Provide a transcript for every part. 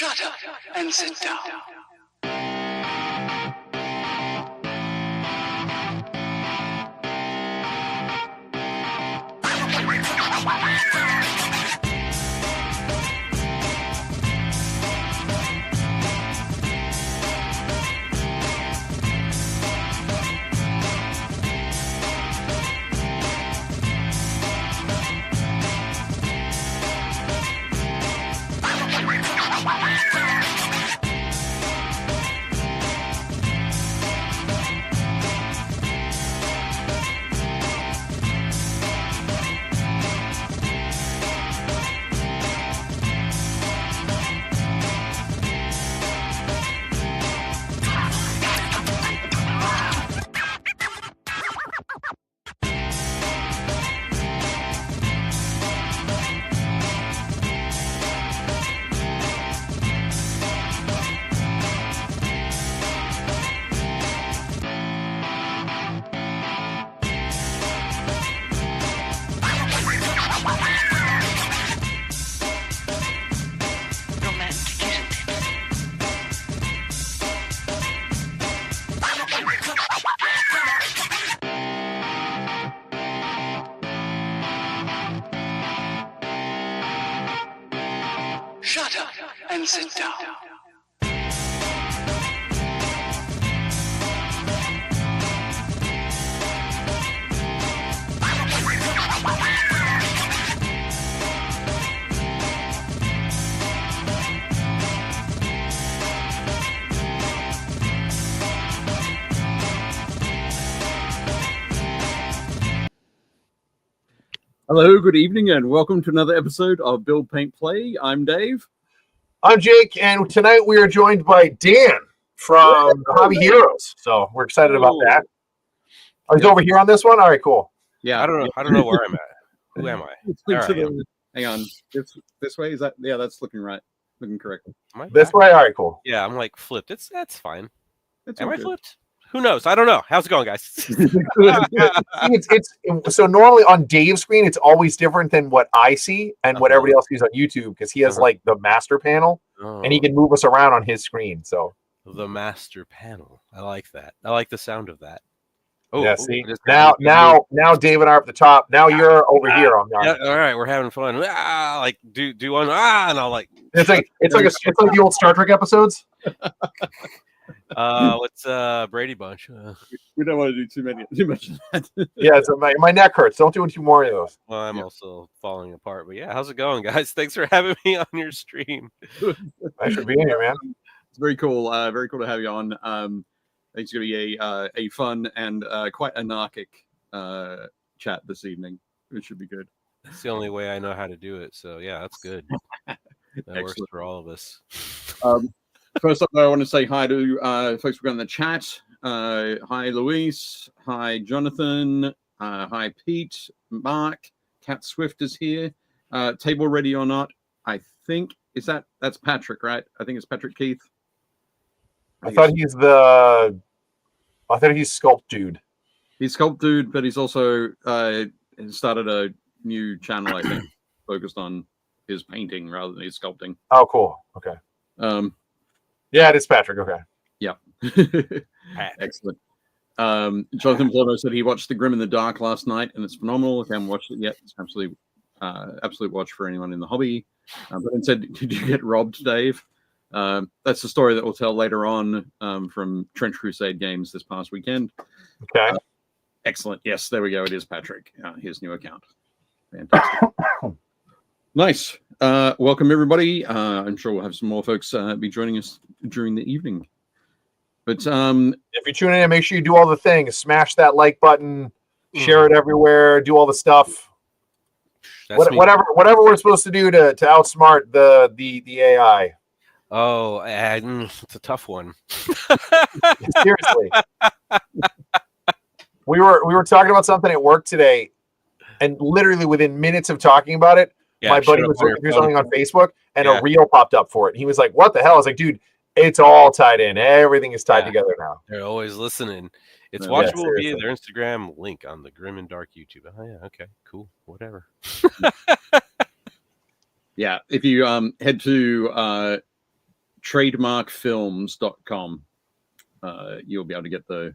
Shut up and sit down. Shut up and sit down. Hello, good evening, and welcome to another episode of Build, Paint, Play. I'm Dave. I'm Jake, and tonight we are joined by Dan from Hobby Heroes. So we're excited about that. Oh, he's over here on this one? All right, cool. Yeah, I don't know where I'm at. Who am I? Hang on. This way? Is that? Yeah, that's looking right. Looking correct. This way? All right, cool. Yeah, I'm like flipped. That's fine. Am I good. flipped? Who knows? I don't know. How's it going, guys? So normally on Dave's screen, it's always different than what I see and what everybody else sees on YouTube because he has like the master panel and he can move us around on his screen. So the master panel. I like that. I like the sound of that. Oh, yeah. See, now Dave and I are up the top. Now you're over here on yeah, all right, we're having fun. Like do one. And I'll like. It's like the old Star Trek episodes. What's Brady Bunch? We don't want to do too much of that. Yeah, so my neck hurts. Don't do too more of those. Well, I'm also falling apart. But yeah, how's it going, guys? Thanks for having me on your stream. Thanks for being here, man. It's very cool. Very cool to have you on. I think it's going to be a fun and quite anarchic chat this evening. It should be good. It's the only way I know how to do it. So yeah, that's good. That works for all of us. First up, I want to say hi to folks we've got in the chat. Hi, Luis. Hi, Jonathan. Hi, Pete. Mark. Cat Swift is here. Table ready or not? I think that's Patrick, right? I think it's Patrick Keith. I thought he's Sculpt Dude. He's Sculpt Dude, but he's also started a new channel, I think, focused on his painting rather than his sculpting. Oh, cool. Okay. Yeah, it is Patrick. Okay. Yeah. Excellent. Jonathan Plano said he watched The Grim in the Dark last night, and it's phenomenal. If you haven't watched it yet, it's absolute watch for anyone in the hobby. But then said, did you get robbed, Dave? That's the story that we'll tell later on from Trench Crusade Games this past weekend. Okay. Excellent. Yes, there we go. It is Patrick, his new account. Fantastic. Nice. Welcome, everybody. I'm sure we'll have some more folks be joining us during the evening. But if you're tuning in, make sure you do all the things. Smash that like button, share it everywhere, do all the stuff. Whatever we're supposed to do to outsmart the AI. Oh, it's a tough one. Seriously. We were talking about something at work today, and literally within minutes of talking about it, my buddy was looking through something on Facebook, and a reel popped up for it. And he was like, "What the hell?" I was like, "Dude, it's all tied in. Everything is tied together now." They're always listening. It's watchable via their Instagram link on the Grim and Dark YouTube. Oh yeah, okay, cool, whatever. Yeah, if you head to trademarkfilms.com. You'll be able to get the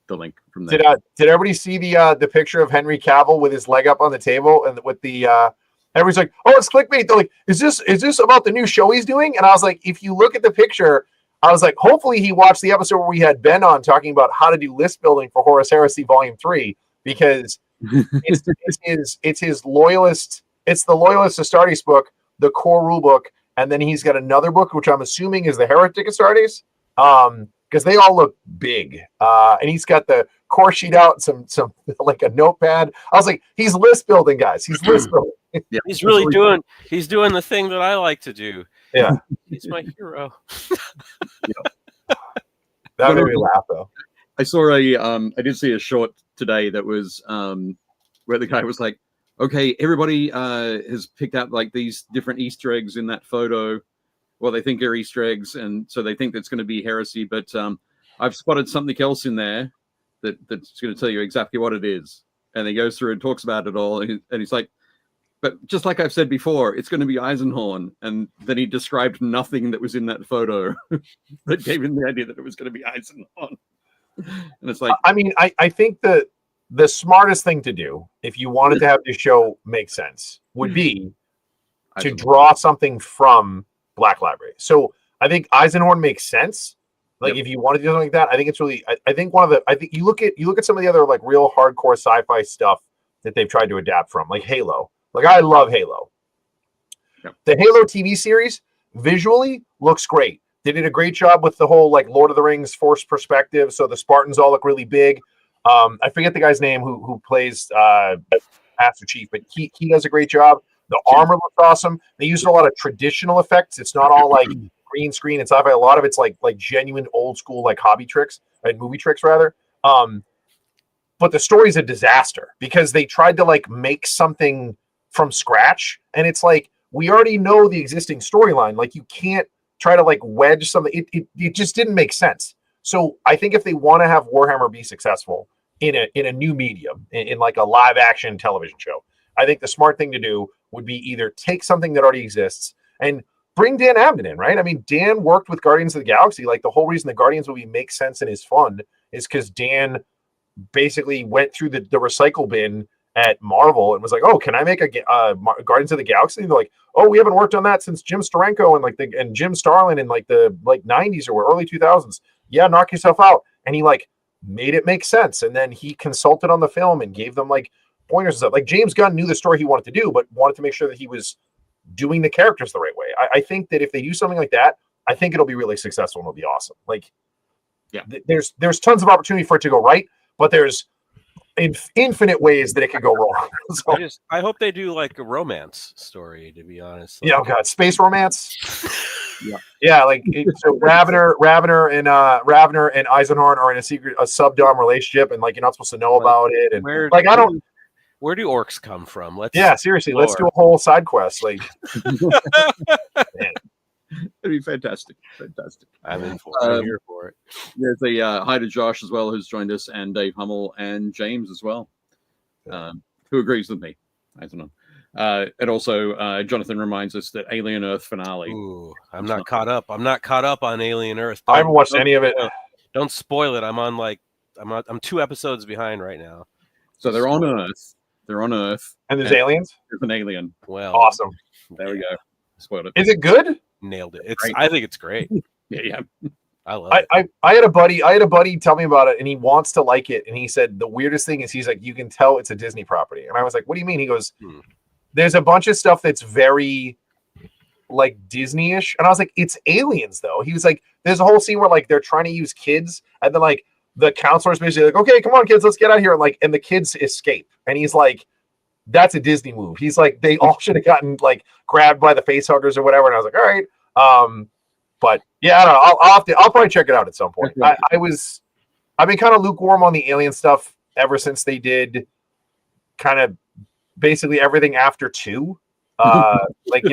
link from there. Did everybody see the picture of Henry Cavill with his leg up on the table and with the everybody's like, oh, it's clickbait. They're like, is this about the new show he's doing? And I was like, if you look at the picture, I was like, hopefully he watched the episode where we had Ben on talking about how to do list building for Horus Heresy Volume 3, because it's his loyalist, it's the Loyalist Astartes book, the core rule book, and then he's got another book which I'm assuming is the Heretic Astartes. Because they all look big, and he's got the core sheet out, some like a notepad. I was like, he's list building, guys. He's list building. Yeah, he's really doing. He's doing the thing that I like to do. Yeah, he's my hero. That made me laugh though. I saw I did see a short today that was where the guy was like, okay, everybody has picked out like these different Easter eggs in that photo. Well, they think are Easter eggs, and so they think that's going to be heresy. But I've spotted something else in there that's going to tell you exactly what it is. And he goes through and talks about it all, and he's like, but just like I've said before, it's going to be Eisenhorn. And then he described nothing that was in that photo that gave him the idea that it was going to be Eisenhorn. And it's like, I mean, I think the smartest thing to do, if you wanted to have this show make sense, would be to draw something from Black Library. So I think Eisenhorn makes sense. Like if you want to do something like that, I think it's really. I think you look at some of the other like real hardcore sci-fi stuff that they've tried to adapt from, like Halo. Like I love Halo. Yep. The Halo TV series visually looks great. They did a great job with the whole like Lord of the Rings forced perspective. So the Spartans all look really big. I forget the guy's name who plays Master Chief, but he does a great job. The armor looks awesome. They used a lot of traditional effects. It's not all like green screen and sci-fi. A lot of it's like genuine old school like hobby tricks and movie tricks rather. But the story's a disaster because they tried to like make something from scratch, and it's like we already know the existing storyline. Like you can't try to like wedge something. It just didn't make sense. So I think if they want to have Warhammer be successful in a new medium, in like a live action television show, I think the smart thing to do would be either take something that already exists and bring Dan Abnett in, right? I mean, Dan worked with Guardians of the Galaxy. Like the whole reason the Guardians movie makes sense and is fun is because Dan basically went through the recycle bin at Marvel and was like, "Oh, can I make a Guardians of the Galaxy?" And they're like, "Oh, we haven't worked on that since Jim Steranko and Jim Starlin in like the 90s or early 2000s. Yeah, knock yourself out." And he like made it make sense, and then he consulted on the film and gave them like pointers and stuff. Like James Gunn knew the story he wanted to do, but wanted to make sure that he was doing the characters the right way. I think that if they do something like that, I think it'll be really successful and it'll be awesome. Like, yeah, there's tons of opportunity for it to go right, but there's infinite ways that it could go wrong. So, I hope they do like a romance story, to be honest. Like, yeah, oh god, space romance. Yeah, like so Ravner and Eisenhorn are in a sub-dom relationship, and like you're not supposed to know about it. And like where do orcs come from? Seriously, let's do a whole side quest. Like, it'd be fantastic. I'm in for it. I'm here for it. There's a hi to Josh as well, who's joined us, and Dave Hummel and James as well, who agrees with me. I don't know. And also, Jonathan reminds us that Alien Earth finale. Ooh, I'm not caught up. I'm not caught up on Alien Earth. I haven't watched any of it. Don't spoil it. I'm 2 episodes behind right now. So they're on Earth. And there's aliens? There's an alien. Well, awesome. There we go. Spoiled it. Is it good? Nailed it. I think it's great. Yeah. I love it. I had a buddy tell me about it, and he wants to like it. And he said the weirdest thing is he's like, you can tell it's a Disney property. And I was like, what do you mean? He goes, there's a bunch of stuff that's very like Disney-ish. And I was like, it's aliens though. He was like, there's a whole scene where like they're trying to use kids, and then like the counselor's basically like, okay, come on kids, let's get out of here. And the kids escape. And he's like, that's a Disney move. He's like, they all should have gotten like grabbed by the face huggers or whatever. And I was like, all right. But yeah, I don't know. I'll probably check it out at some point. I've been kind of lukewarm on the alien stuff ever since they did kind of basically everything after 2. Like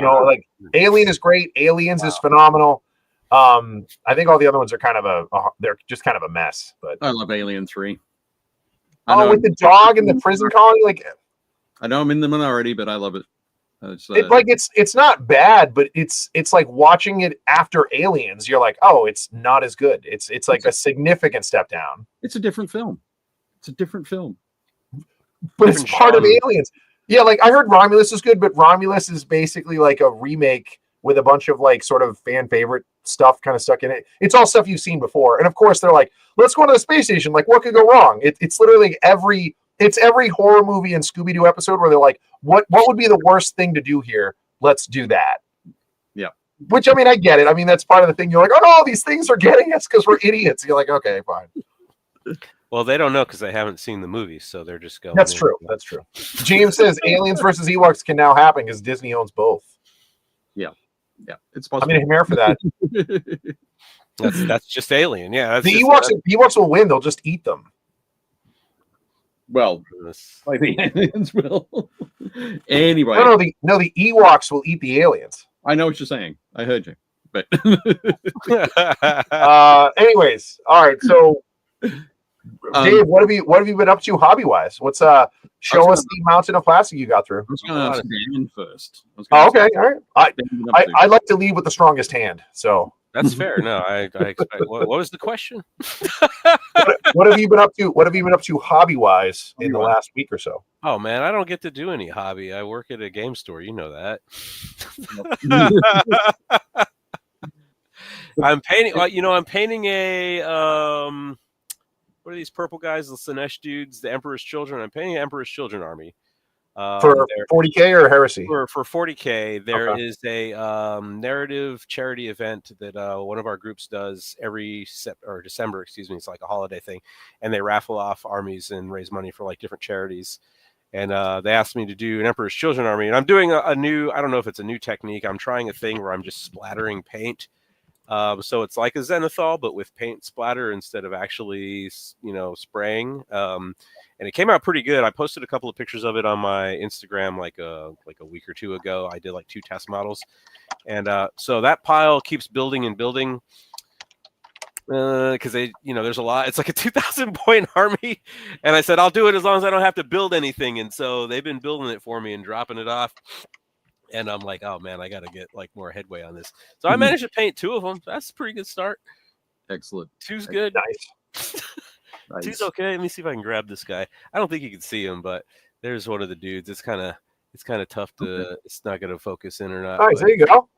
Alien is great. Aliens is phenomenal. I think all the other ones are kind of they're just kind of a mess. But I love Alien 3. With the dog in the prison colony, like I know I'm in the minority, but I love it. It's not bad, but it's like watching it after Aliens. You're like, oh, it's not as good. It's like a significant step down. It's a different film. It's a different film, but it's part of Aliens. Yeah, like I heard Romulus is good, but Romulus is basically like a remake with a bunch of like sort of fan favorite stuff kind of stuck in it. It's all stuff you've seen before, and of course they're like, let's go to the space station. Like, what could go wrong? It's literally every horror movie and Scooby-Doo episode where they're like, what would be the worst thing to do here? Let's do that. Yeah. Which, I mean, I get it. I mean, that's part of the thing. You're like, oh no, these things are getting us because we're idiots. You're like, okay, fine. Well, they don't know because they haven't seen the movies, so they're just going. That's true. That's true. James says Aliens versus Ewoks can now happen because Disney owns both. Yeah. Yeah. It's possible. I mean, I'm here for that. That's just Alien. Yeah. The Ewoks will win. They'll just eat them. Well, like the aliens will. Anyway. No, the Ewoks will eat the aliens. I know what you're saying. I heard you. But anyways, all right. So Dave, what have you been up to hobby wise? What's show us the mountain of plastic you got through? I was going to ask Dan first. Okay, all right. I'd like to lead with the strongest hand. So that's fair. No, I expect. What was the question? what have you been up to? What have you been up to hobby wise in the last week or so? Oh man, I don't get to do any hobby. I work at a game store. You know that. I'm painting. I'm painting a what are these purple guys? The Sinesh dudes, the Emperor's Children. I'm painting an Emperor's Children army. For 40K or Heresy? For 40K, there is a narrative charity event that one of our groups does every December. Excuse me, it's like a holiday thing, and they raffle off armies and raise money for like different charities. And they asked me to do an Emperor's Children army, and I'm doing a new. I don't know if it's a new technique. I'm trying a thing where I'm just splattering paint. So it's like a zenithal, but with paint splatter instead of actually, spraying. And it came out pretty good. I posted a couple of pictures of it on my Instagram like a week or two ago. I did like 2 test models, and so that pile keeps building and building because there's a lot. It's like a 2,000 point army, and I said I'll do it as long as I don't have to build anything. And so they've been building it for me and dropping it off. And I'm like, oh man, I got to get like more headway on this. So I managed to paint 2 of them. That's a pretty good start. Excellent. 2's good. Nice. Nice. 2's okay. Let me see if I can grab this guy. I don't think you can see him, but there's one of the dudes. It's kind of tough to. Okay. It's not going to focus in or not. All right, there you go.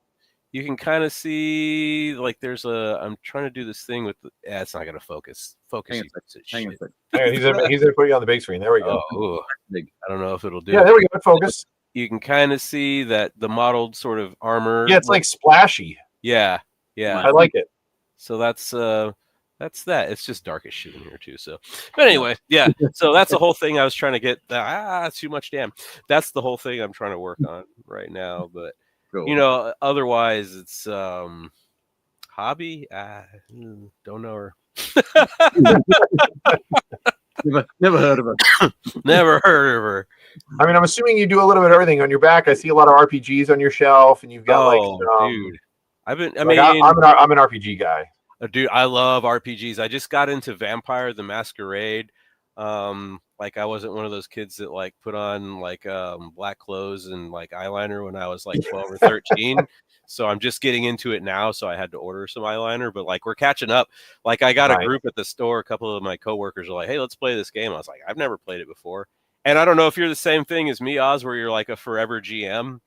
You can kind of see like there's a. I'm trying to do this thing with. It's not going to focus. Focus. Hang on a second. He's going to put you on the big screen. There we go. Oh, I don't know if it'll do. Yeah, there we go. Focus. You can kind of see that the modeled sort of armor. Yeah, it's like splashy. Yeah. I like it. So that's that. It's just dark as shit in here too. So, but anyway, yeah. So that's the whole thing I was trying to get. Too much. Damn. That's the whole thing I'm trying to work on right now. But cool. Otherwise it's hobby. Don't know her. Never heard of her. Never heard of her. I mean, I'm assuming you do a little bit of everything. On your back, I see a lot of RPGs on your shelf, and you've got dude. I'm an RPG guy. Dude, I love RPGs. I just got into Vampire the Masquerade. Like I wasn't one of those kids that like put on like black clothes and like eyeliner when I was like 12 or 13. So I'm just getting into it now. So I had to order some eyeliner, but like we're catching up. Like I got a group at the store. A couple of my coworkers are like, "Hey, let's play this game." I was like, "I've never played it before." And I don't know if you're the same thing as me, Oz, where you're like a forever GM.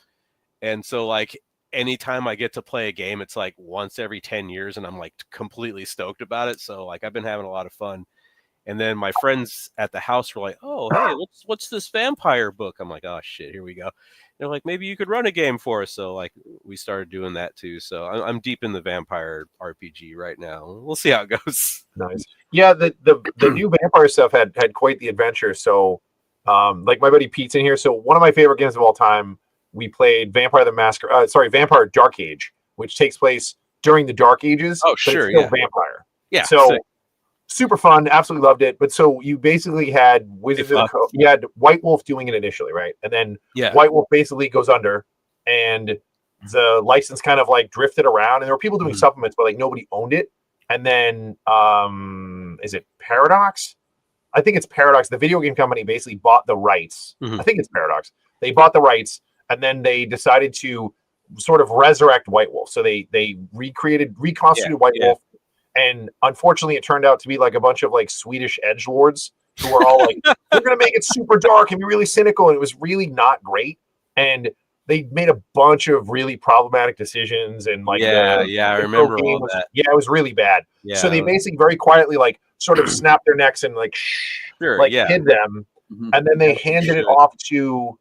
And so like anytime I get to play a game, it's like once every 10 years and I'm like completely stoked about it. So like I've been having a lot of fun. And then my friends at the house were like, "Oh, hey, what's this vampire book?" I'm like, "Oh shit, here we go." They're like, "Maybe you could run a game for us." So like we started doing that too. So I'm deep in the vampire RPG right now. We'll see how it goes. Nice. Yeah, the new vampire stuff had quite the adventure. So like my buddy Pete's in here. So one of my favorite games of all time, we played Vampire Dark Age, which takes place during the Dark Ages. Oh, sure, but it's still vampire. Yeah. So sick. Super fun, absolutely loved it. But so you basically had Wizards of the Coast. You had White Wolf doing it initially, right? And then White Wolf basically goes under, and the license kind of like drifted around, and there were people doing supplements, but like nobody owned it. And then is it Paradox? I think it's Paradox. The video game company basically bought the rights. I think it's Paradox. They bought the rights, and then they decided to sort of resurrect White Wolf. So they reconstituted White Wolf, and unfortunately, it turned out to be like a bunch of like Swedish edgelords who were all like, "We're gonna make it super dark and be really cynical," and it was really not great. And they made a bunch of really problematic decisions, and like I remember all that. Yeah, it was really bad. Yeah, so they basically very quietly like sort of snapped their necks and like hid them, and then they handed it off to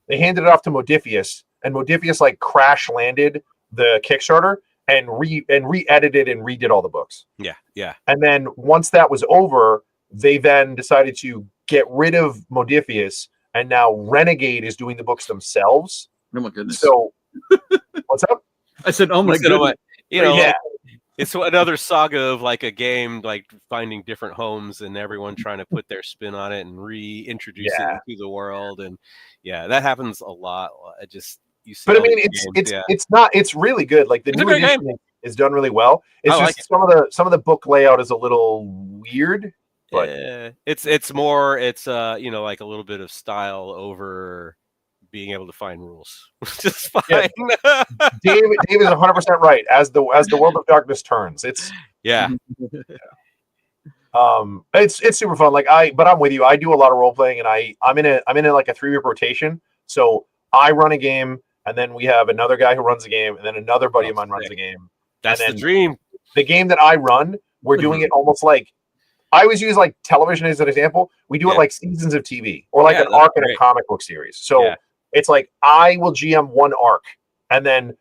Modifius, and Modifius like crash landed the Kickstarter and re-edited and redid all the books. Yeah. And then once that was over, they then decided to get rid of Modifius, and now Renegade is doing the books themselves. Oh my goodness! So, what's up? I said, "Oh my goodness!" Like, it's another saga of like a game, like finding different homes and everyone trying to put their spin on it and reintroduce it into the world, and that happens a lot. You see. But I mean, it's really good. Like the new edition is done really well. It's just some of the book layout is a little weird. But it's more like a little bit of style over being able to find rules, which is fine. Yeah. Dave is 100% right. As the world of darkness turns, it's it's super fun. But I'm with you. I do a lot of role playing, and I'm in like a 3-week rotation. So I run a game, and then we have another guy who runs a game, and then another buddy of mine runs a game. That's the dream. The game that I run, we're doing it almost like. I always use like television as an example. We do it like seasons of TV or like an arc in a comic book series. So it's like I will GM one arc, and then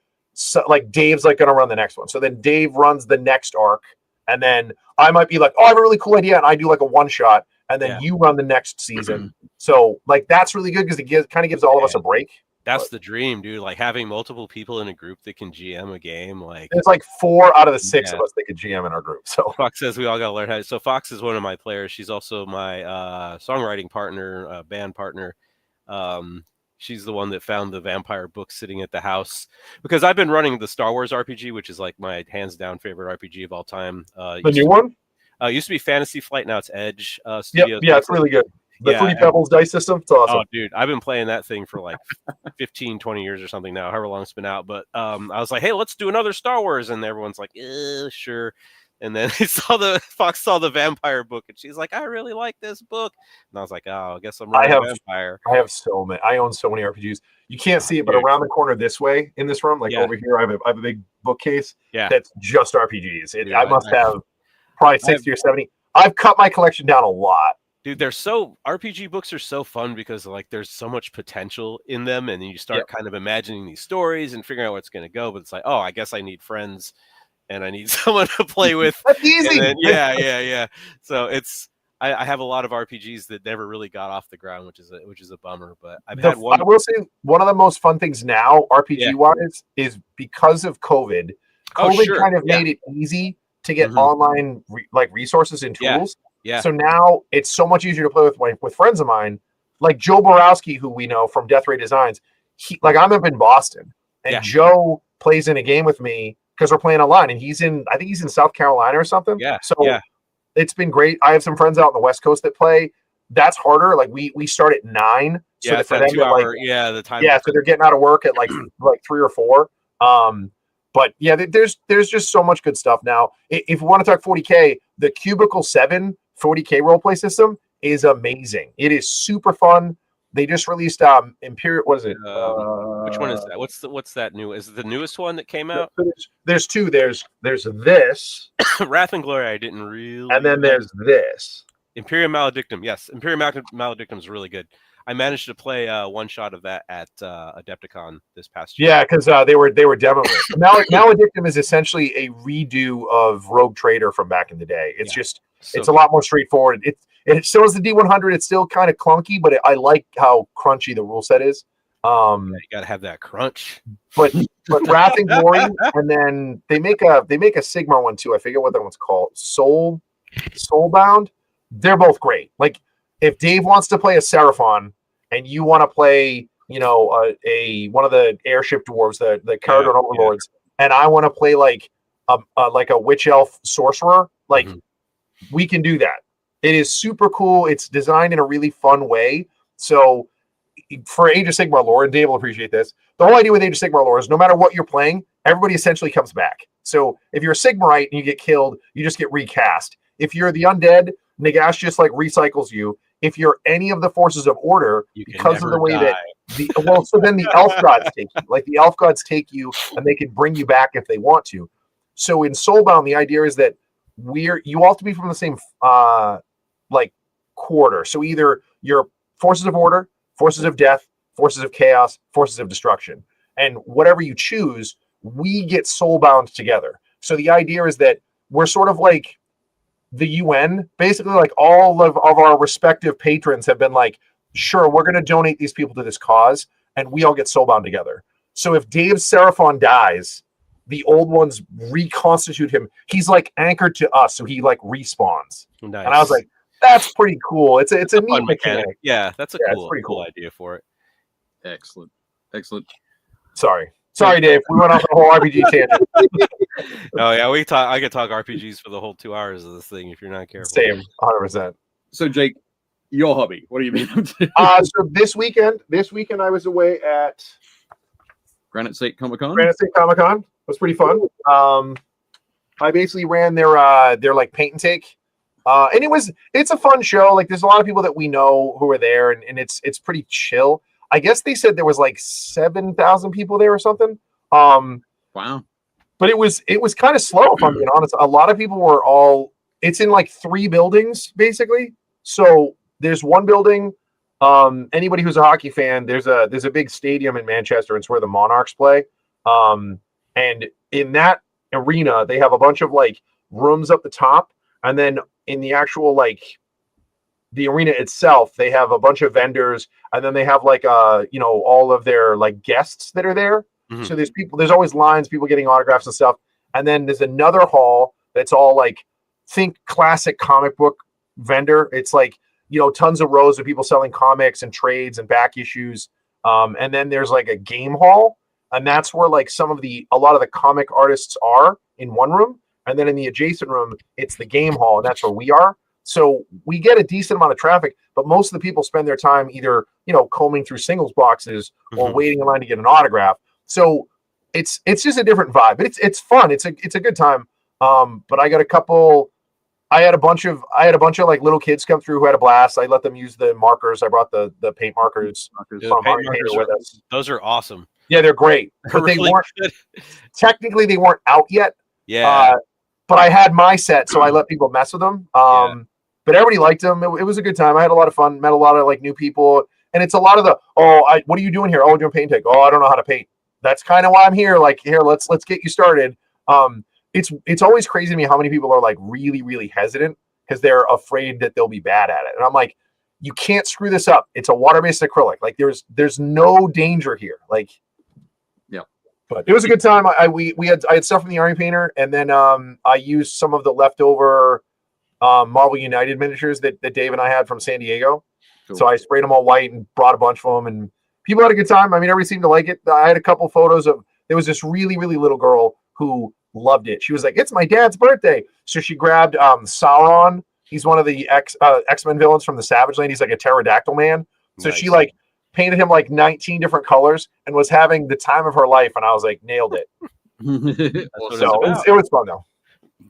like Dave's like going to run the next one. So then Dave runs the next arc, and then I might be like, "Oh, I have a really cool idea," and I do like a one shot, and then you run the next season. So like that's really good because it kind of gives all of us a break. That's the dream, dude. Like having multiple people in a group that can GM a game. Like there's like 4 out of the 6 of us that could GM in our group. So Fox says we all got to learn how. So Fox is one of my players. She's also my songwriting partner, band partner. She's the one that found the vampire book sitting at the house because I've been running the Star Wars RPG, which is like my hands down favorite RPG of all time. The new one used to be Fantasy Flight. Now it's Edge. Studios. Yeah, it's really good. The Fruity Pebbles dice system. It's awesome. Oh, dude, I've been playing that thing for like 15, 20 years or something now, however long it's been out. But I was like, hey, let's do another Star Wars. And everyone's like, sure. And then Fox saw the vampire book, and she's like, I really like this book. And I was like, oh, I guess I'm running a vampire. I have so many. I own so many RPGs. You can't see it, but around the corner this way in this room, like over here, I have a big bookcase that's just RPGs. I must have probably 60 or 70. I've cut my collection down a lot. Dude, RPG books are so fun because like there's so much potential in them, and you start kind of imagining these stories and figuring out what's going to go. But it's like, oh, I guess I need friends, and I need someone to play with. That's easy. Then, yeah. So I have a lot of RPGs that never really got off the ground, which is a bummer. But I've had one. I will say one of the most fun things now, RPG wise, is because of COVID. COVID kind of made it easy to get online resources and tools. Yeah. So now it's so much easier to play with friends of mine, like Joe Borowski, who we know from Death Ray Designs. I'm up in Boston, and Joe plays in a game with me because we're playing online, and I think he's in South Carolina or something. Yeah. So it's been great. I have some friends out on the West Coast that play. That's harder. Like we start at 9. So yeah, for them, 2 hour, the time. Yeah, so they're getting out of work at like 3 or 4. But yeah, there's just so much good stuff now. If you want to talk 40K, the Cubicle 7 40K roleplay system is amazing. It is super fun. They just released Imperial. What is it? Which one is that? What's that new? Is it the newest one that came out? There's 2. There's this Wrath and Glory. I didn't really. And then there's this Imperium Maledictum. Yes, Imperium Maledictum is really good. I managed to play one shot of that at Adepticon this past year. Yeah, because they were demoing it. Maledictum is essentially a redo of Rogue Trader from back in the day. It's just it's a lot more straightforward. It still has the D100. It's still kind of clunky, but I like how crunchy the rule set is. You gotta have that crunch. But Wrath and Glory, and then they make a Sigmar one too. I forget what that one's called. Soulbound. They're both great. Like if Dave wants to play a Seraphon and you want to play, one of the airship dwarves, the Caradon Overlords, and I want to play like a witch elf sorcerer, we can do that. It is super cool. It's designed in a really fun way. So for Age of Sigmar lore, and Dave will appreciate this. The whole idea with Age of Sigmar lore is no matter what you're playing, everybody essentially comes back. So if you're a Sigmarite and you get killed, you just get recast. If you're the undead, Nagash just like recycles you. If you're any of the forces of order, because of the way that so then the elf gods take you. Like the elf gods take you and they can bring you back if they want to. So in Soulbound, the idea is that you all have to be from the same like quarter. So either you're forces of order, forces of death, forces of chaos, forces of destruction. And whatever you choose, we get soulbound together. So the idea is that we're sort of like the UN, basically like all of our respective patrons have been like, sure, we're going to donate these people to this cause, and we all get soulbound together. So if Dave Seraphon dies, the old ones reconstitute him. He's like anchored to us, so he like respawns. Nice. And I was like, that's pretty cool. It's a neat mechanic. Yeah, that's a cool idea for it. Excellent. Sorry, Dave. We went off on a whole RPG tangent. Oh yeah, I could talk RPGs for the whole 2 hours of this thing if you're not careful. Same, 100%. So Jake, your hobby. What do you mean? So this weekend I was away at Granite State Comic-Con. It was pretty fun. I basically ran their like paint and take. And it's a fun show. Like there's a lot of people that we know who are there, and it's pretty chill. I guess they said there was like 7,000 people there or something. Wow. But it was kind of slow, if I'm being honest. A lot of people were it's in like 3 buildings, basically. So there's one building. Anybody who's a hockey fan, there's a big stadium in Manchester. It's where the Monarchs play. And in that arena, they have a bunch of like rooms up the top. And then in the actual like the arena itself, they have a bunch of vendors, and then they have like all of their like guests that are there. Mm-hmm. So there's always lines, people getting autographs and stuff. And then there's another hall that's all like think classic comic book vendor. It's like, tons of rows of people selling comics and trades and back issues. And then there's like a game hall, and that's where like a lot of the comic artists are in one room. And then in the adjacent room, it's the game hall, and that's where we are. So we get a decent amount of traffic, but most of the people spend their time either, combing through singles boxes or waiting in line to get an autograph. So it's just a different vibe, but it's fun. It's a good time. But I had a bunch of like little kids come through who had a blast. I let them use the markers. I brought the paint markers from with us. Those are awesome. Yeah, they're great. But really they weren't out yet. Yeah. But I had my set, so I let people mess with them. But everybody liked them. It was a good time. I had a lot of fun, met a lot of like new people. And it's a lot of what are you doing here? Oh, doing paint take. Oh, I don't know how to paint. That's kind of why I'm here. Like, here, let's get you started. It's always crazy to me how many people are like really, really hesitant because they're afraid that they'll be bad at it. And I'm like, you can't screw this up. It's a water-based acrylic. Like there's no danger here. Like, yeah. But it was a good time. I had stuff from the Army Painter, and then I used some of the leftover Marvel United miniatures that Dave and I had from San Diego. Cool. So I sprayed them all white and brought a bunch of them, and people had a good time. I mean, everybody seemed to like it. I had a couple photos there was this really, really little girl who loved it. She was like, "It's my dad's birthday." So she grabbed Sauron. He's one of the X-Men villains from the Savage Land. He's like a pterodactyl man. So nice. She like painted him like 19 different colors and was having the time of her life. And I was like, nailed it. It was fun though.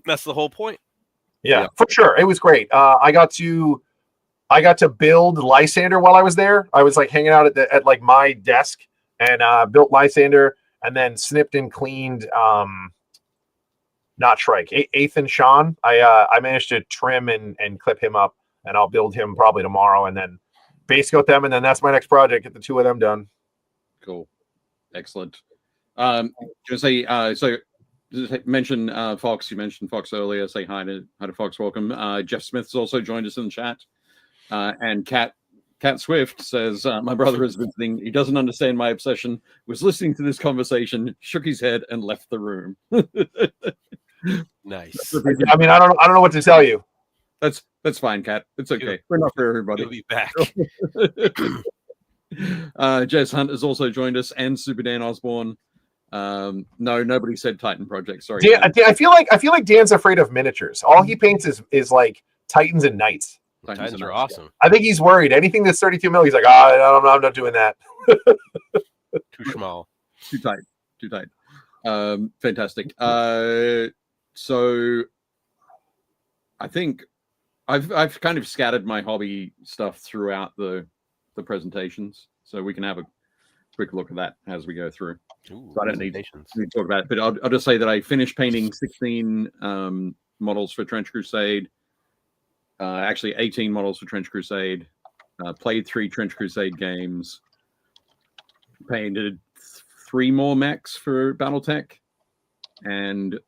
That's the whole point. Yeah, for sure. It was great. I got to build Lysander while I was there. I was like hanging out at like my desk and built Lysander, and then snipped and cleaned not Shrike, Ethan Sean. I managed to trim and clip him up, and I'll build him probably tomorrow, and then base coat them, and then that's my next project. Get the 2 of them done. Cool, excellent. Just say so. Mention Fox. You mentioned Fox earlier. Say hi to Fox. Welcome. Jeff Smith's also joined us in the chat, and Cat Swift says my brother is visiting. He doesn't understand my obsession. Was listening to this conversation, shook his head, and left the room. Nice. I mean, I don't know what to tell you. That's fine, Cat. It's okay. We're not for everybody. We'll be back. Jez Hunt has also joined us, and Super Dan Osborne. No, nobody said Titan Project. Sorry. I feel like Dan's afraid of miniatures. All he paints is like Titans and Knights. Titans are awesome. I think he's worried. Anything that's 32 mil, he's like, I'm not doing that. Too small. Too tight. Fantastic. So I think I've kind of scattered my hobby stuff throughout the presentations, so we can have a quick look at that as we go through. Ooh, so I don't need to talk about it, but I'll just say that I finished painting 16 models for Trench Crusade. Actually 18 models for Trench Crusade. Played 3 Trench Crusade games. Painted 3 more mechs for BattleTech, and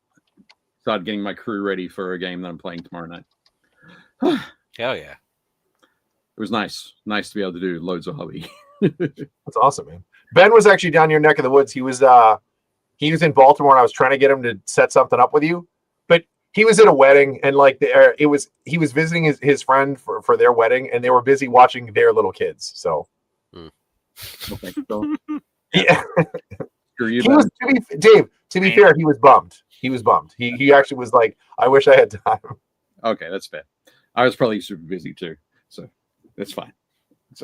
started getting my crew ready for a game that I'm playing tomorrow night. Hell yeah. It was nice to be able to do loads of hobby. That's awesome, man. Ben was actually down your neck of the woods. He was in Baltimore, and I was trying to get him to set something up with you, but he was at a wedding, and like he was visiting his friend for their wedding, and they were busy watching their little kids. So, Okay, so yeah. screw you, Dave. To be fair, he was bummed. He actually was like, I wish I had time. Okay, that's fair. I was probably super busy too, so that's fine.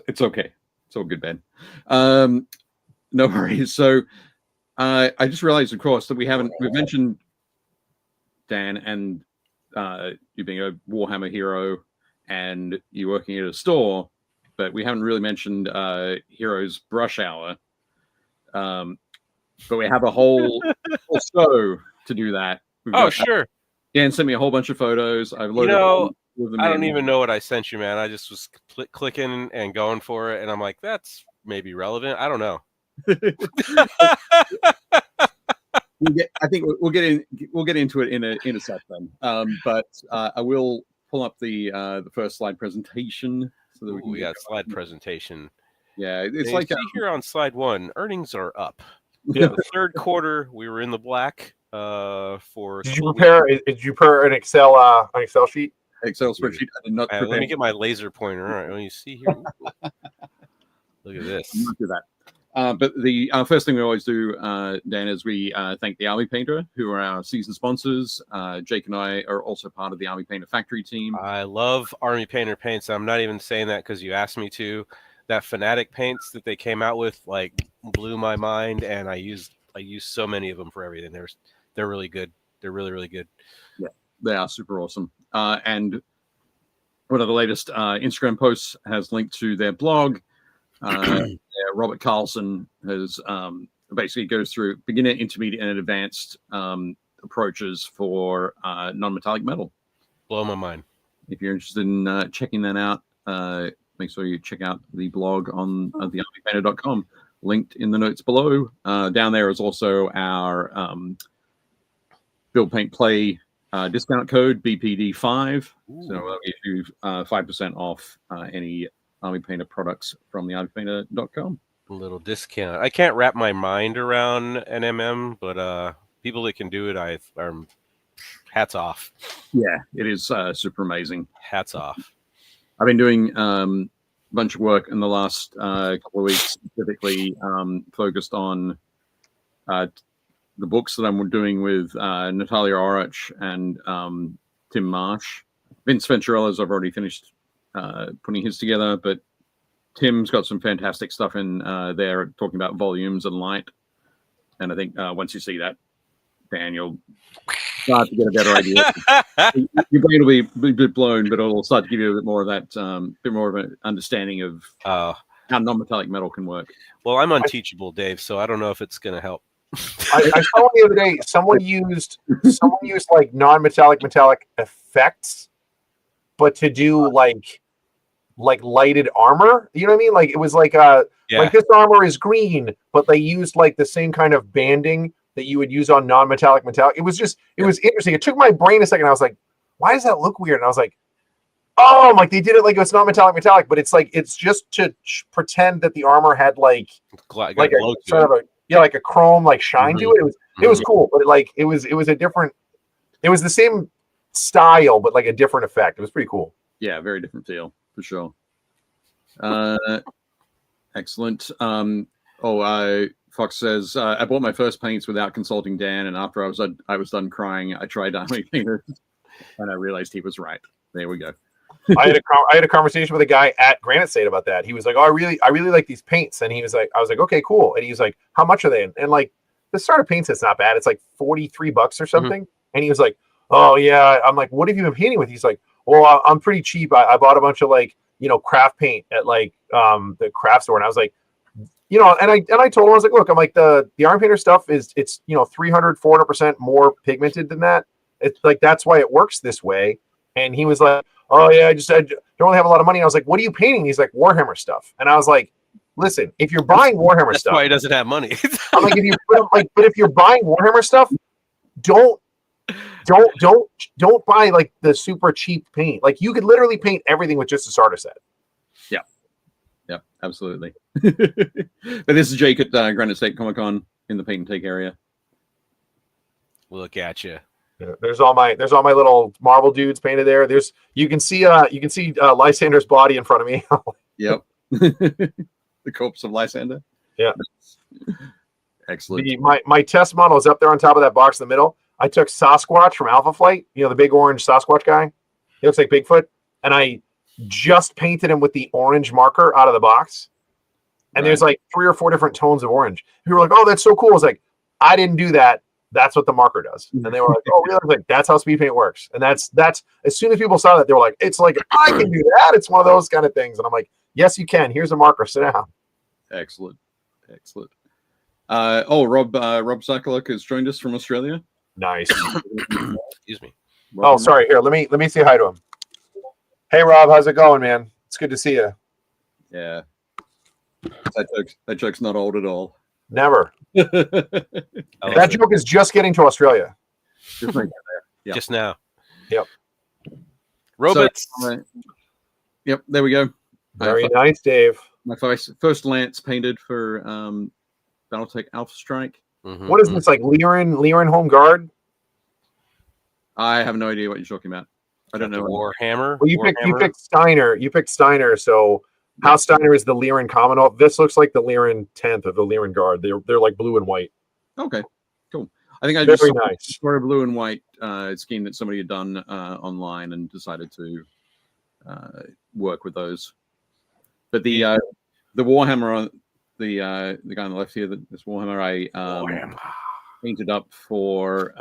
It's okay. It's all good, Ben. No worries. So I just realized, of course, that we've mentioned Dan and you being a Warhammer hero and you working at a store, but we haven't really mentioned Heroes Brush Hour. But we have a whole show to do that. Sure. Dan sent me a whole bunch of photos. I've loaded I don't even know what I sent you, man. I just was clicking and going for it, and I'm like, that's maybe relevant. I don't know. I think we'll get into it in a sec then. But I will pull up the first slide presentation so that we got slide presentation. Yeah, it's like here on slide 1, earnings are up. Yeah, the third quarter we were in the black. For did you prepare an Excel sheet? Excel spreadsheet. I did not prepare. Let me get my laser pointer. All right, let me see here. Look at this. I'm not do that. But the first thing we always do, Dan, is we thank the Army Painter, who are our season sponsors. Jake and I are also part of the Army Painter Factory team. I love Army Painter paints. I'm not even saying that because you asked me to. That Fanatic paints that they came out with like blew my mind, and I used so many of them for everything. They're really good. They're really, really good. Yeah, they are super awesome. And one of the latest Instagram posts has linked to their blog. Robert Carlson has basically goes through beginner, intermediate, and advanced approaches for non-metallic metal. Blow my mind. If you're interested in checking that out, make sure you check out the blog on thearmypainter.com, linked in the notes below. Down there is also our BuildPaintPlay discount code BPD5. So that'll give you 5% off any Army Painter products from thearmypainter.com. A little discount. I can't wrap my mind around NMM, but people that can do it, are hats off. Yeah, it is super amazing. Hats off. I've been doing a bunch of work in the last couple of weeks, specifically focused on the books that I'm doing with Natalia Orich and Tim Marsh. Vince Venturella's I've already finished putting his together, but Tim's got some fantastic stuff in there talking about volumes and light. And I think once you see that, Dan, you'll start to get a better idea. Your brain will be a bit blown, but it'll start to give you a bit more of that, bit more of an understanding of how non-metallic metal can work. Well, I'm unteachable, Dave, so I don't know if it's going to help. I saw the other day someone used like non-metallic metallic effects, but to do like lighted armor. You know what I mean? Like it was like like this armor is green, but they used like the same kind of banding that you would use on non-metallic metallic. It was interesting. It took my brain a second. I was like, why does that look weird? And I was like, oh, like they did it like it's not metallic, but it's like it's just to pretend that the armor had like a sort of like a chrome like shine to it. It was cool, but it was a different. It was the same style, but like a different effect. It was pretty cool. Yeah, very different feel for sure. Excellent. Fox says, I bought my first paints without consulting Dan, and after I was done crying, I tried Army Painter, and I realized he was right. There we go. I had a conversation with a guy at Granite State about that. He was like, "Oh, I really like these paints," and he was like, "I was like, okay, cool." And he was like, "How much are they?" And like, the starter paint set's not bad. It's like $43 or something. Mm-hmm. And he was like, "Oh yeah." I'm like, "What have you been painting with?" He's like, "Well, I'm pretty cheap. I bought a bunch of like, craft paint at like the craft store." And I was like, and I told him, I was like, "Look, I'm like the Iron Painter stuff it's 300, 400% more pigmented than that. It's like that's why it works this way." And he was like, "Oh yeah, I don't really have a lot of money." I was like, "What are you painting?" He's like, "Warhammer stuff." And I was like, "Listen, if you're buying Warhammer that's stuff," why he doesn't have money. I'm like, but if you're buying Warhammer stuff, don't buy like the super cheap paint. Like you could literally paint everything with just a starter set. Yeah, absolutely. But this is Jake at Granite State Comic Con in the Paint and Take area. Look at you. Yeah, there's all my little Marvel dudes painted there. You can see Lysander's body in front of me. Yep. The corpse of Lysander. Yeah. Excellent. My test model is up there on top of that box in the middle. I took Sasquatch from Alpha Flight, the big orange Sasquatch guy. He looks like Bigfoot. And I just painted him with the orange marker out of the box. And There's like 3 or 4 different tones of orange. People were like, "Oh, that's so cool." I was like, "I didn't do that. That's what the marker does." And they were like, "Oh, really?" Like, that's how speed paint works. And that's as soon as people saw that, they were like, "It's like I can do that." It's one of those kind of things. And I'm like, "Yes, you can. Here's a marker. Sit down." Excellent. Rob Sakaluk has joined us from Australia. Nice. Excuse me. Welcome. Oh, sorry. Here, let me say hi to him. Hey, Rob, how's it going, man? It's good to see you. Yeah. That joke's not old at all. Never. That joke is just getting to Australia. Just right there. Yep. Just now. Yep. Robots. So, yep, there we go. Very nice, Dave. My first lance painted for Battletech Alpha Strike. Mm-hmm. What is this, like Lyran Home Guard? I have no idea what you're talking about. I don't know. Warhammer. Well, you picked Steiner. You picked Steiner. So House Steiner is the Lyran Commonwealth. This looks like the Lyran 10th of the Lyran Guard. They're like blue and white. Okay, cool. I think I Very just nice. saw a blue and white scheme that somebody had done online and decided to work with those. But the Warhammer on the guy on the left here, this Warhammer I painted up for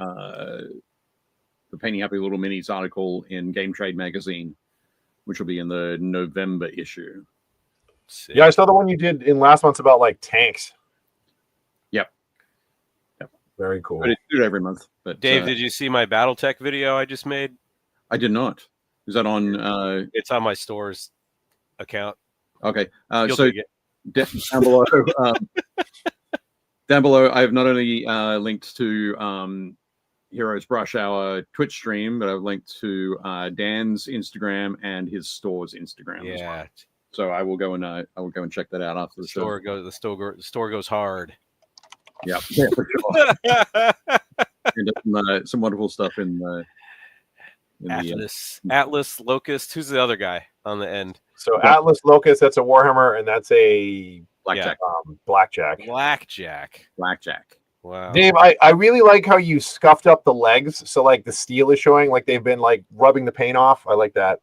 the Painting Happy Little Minis article in Game Trade magazine, which will be in the November issue. Sick. Yeah, I saw the one you did in last month's about like tanks. Yep. Very cool. But it's due every month. But Dave, did you see my BattleTech video I just made? I did not. Is that on? It's on my store's account. Okay. So down below, I have not only linked to Heroes Brush Hour Twitch stream, but I've linked to Dan's Instagram and his store's Instagram. Yeah. As well. So I will go and check that out after the show. The store goes hard. Yeah, for sure. Some wonderful stuff in Atlas, Locust. Who's the other guy on the end? So Atlas, Locust, that's a Warhammer, and that's a Blackjack. Blackjack. Wow. Dave, I really like how you scuffed up the legs, so like the steel is showing, like they've been like rubbing the paint off. I like that.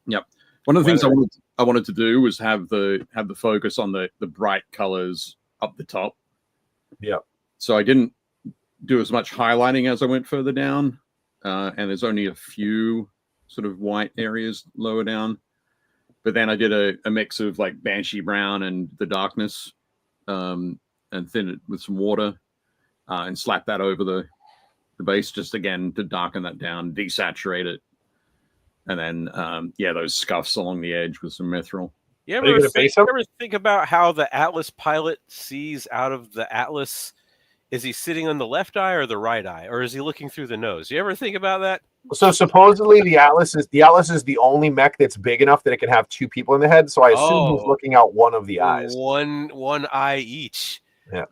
Yep. One of the things I wanted to do was have the focus on the bright colors up the top. Yeah. So I didn't do as much highlighting as I went further down, and there's only a few sort of white areas lower down. But then I did a mix of like Banshee Brown and the darkness, and thin it with some water, and slap that over the base just again to darken that down, desaturate it, and then those scuffs along the edge with some mithril. You ever think about how the Atlas pilot sees out of the Atlas? Is he sitting on the left eye or the right eye, or is he looking through the nose? You ever think about that? So supposedly the Atlas is the only mech that's big enough that it can have 2 people in the head. So I assume he's looking out one of the eyes. One eye each. Yeah.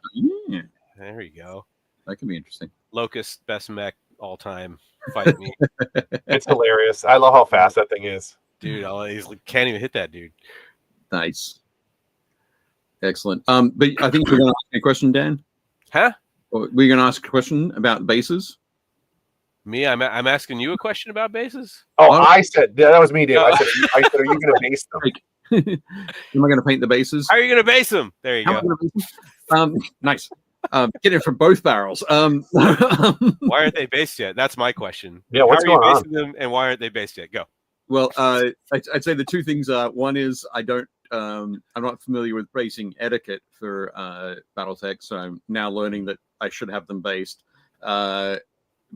There you go. That can be interesting. Locust, best mech all time. Fight me. It's hilarious. I love how fast that thing is. Dude, he can't even hit that dude. Nice. Excellent. But I think we're going to ask a question, Dan. Huh? We're going to ask a question about bases. Me, I'm asking you a question about bases. Oh, I said that was me, Dave. I said, are you going to base them? Am I going to paint the bases? How are you going to base them? There you go. Nice. Get it from both barrels. Why aren't they based yet? That's my question. Yeah, what's going on? Them, and why aren't they based yet? Go. Well, I'd say the two things are, one is I'm not familiar with basing etiquette for BattleTech, so I'm now learning that I should have them based.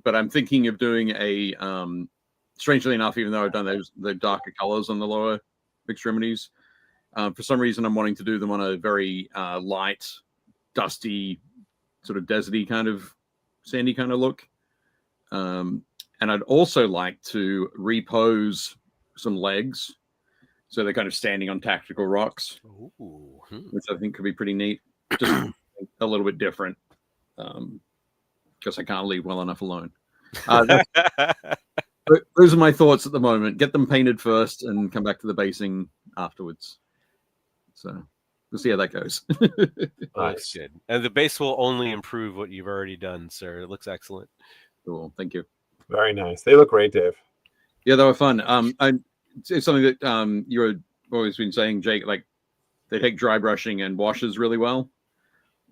But I'm thinking of doing a, strangely enough, even though I've done the darker colors on the lower extremities, for some reason I'm wanting to do them on a very light, dusty, sort of deserty kind of sandy kind of look. And I'd also like to repose some legs, so they're kind of standing on tactical rocks, which I think could be pretty neat. Just a little bit different, because I can't leave well enough alone. Those are my thoughts at the moment. Get them painted first and come back to the basing afterwards. So we'll see how that goes. Nice. Good. And the base will only improve what you've already done, sir. It looks excellent. Cool. Thank you. Very nice. They look great, Dave. Yeah, they were fun. It's something that you've always been saying, Jake, like they take dry brushing and washes really well.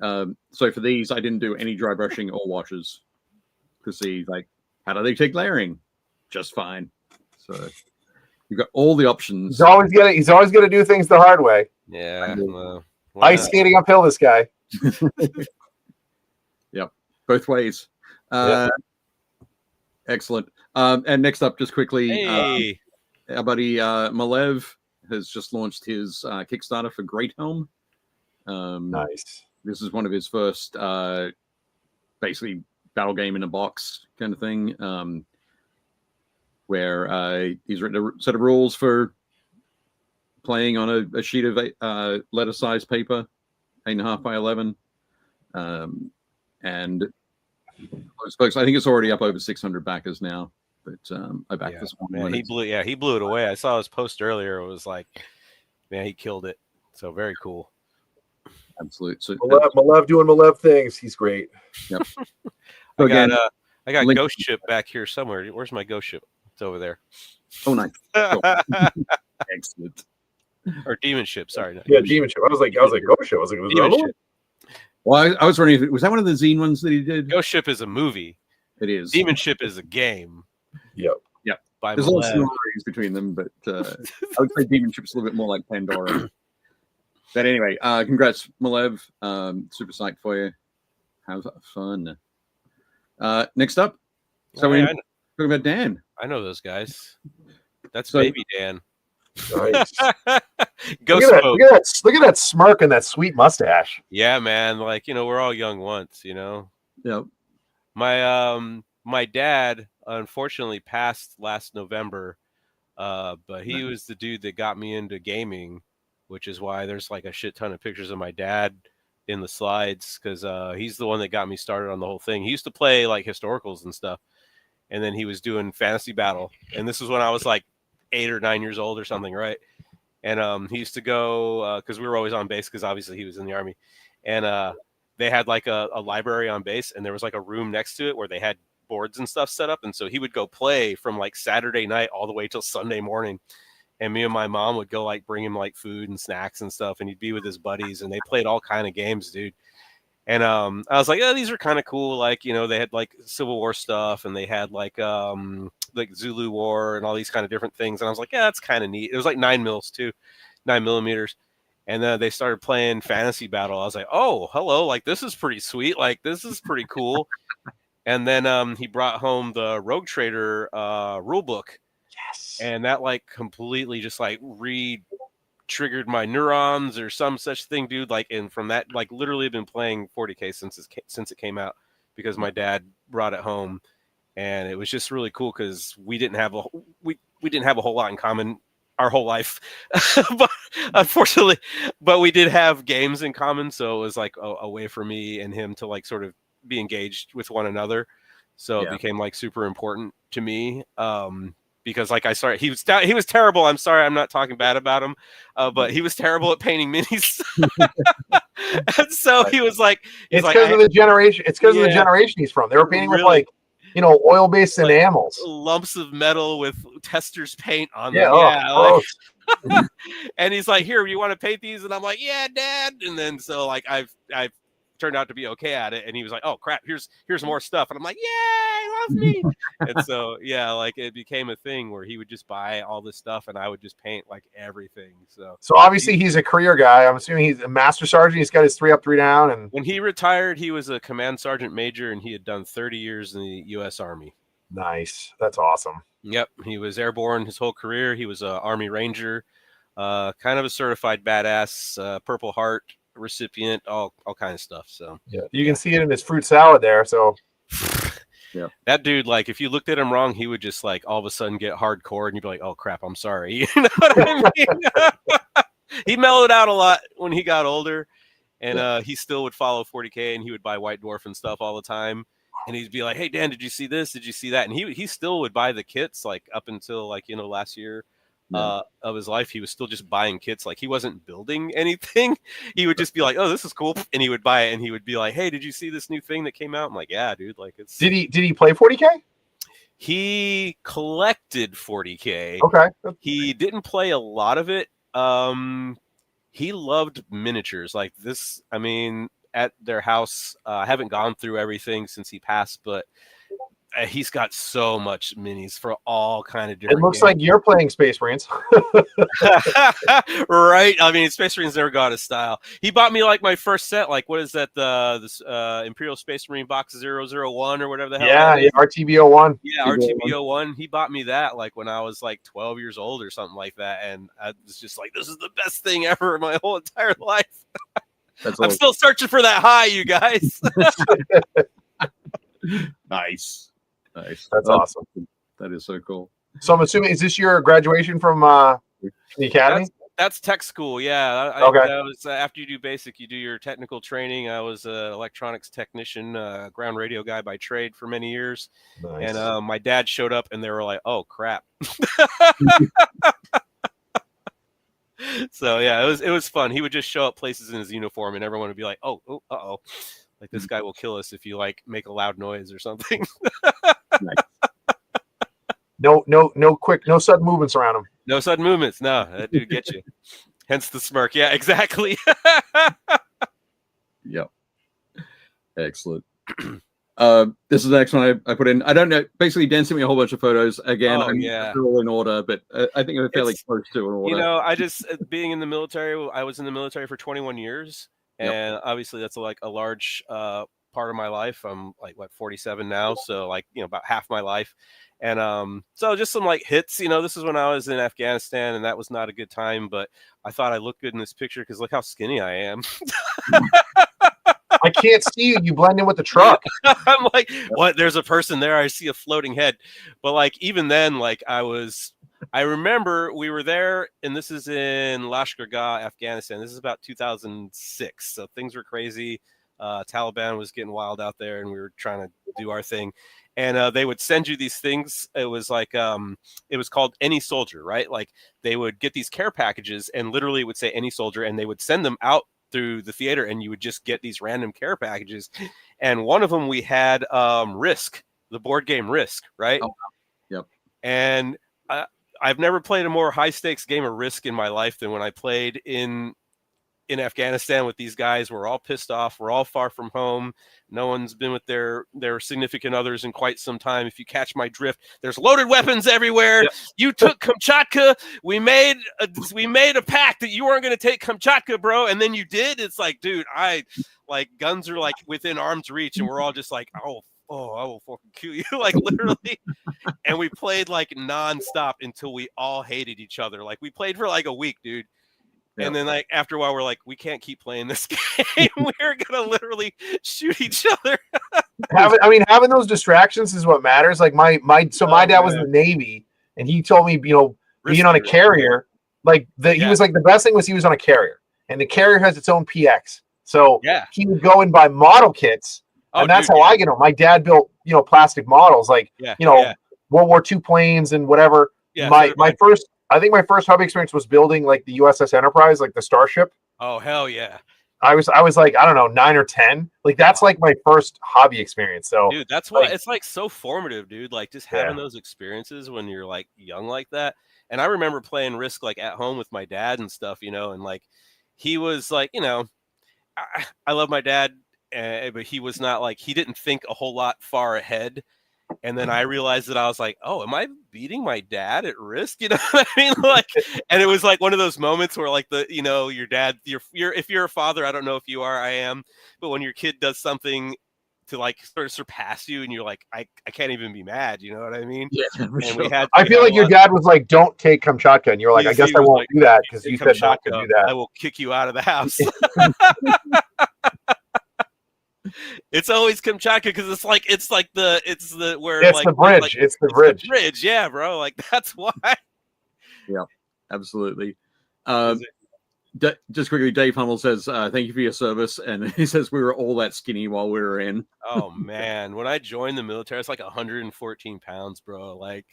So for these, I didn't do any dry brushing or washes to see, like, how do they take layering? Just fine. So you've got all the options. He's always gonna do things the hard way. Yeah. Ice skating uphill, this guy. Yep. Both ways. Excellent. And next up, just quickly, our buddy Malev has just launched his Kickstarter for Greathelm. Nice. This is one of his first, basically, battle game in a box kind of thing, where he's written a set of rules for playing on a sheet of letter-sized paper, 8.5 by 11, and folks, I think it's already up over 600 backers now. But I backed this one. Man, he blew it away. I saw his post earlier. It was like, man, he killed it. So very cool. Absolutely. So Malev doing Malev things. He's great. Yep. I got Ghost Ship back here somewhere. Where's my Ghost Ship? It's over there. Oh, nice. Excellent. Or Demon Ship. Sorry. Demon Ship. I was like Ghost Ship. I was like, was Demon Ship. Well, I was wondering, was that one of the zine ones that he did? Ghost Ship is a movie. It is. Demon Ship is a game. Yep. There's a lot of similarities between them, but I would say Demon Ship's a little bit more like Pandora. But anyway, congrats, Malev. Super psyched for you. Have fun. Next up, we're talking about Dan. I know those guys. That's baby Dan. Nice. Look at that smirk and that sweet mustache. Yeah, man. Like, we're all young once, Yep. My dad unfortunately passed last November, but he was the dude that got me into gaming, which is why there's like a shit ton of pictures of my dad in the slides, because he's the one that got me started on the whole thing. He used to play like historicals and stuff, and then he was doing Fantasy Battle, and this was when I was like 8 or 9 years old or something, right? And he used to go, because we were always on base, because obviously he was in the Army, and they had like a library on base, and there was like a room next to it where they had boards and stuff set up, and so he would go play from like Saturday night all the way till Sunday morning, and me and my mom would go like bring him like food and snacks and stuff, and he'd be with his buddies, and they played all kind of games, dude. And I was like, these are kind of cool. Like, they had like Civil War stuff, and they had like Zulu War and all these kind of different things. And I was like, that's kind of neat. It was like 9 millimeters. And then they started playing Fantasy Battle. I was like, oh, hello. Like, this is pretty sweet. Like, this is pretty cool. And then he brought home the Rogue Trader rule book. Yes. And that like completely just like triggered my neurons or some such thing, dude. Like, and from that, like, literally been playing 40K since it came out, because my dad brought it home, and it was just really cool because we didn't have a whole lot in common our whole life, but unfortunately, but we did have games in common, so it was like a way for me and him to like sort of be engaged with one another. So it became like super important to me. Because like he was terrible. I'm sorry, I'm not talking bad about him, but he was terrible at painting minis. And so he was like, it's because of the generation. It's because of the generation he's from. They were painting with like oil-based enamels. Lumps of metal with tester's paint on Yeah, them. And he's like, "Here, you want to paint these?" And I'm like, "Yeah, Dad." And then so like I've turned out to be okay at it. And he was like, "Oh crap, here's more stuff." And I'm like, "Yay, love me." And so yeah, like it became a thing where he would just buy all this stuff and I would just paint like everything. So obviously he's a career guy. I'm assuming he's a master sergeant. He's got his 3 up, 3 down. And when he retired, he was a command sergeant major and he had done 30 years in the U.S. Army. Nice. That's awesome. Yep. He was airborne his whole career. He was an Army Ranger, kind of a certified badass, Purple Heart recipient, all kind of stuff. So yeah, you can see it in his fruit salad there. So yeah, that dude, like if you looked at him wrong, he would just like all of a sudden get hardcore and you'd be like, "Oh crap, I'm sorry." You know what I mean? He mellowed out a lot when he got older, and he still would follow 40K and he would buy White Dwarf and stuff all the time. And he'd be like, "Hey Dan, did you see this? Did you see that?" And he still would buy the kits like up until like last year of his life. He was still just buying kits. Like he wasn't building anything. He would just be like, "Oh, this is cool," and he would buy it. And he would be like, "Hey, did you see this new thing that came out?" I'm like, "Yeah, dude." Like it's. Did he play 40K? He collected 40K. Okay. He didn't play a lot of it. He loved miniatures like this. I mean, at their house, I haven't gone through everything since he passed, but he's got so much minis for all kind of different. It looks games. like you're playing Space Marines. Right? I mean, Space Marines never got his style. He bought me like my first set. Like, what is that? This Imperial Space Marine box 001 or whatever the hell. Yeah, RTB01. Yeah, RTB01. He bought me that like when I was like 12 years old or something like that, and I was just like, "This is the best thing ever in my whole entire life." I'm still searching for that high, you guys. Nice. That's awesome. That is so cool. So I'm assuming, is this your graduation from the academy? That's tech school, yeah. Okay. That was after you do basic, you do your technical training. I was an electronics technician, ground radio guy by trade for many years. Nice. And my dad showed up, and they were like, "Oh crap." So yeah, it was fun. He would just show up places in his uniform, and everyone would be like, "Oh, uh-oh. Like this guy will kill us if you like make a loud noise or something." No sudden movements around him. No sudden movements. No, that dude gets you. Hence the smirk. Yeah, exactly. Yep. Excellent. This is the next one I put in. I don't know. Basically, Dan sent me a whole bunch of photos. Again, they're all in order, but I think they're fairly close to an order. I just being in the military. I was in the military for 21 years, and obviously that's like a large part of my life. I'm like 47 now, so like about half my life. And so just some like hits. This is when I was in Afghanistan, and that was not a good time. But I thought I looked good in this picture because look how skinny I am. I can't see you. You blend in with the truck. I'm like, what? There's a person there. I see a floating head. But like even then, like I remember we were there, and this is in Lashkar Gah, Afghanistan. This is about 2006. So things were crazy. Taliban was getting wild out there, and we were trying to do our thing. And they would send you these things. It was like it was called Any Soldier, right? Like they would get these care packages, and literally it would say Any Soldier, and they would send them out through the theater, and you would just get these random care packages. And one of them we had Risk, the board game Risk, right? Oh, yep. And I've never played a more high stakes game of Risk in my life than when I played in Afghanistan with these guys. We're all pissed off. We're all far from home. No one's been with their significant others in quite some time. If you catch my drift, there's loaded weapons everywhere. Yep. You took Kamchatka. We made a pact that you weren't going to take Kamchatka, bro. And then you did. It's like, dude, guns are like within arm's reach, and we're all just like, oh, I will fucking kill you, like literally. And we played like nonstop until we all hated each other. Like we played for like a week, dude. Yep. And then like after a while, we're like, we can't keep playing this game. We're gonna literally shoot each other. Having those distractions is what matters. Like my dad was in the Navy, and he told me, being on a carrier, he was like, the best thing was he was on a carrier, and the carrier has its own PX. So he would go and buy model kits, and that's how I get them. My dad built plastic models, World War II planes and whatever. Yeah, I think my first hobby experience was building like the USS Enterprise, like the starship. Oh hell yeah! I was like, I don't know, 9 or 10. Like that's like my first hobby experience. So dude, that's why it's like so formative, dude. Like just having those experiences when you're like young like that. And I remember playing Risk like at home with my dad and stuff, you know, and like he was like, you know, I love my dad, but he was not like, he didn't think a whole lot far ahead. And then I realized that I was like, oh, am I beating my dad at Risk? You know what I mean? Like, and it was like one of those moments where like the, you know, your dad, if you're a father, I don't know if you are, I am, but when your kid does something to like sort of surpass you and you're like, I can't even be mad. You know what I mean? Yeah, for And sure. I feel like your dad was like, don't take Kamchatka. And you're like, I guess I won't do that because you said not to do that. I will kick you out of the house. It's always Kamchatka because it's the bridge. Like, it's the bridge. Yeah, bro. Like that's why. Yeah, absolutely. Just quickly, Dave Hummel says, thank you for your service. And he says we were all that skinny while we were in. Oh, man. When I joined the military, it's like 114 pounds, bro. Like,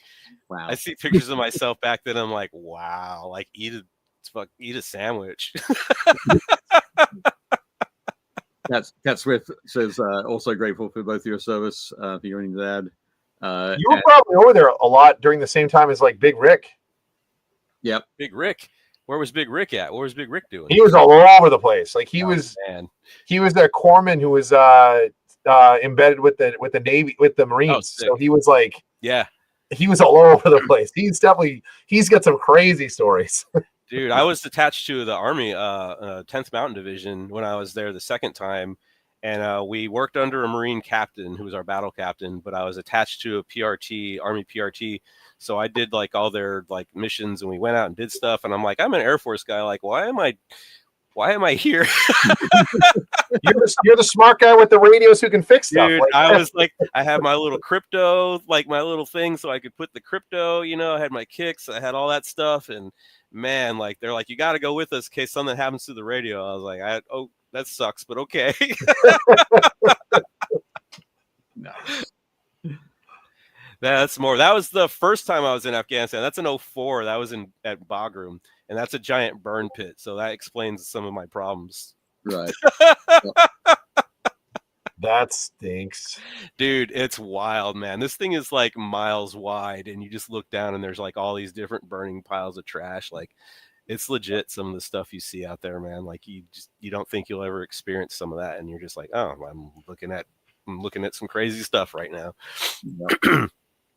wow. I see pictures of myself back then. I'm like, wow. Like, eat a sandwich. Cat Swift says, also grateful for both your service, for your and dad. You were probably over there a lot during the same time as like Big Rick. Yep. Big Rick. Where was Big Rick at? What was Big Rick doing? He was all over the place. Like he was their corpsman who was embedded with the Navy, with the Marines. So he was like, he was all over the place. He's got some crazy stories. Dude, I was attached to the Army 10th Mountain Division when I was there the second time. And we worked under a Marine captain who was our battle captain, but I was attached to a PRT, Army PRT. So I did like all their like missions and we went out and did stuff. And I'm like, I'm an Air Force guy. Like, why am I here? You're the smart guy with the radios who can fix stuff. Dude, like I was like, I had my little crypto, like my little thing, so I could put the crypto, you know, I had my kicks, I had all that stuff. And man, like they're like, you got to go with us in case something happens to the radio. I was like, that sucks, but okay. No. That was the first time I was in Afghanistan. That's in 2004. That was at Bagram, and that's a giant burn pit. So that explains some of my problems. Right. That stinks. Dude, it's wild, man. This thing is like miles wide, and you just look down and there's like all these different burning piles of trash. Like it's legit some of the stuff you see out there, man. Like you don't think you'll ever experience some of that, and you're just like, oh, I'm looking at some crazy stuff right now. Yep.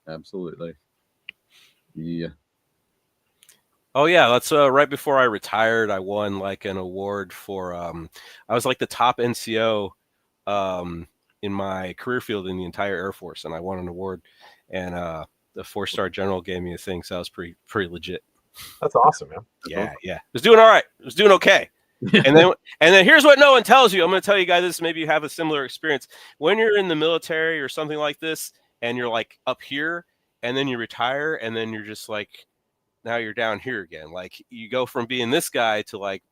Absolutely. Yeah. Oh yeah, that's right before I retired, I won like an award for I was like the top NCO in my career field in the entire Air Force, and I won an award, and the 4-star general gave me a thing, so I was pretty legit. That's awesome, man. Yeah. It was doing all right. It was doing okay. And then here's what no one tells you. I'm going to tell you guys this. Maybe you have a similar experience when you're in the military or something like this, and you're like up here, and then you retire, and then you're just like, now you're down here again. Like you go from being this guy to like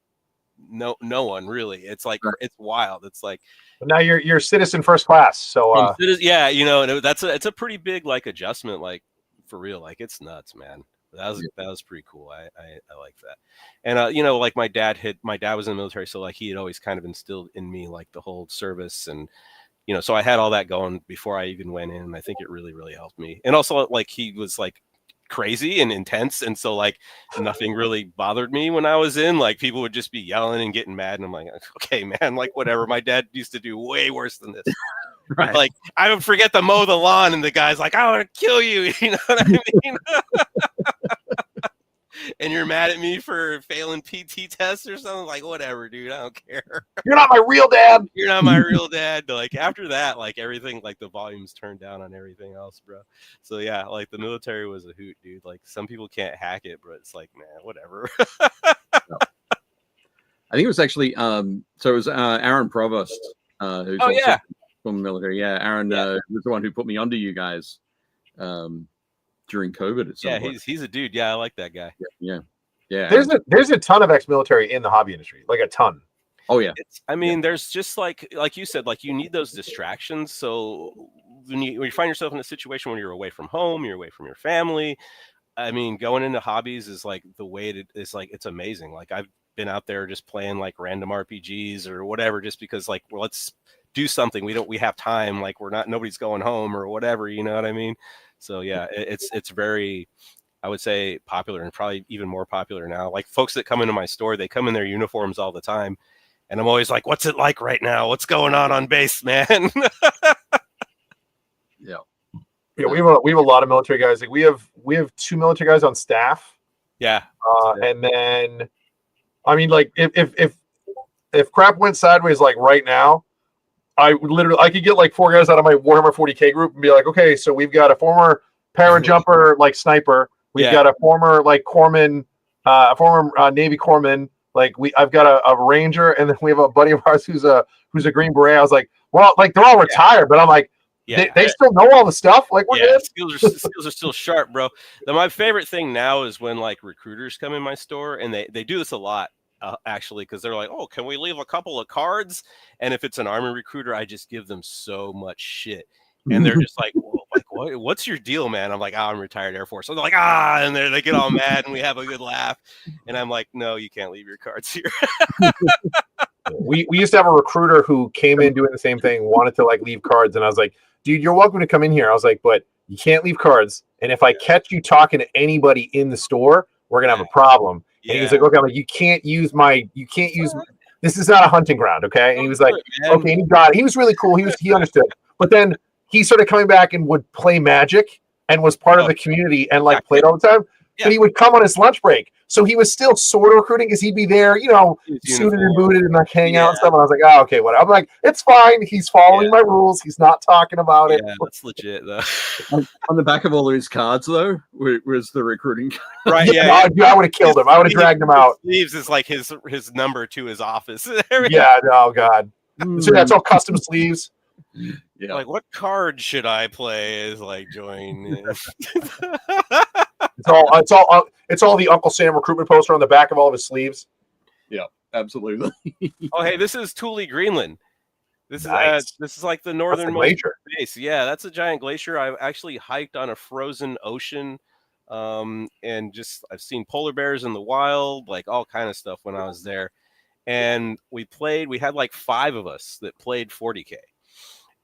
no one really. It's like it's wild. It's like now you're citizen first class. So yeah, you know, and it's a pretty big like adjustment, like for real. Like it's nuts, man. That was pretty cool. I like that. And you know, like my dad was in the military, so like he had always kind of instilled in me like the whole service, and you know, so I had all that going before I even went in, and I think it really, really helped me. And also like he was like crazy and intense, and so like nothing really bothered me when I was in. Like people would just be yelling and getting mad, and I'm like, okay, man, like whatever. My dad used to do way worse than this. Right. Like I would forget to mow the lawn, and the guy's like, I want to kill you. You know what I mean? And you're mad at me for failing PT tests or something? Like, whatever, dude. I don't care. You're not my real dad. You're not my real dad. But like after that, like everything, like the volume's turned down on everything else, bro. So yeah, like the military was a hoot, dude. Like some people can't hack it, but it's like, man, whatever. No. I think it was actually so it was Aaron Provost who's from the military. Yeah, Aaron was the one who put me onto you guys during COVID. He's a dude. Yeah, I like that guy. Yeah. There's a ton of ex-military in the hobby industry, like a ton. Oh yeah. There's just like you said, like you need those distractions. So when you find yourself in a situation where you're away from home, you're away from your family. I mean, going into hobbies is like the way it's like it's amazing. Like been out there just playing like random RPGs or whatever, just because like, well, let's do something. We have time. Like nobody's going home or whatever. You know what I mean? So yeah, it's very, I would say, popular, and probably even more popular now. Like folks that come into my store, they come in their uniforms all the time. And I'm always like, what's it like right now? What's going on base, man? Yeah. Yeah, we have a lot of military guys. Like we have 2 military guys on staff. Yeah. And then, I mean, like if crap went sideways, like right now, I could get like 4 guys out of my Warhammer 40K group and be like, okay, so we've got a former parajumper like sniper, we've got a former like corpsman, a former Navy corpsman. Like I've got a ranger, and then we have a buddy of ours who's a Green Beret. I was like, well, like they're all retired, but I'm like, they still know all the stuff. Like we're good. Skills are still sharp, bro. My favorite thing now is when like recruiters come in my store, and they do this a lot. Actually, because they're like, oh, can we leave a couple of cards? And if it's an Army recruiter, I just give them so much shit. And they're just like, well, like, what's your deal, man? I'm like, I'm retired Air Force. So they're like, and they get all mad, and we have a good laugh. And I'm like, no, you can't leave your cards here. we used to have a recruiter who came in doing the same thing, wanted to like leave cards. And I was like, dude, you're welcome to come in here. I was like, but you can't leave cards. And if I catch you talking to anybody in the store, we're going to have a problem. And he was like, okay, I'm like, you can't use this is not a hunting ground. Okay. And he was like, okay. And he got it. He was really cool. He understood. But then he started coming back and would play Magic and was part of the community and like played all the time. Yeah. But he would come on his lunch break. So he was still sort of recruiting because he'd be there, suited and booted and like hang out and stuff. And I was like, oh, okay, whatever. I'm like, it's fine. He's following my rules. He's not talking about it. Yeah, that's legit though. On the back of all his cards though, was the recruiting card. Right. Yeah. I would have killed him. I would have dragged him out. Sleeves is like his number to his office. Yeah. Oh God. So that's all custom sleeves. Yeah. Like, what card should I play? Is like join. It's all the Uncle Sam recruitment poster on the back of all of his sleeves. Yeah, absolutely. Oh, hey, this is Thule, Greenland. This is like the northern glacier base. Yeah, that's a giant glacier. I've actually hiked on a frozen ocean, and I've seen polar bears in the wild, like all kind of stuff when I was there. And we had like 5 of us that played 40K.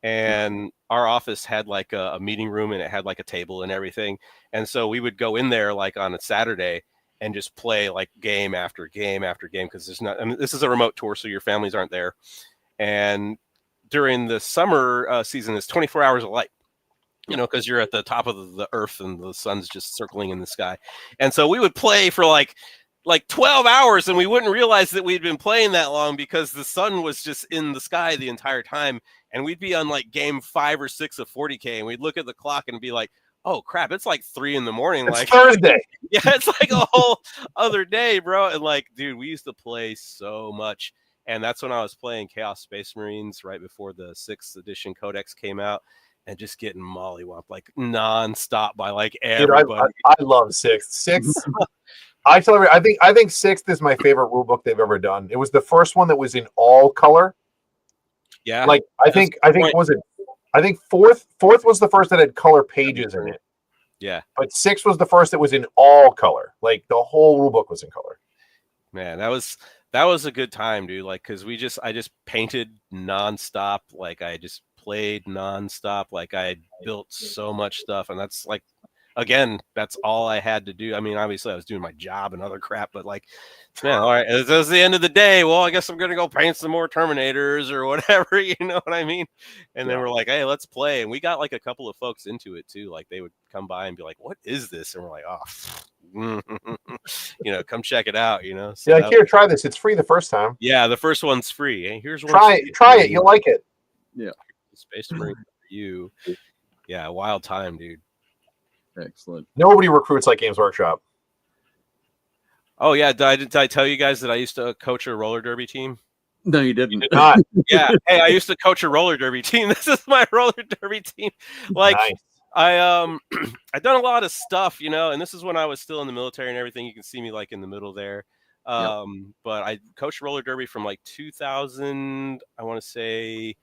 And our office had like a meeting room, and it had like a table and everything. And so we would go in there like on a Saturday and just play like game after game after game. Cause this is a remote tour, so your families aren't there. And during the summer season, it's 24 hours of light, cause you're at the top of the earth and the sun's just circling in the sky. And so we would play for like 12 hours, and we wouldn't realize that we'd been playing that long because the sun was just in the sky the entire time. And we'd be on like game 5 or 6 of 40K, and we'd look at the clock and be like, oh crap, it's like 3 a.m. It's like Thursday. Yeah, it's like a whole other day, bro. And like, dude, we used to play so much. And that's when I was playing Chaos Space Marines right before the 6th edition Codex came out, and just getting mollywopped like nonstop by like everybody. Dude, I love 6th. I tell you, I think 6th is my favorite rule book they've ever done. It was the first one that was in all color. Yeah. Like I think was it? I think fourth was the first that had color pages in it. Yeah. But 6th was the first that was in all color. Like the whole rule book was in color. Man, that was a good time, dude. Like, cause I just painted nonstop. Like I just played nonstop. Like I built so much stuff, and that's like, again, that's all I had to do. I mean, obviously I was doing my job and other crap, but like, man, all right, it was the end of the day. Well, I guess I'm going to go paint some more Terminators or whatever, you know what I mean? And then we're like, hey, let's play. And we got like a couple of folks into it too. Like they would come by and be like, what is this? And we're like, oh, come check it out, So yeah, like, here, try this. It's free the first time. Yeah, the first one's free. Hey, here's one. Try it. You'll like it. Yeah. Space Marine for you. Yeah, wild time, dude. Excellent. Nobody recruits like Games Workshop. Oh yeah, did I tell you guys that I used to coach a roller derby team? No, you didn't. You did not. Yeah. Hey, I used to coach a roller derby team. This is my roller derby team. Like nice. I done a lot of stuff, and this is when I was still in the military and everything. You can see me like in the middle there. But I coached roller derby from like 2000, I want to say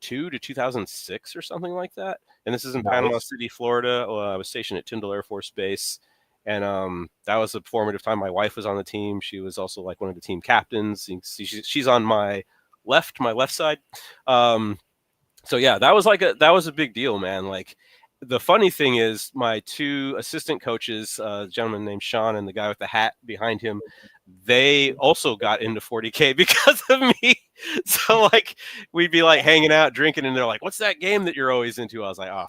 2 to 2006 or something like that. And this is in Panama City, Florida. I was stationed at Tyndall Air Force Base, And that was a formative time. My wife was on the team. She was also like one of the team captains. You can see she's on my left side. So yeah, that was a big deal, man. Like, the funny thing is, my two assistant coaches, a gentleman named Sean and the guy with the hat behind him, they also got into 40K because of me. So like, we'd be like hanging out, drinking, and they're like, "What's that game that you're always into?" I was like, "Oh."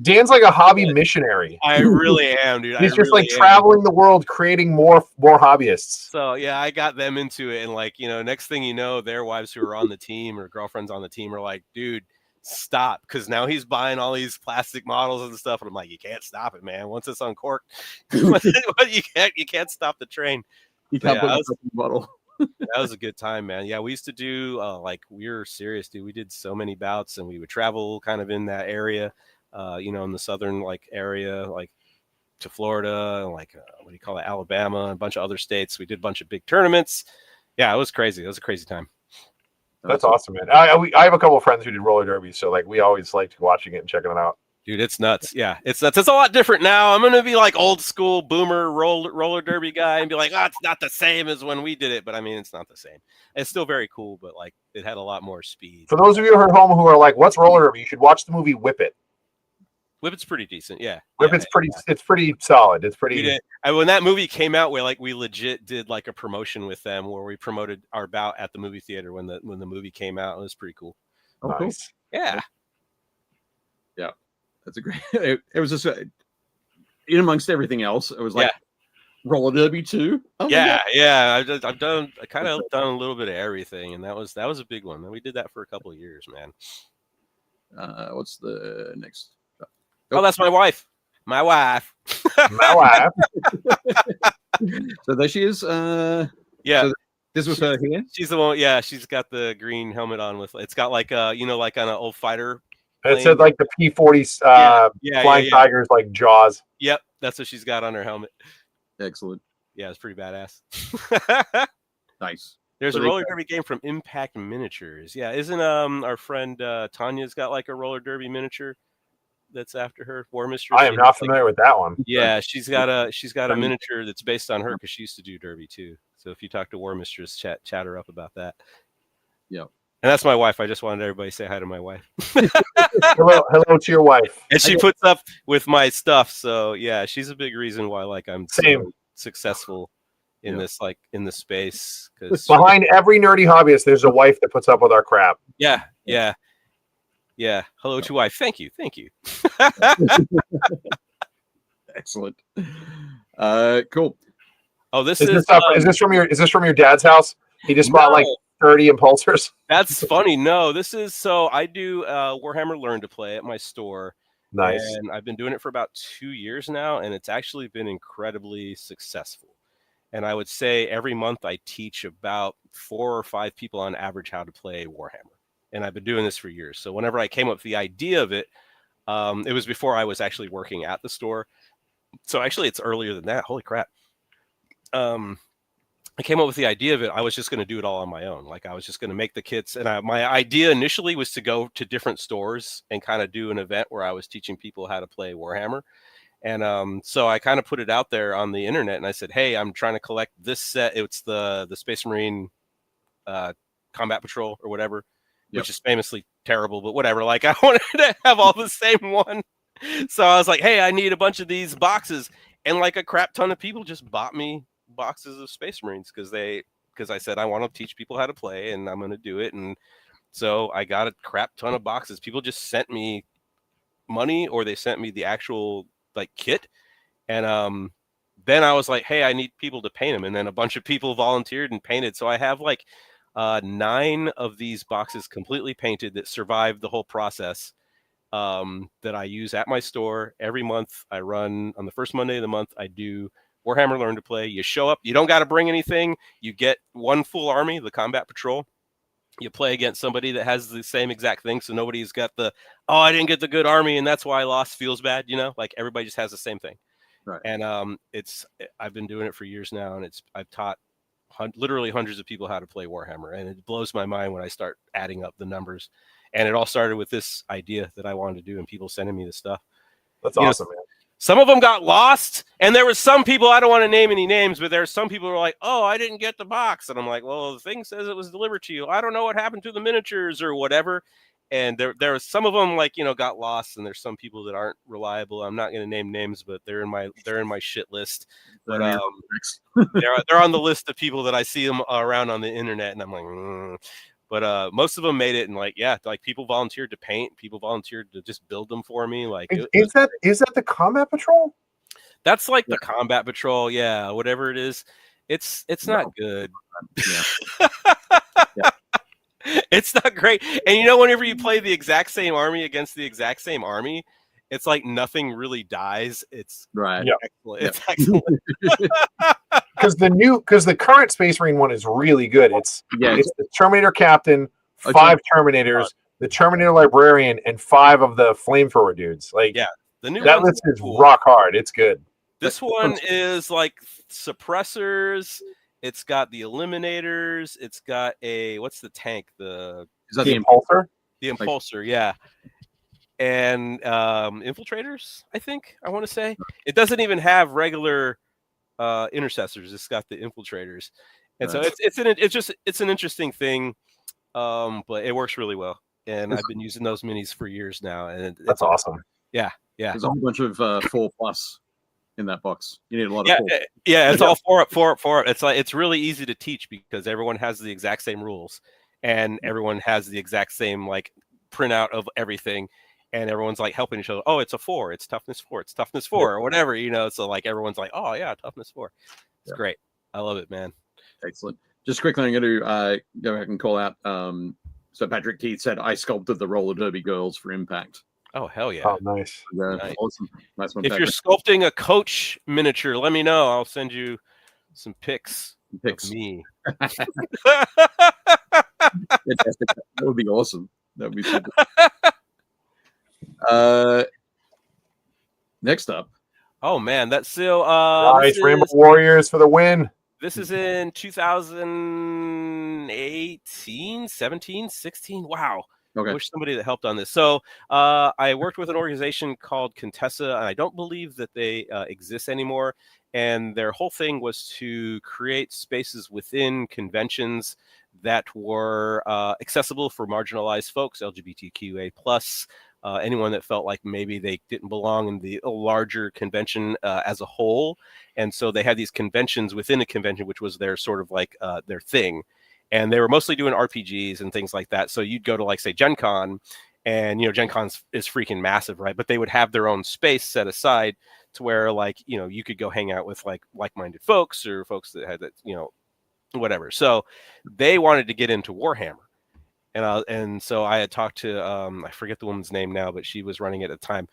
Dan's like a hobby missionary. I really am, dude. He's just like traveling the world, creating more hobbyists. So yeah, I got them into it, and like, next thing you know, their wives who are on the team or girlfriends on the team are like, "Dude, stop," because now he's buying all these plastic models and stuff, and I'm like, "You can't stop it, man. Once it's uncorked, you can't stop the train." You can't put a bottle. That was a good time, man. Yeah, we used to do like, we were serious, dude. We did so many bouts, and we would travel kind of in that area. In the southern like area, like to Florida, like what do you call it, Alabama, and a bunch of other states. We did a bunch of big tournaments. Yeah, it was crazy. It was a crazy time. That's awesome, man. I have a couple of friends who did roller derby, so like we always liked watching it and checking it out. Dude, it's nuts. Yeah, it's nuts. It's a lot different now. I'm gonna be like old school boomer roller derby guy and be like, "Oh, it's not the same as when we did it." But I mean, it's not the same. It's still very cool, but like, it had a lot more speed. For those of you at home who are like, "What's roller derby?" You should watch the movie Whip It. Whip It's pretty decent, yeah. Whip It's pretty. It's pretty solid. It's pretty. When that movie came out, we legit did like a promotion with them where we promoted our bout at the movie theater when the movie came out. It was pretty cool. Oh, nice. Cool. Yeah. That's a great. It was just in amongst everything else. It was like roller derby too. Oh, yeah. I've done a little bit of everything, and that was a big one. And we did that for a couple of years, man. What's the next? Oh, that's my wife. My wife. My wife. So there she is. Yeah. So this was her here. She's the one. Yeah, she's got the green helmet on with. It's got like like on an old fighter. It said like the P-40 Flying Tigers, like Jaws. Yep, that's what she's got on her helmet. Excellent. Yeah, it's pretty badass. Nice. There's a roller derby game from Impact Miniatures. Yeah, isn't our friend Tanya's got like a roller derby miniature that's after her, War Mistress? I am not familiar with that one. Yeah, she's got a miniature that's based on her because she used to do derby too. So if you talk to War Mistress, chat her up about that. Yeah. And that's my wife. I just wanted everybody to say hi to my wife. hello to your wife. And she puts up with my stuff. So yeah, she's a big reason why like I'm so successful in this space. Because behind every nerdy hobbyist, there's a wife that puts up with our crap. Yeah. Hello to wife. Thank you. Excellent. Cool. Oh, is this from your dad's house? He just bought like 30 impulsors. That's funny. No, this is I do Warhammer Learn to Play at my store. Nice. And I've been doing it for about 2 years now, and it's actually been incredibly successful. And I would say every month I teach about 4 or 5 people on average how to play Warhammer. And I've been doing this for years. So whenever I came up with the idea of it, it was before I was actually working at the store. So actually it's earlier than that. Holy crap. I came up with the idea of it. I was just going to do it all on my own. Like I was just going to make the kits. And my idea initially was to go to different stores and kind of do an event where I was teaching people how to play Warhammer. And so I kind of put it out there on the internet and I said, hey, I'm trying to collect this set. It's the Space Marine Combat Patrol or whatever, which is famously terrible, but whatever. Like I wanted to have all the same one. So I was like, hey, I need a bunch of these boxes. And like a crap ton of people just bought me boxes of Space Marines because I said I want to teach people how to play and I'm going to do it. And so I got a crap ton of boxes. People just sent me money or they sent me the actual like kit. And then I was like, hey, I need people to paint them. And then a bunch of people volunteered and painted. So I have like 9 of these boxes completely painted that survived the whole process that I use at my store. Every month I run on the first Monday of the month. I do Warhammer Learn to Play. You show up, you don't got to bring anything. You get one full army, the Combat Patrol. You play against somebody that has the same exact thing. So nobody's got I didn't get the good army and that's why I lost feels bad. Like everybody just has the same thing. Right. And I've been doing it for years now. And I've taught literally hundreds of people how to play Warhammer. And it blows my mind when I start adding up the numbers. And it all started with this idea that I wanted to do and people sending me the stuff. That's awesome, man. Some of them got lost, and there was some people, I don't want to name any names, but there's some people who were like, oh, I didn't get the box. And I'm like, well, the thing says it was delivered to you. I don't know what happened to the miniatures or whatever. And there was some of them like, got lost, and there's some people that aren't reliable. I'm not going to name names, but they're in my shit list. But they're on the list of people that I see them around on the internet, and I'm like, But most of them made it, and like people volunteered to paint, people volunteered to just build them for me. Like, is that the Combat Patrol? That's like the Combat Patrol, yeah, whatever it is. It's not good. Yeah. It's not great. And whenever you play the exact same army against the exact same army, it's like nothing really dies. It's right. Excellent. It's excellent. Because the current Space Marine one is really good. It's the Terminator Captain, 5 Terminators, the Terminator Librarian, and 5 of the Flamethrower dudes. Like, the new that list is rock hard. It's good. This one is like suppressors. It's got the eliminators. It's got what's the tank? Is that the Impulsor? The Impulsor, yeah. And infiltrators, I want to say. It doesn't even have regular intercessors. It's got the infiltrators. And so it's an interesting thing. But it works really well. And I've been using those minis for years now. And that's awesome. Yeah. There's a whole bunch of 4+ in that box. You need a lot of 4. Yeah, it's all 4 up. It's really easy to teach because everyone has the exact same rules, and everyone has the exact same like printout of everything, and everyone's like helping each other. Oh, it's a 4. It's toughness 4. It's toughness 4, or whatever. So like everyone's like, oh yeah, toughness 4. It's great. I love it, man. Excellent. Just quickly, I'm going to go back and call out. So Patrick Keith said I sculpted the roller derby girls for Impact. Oh, hell yeah. Oh, nice. Nice. Awesome. Nice one, if Patrick. you're sculpting a coach miniature, let me know. I'll send you some pics of me. Fantastic. That would be awesome. That would be super. Next up. Oh, man. That's still... nice. Rainbow Warriors for the win. This is in 2018, 17, 16. Wow. Okay. I wish somebody that helped on this. So I worked with an organization called Contessa, and I don't believe that they exist anymore. And their whole thing was to create spaces within conventions that were accessible for marginalized folks, LGBTQA+, anyone that felt like maybe they didn't belong in the larger convention as a whole. And so they had these conventions within a convention, which was their sort of like their thing. And they were mostly doing RPGs and things like that. So you'd go to like, say, Gen Con, and, Gen Con is freaking massive, right? But they would have their own space set aside to where like, you could go hang out with like-minded folks or folks that had that, whatever. So they wanted to get into Warhammer. And so I had talked to, I forget the woman's name now, but she was running it at the time.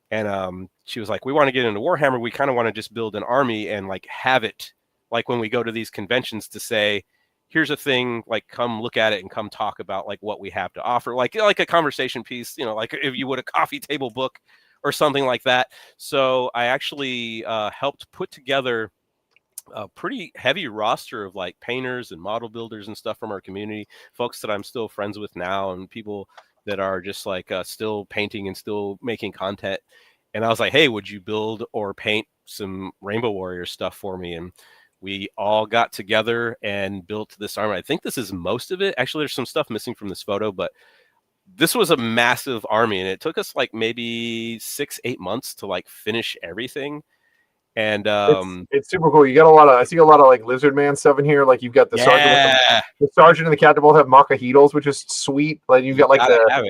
And she was like, we want to get into Warhammer. We kind of want to just build an army and like have it like when we go to these conventions to say, here's a thing, like come look at it and come talk about like what we have to offer, like a conversation piece, like if you would a coffee table book or something like that. So I actually helped put together a pretty heavy roster of like painters and model builders and stuff from our community, folks that I'm still friends with now, and people that are just like still painting and still making content. And I was like, hey, would you build or paint some Rainbow Warrior stuff for me? And we all got together and built this army. I think this is most of it. Actually, there's some stuff missing from this photo, but this was a massive army, and it took us like maybe 6-8 months to like finish everything. And it's super cool. You got I see a lot of like Lizard Man stuff in here. Like you've got the sergeant and the captain both have Makahedals, which is sweet. Like you've got like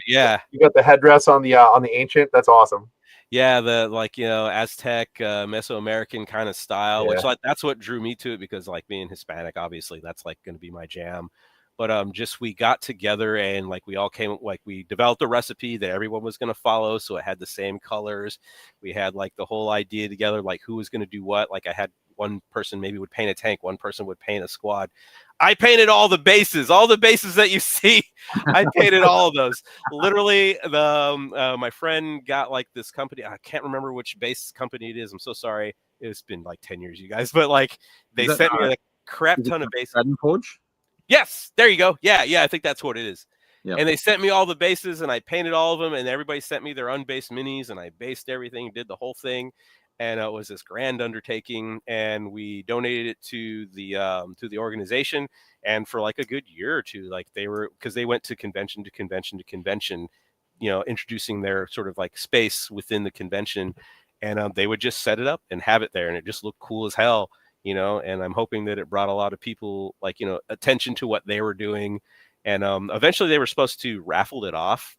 you got the headdress on the ancient. That's awesome. Yeah, the like Aztec, Mesoamerican kind of style, which like that's what drew me to it, because like being Hispanic, obviously that's like going to be my jam. But just we got together and like we all came, like we developed a recipe that everyone was going to follow, so it had the same colors. We had like the whole idea together, like who was going to do what. Like I had one person maybe would paint a tank, one person would paint a squad. I painted all the bases that you see. I painted all of those. Literally, my friend got like this company. I can't remember which base company it is. I'm so sorry. It's been like 10 years, you guys. But like they sent me a crap ton of bases. Forge? Yes, there you go. Yeah, I think that's what it is. Yep. And they sent me all the bases, and I painted all of them, and everybody sent me their unbased minis, and I based everything, did the whole thing. and it was this grand undertaking, and we donated it to the organization. And for like a good year or two, like because they went to convention to convention to convention, introducing their sort of like space within the convention, and they would just set it up and have it there, and it just looked cool as hell, and I'm hoping that it brought a lot of people like, attention to what they were doing. And eventually they were supposed to raffle it off,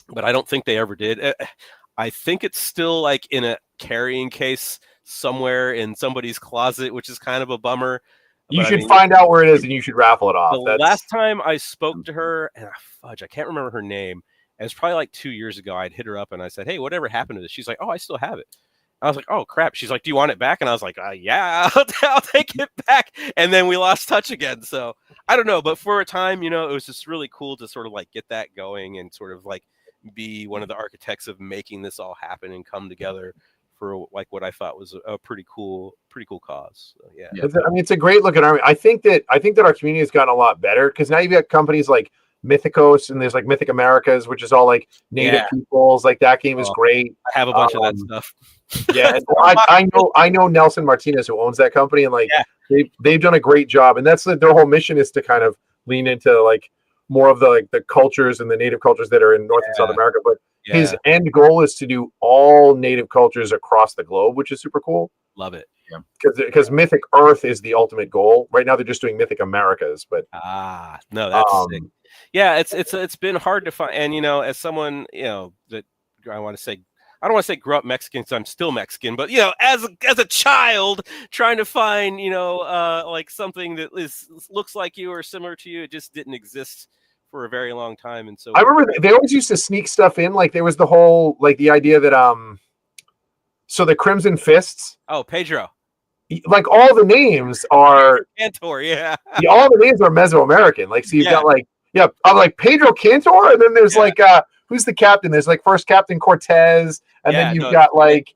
but I don't think they ever did. I think it's still like in a carrying case somewhere in somebody's closet, which is kind of a bummer. You should find out where it is and you should raffle it off. The last time I spoke to her, and I can't remember her name. It was probably like 2 years ago. I'd hit her up and I said, "Hey, whatever happened to this?" She's like, "Oh, I still have it." I was like, "Oh crap." She's like, "Do you want it back?" And I was like, "Yeah, I'll take it back." And then we lost touch again. So I don't know, but for a time, it was just really cool to sort of like get that going and sort of like be one of the architects of making this all happen and come together for like what I thought was a pretty cool cause. So, yeah. I mean, it's a great looking army. I think that our community has gotten a lot better because now you've got companies like Mythicos, and there's like Mythic Americas, which is all like native peoples. Like that game is great. I have a bunch of that stuff. Yeah, I know Nelson Martinez, who owns that company, and like they've done a great job. And that's their whole mission is to kind of lean into like more of the cultures and the native cultures that are in North and South America. But his end goal is to do all native cultures across the globe, which is super cool. Love it. Because Mythic Earth is the ultimate goal. Right now they're just doing Mythic Americas, but no, that's sick. Yeah, it's been hard to find, and as someone that I want to say, I don't want to say grew up Mexican because I'm still Mexican, but as a child trying to find like something that looks like you or similar to you, it just didn't exist for a very long time. And so I remember they always used to sneak stuff in. Like there was the whole like the idea that so the Crimson Fists. Oh, Pedro. Like all the names are Cantor, all the names are Mesoamerican. Like so you've got like I'm like Pedro Cantor, and then there's like who's the captain? There's like first Captain Cortez, and then you've got like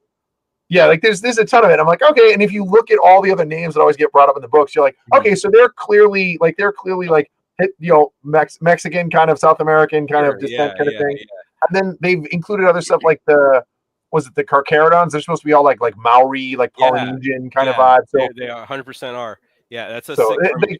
like there's a ton of it. I'm like, okay, and if you look at all the other names that always get brought up in the books, you're like, okay, so they're clearly Mexican kind of South American kind of descent kind of thing. And then they've included other stuff like the Carcharodons? They're supposed to be all like Maori, like Polynesian kind of vibe. So they are 100% are. Yeah, that's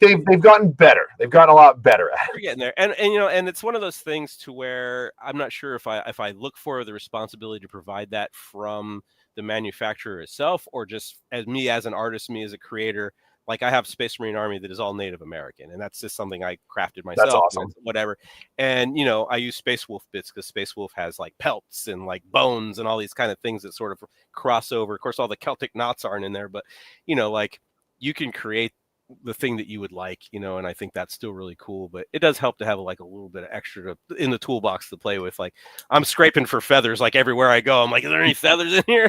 they've gotten better. They've gotten a lot better at it. We're getting there, and it's one of those things to where I'm not sure if I look for the responsibility to provide that from the manufacturer itself, or just as me as an artist, me as a creator. Like I have Space Marine Army that is all Native American, and that's just something I crafted myself. That's awesome. Whatever. And I use Space Wolf bits because Space Wolf has like pelts and like bones and all these kind of things that sort of cross over. Of course, all the Celtic knots aren't in there, but like you can create the thing that you would like, and I think that's still really cool. But it does help to have like a little bit of extra in the toolbox to play with. Like I'm scraping for feathers like everywhere I go. I'm like, is there any feathers in here?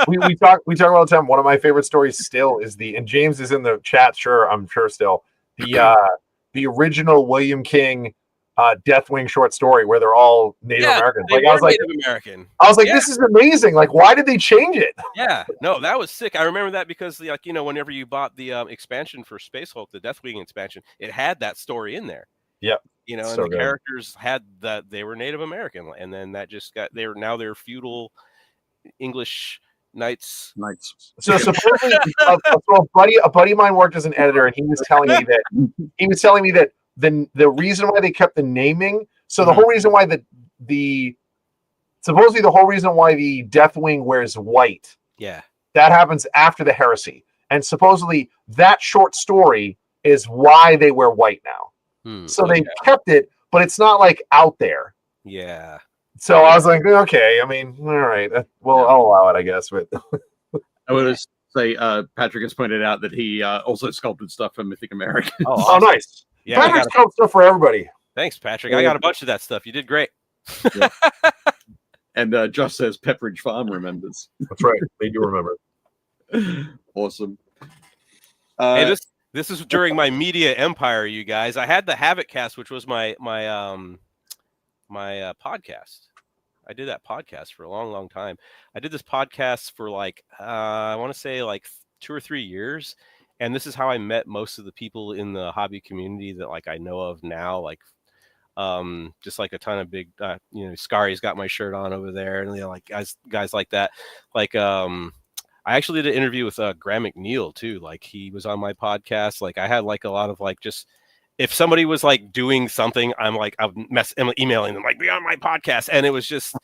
we talk all the time. One of my favorite stories still is and James is in the chat. I'm sure still the original William King Deathwing short story where they're all Native Americans. Like I was like Native American. I was like, this is amazing. Like, why did they change it? Yeah, no, that was sick. I remember that because whenever you bought the expansion for Space Hulk, the Deathwing expansion, it had that story in there. Yep. And the characters had that they were Native American, and then that just got they're feudal English knights. So supposedly, a buddy of mine worked as an editor, and he was telling me that the reason why they kept the naming, so the whole reason why supposedly the whole reason why the Deathwing wears white, that happens after the heresy, and supposedly that short story is why they wear white now. So they kept it, but it's not like out there. Yeah. So I was like, okay, I mean, all right, well, I'll allow it, I guess. But I would say Patrick has pointed out that he also sculpted stuff for Mythic America. Oh, nice. Yeah, Patrick's sculpted stuff for everybody. Thanks, Patrick. I got a bunch of that stuff. You did great. Yeah. And Josh says Pepperidge Farm remembers. That's right. They do remember. Awesome. Hey, this is during my media empire, you guys. I had the Havoc Cast, which was my podcast. I did that podcast for a long, long time. I did this podcast for like I want to say like 2 or 3 years. And this is how I met most of the people in the hobby community that like I know of now, like just like a ton of big Scari's got my shirt on over there, and like guys like that. Like I actually did an interview with Graham McNeil too. Like he was on my podcast. Like I had like a lot of like just if somebody was like doing something, I'm emailing them like be on my podcast, and it was just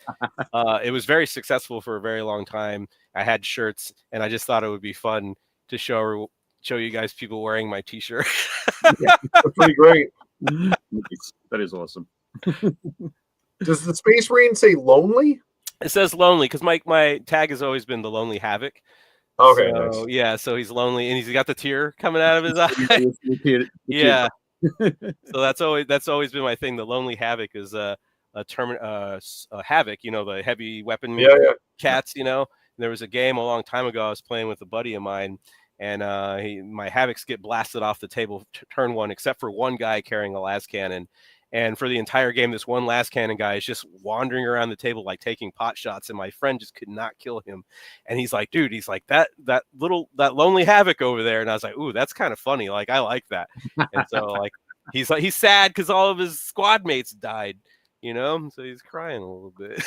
it was very successful for a very long time. I had shirts, and I just thought it would be fun to show you guys people wearing my T-shirt. Yeah, that's pretty great. That is awesome. Does the Space Marine say lonely? It says lonely because my tag has always been the Lonely Havoc. Okay, so, nice. Yeah, so he's lonely, and he's got the tear coming out of his eye. Yeah. So that's always been my thing. The Lonely Havoc is a Havoc, the heavy weapon cats, And there was a game a long time ago I was playing with a buddy of mine, and my Havocs get blasted off the table turn one, except for one guy carrying a las cannon. And for the entire game, this one las cannon guy is just wandering around the table, like taking pot shots. And my friend just could not kill him. And he's like, dude, that Lonely Havoc over there. And I was like, ooh, that's kind of funny. Like, I like that. And so like, he's sad because all of his squad mates died, so he's crying a little bit.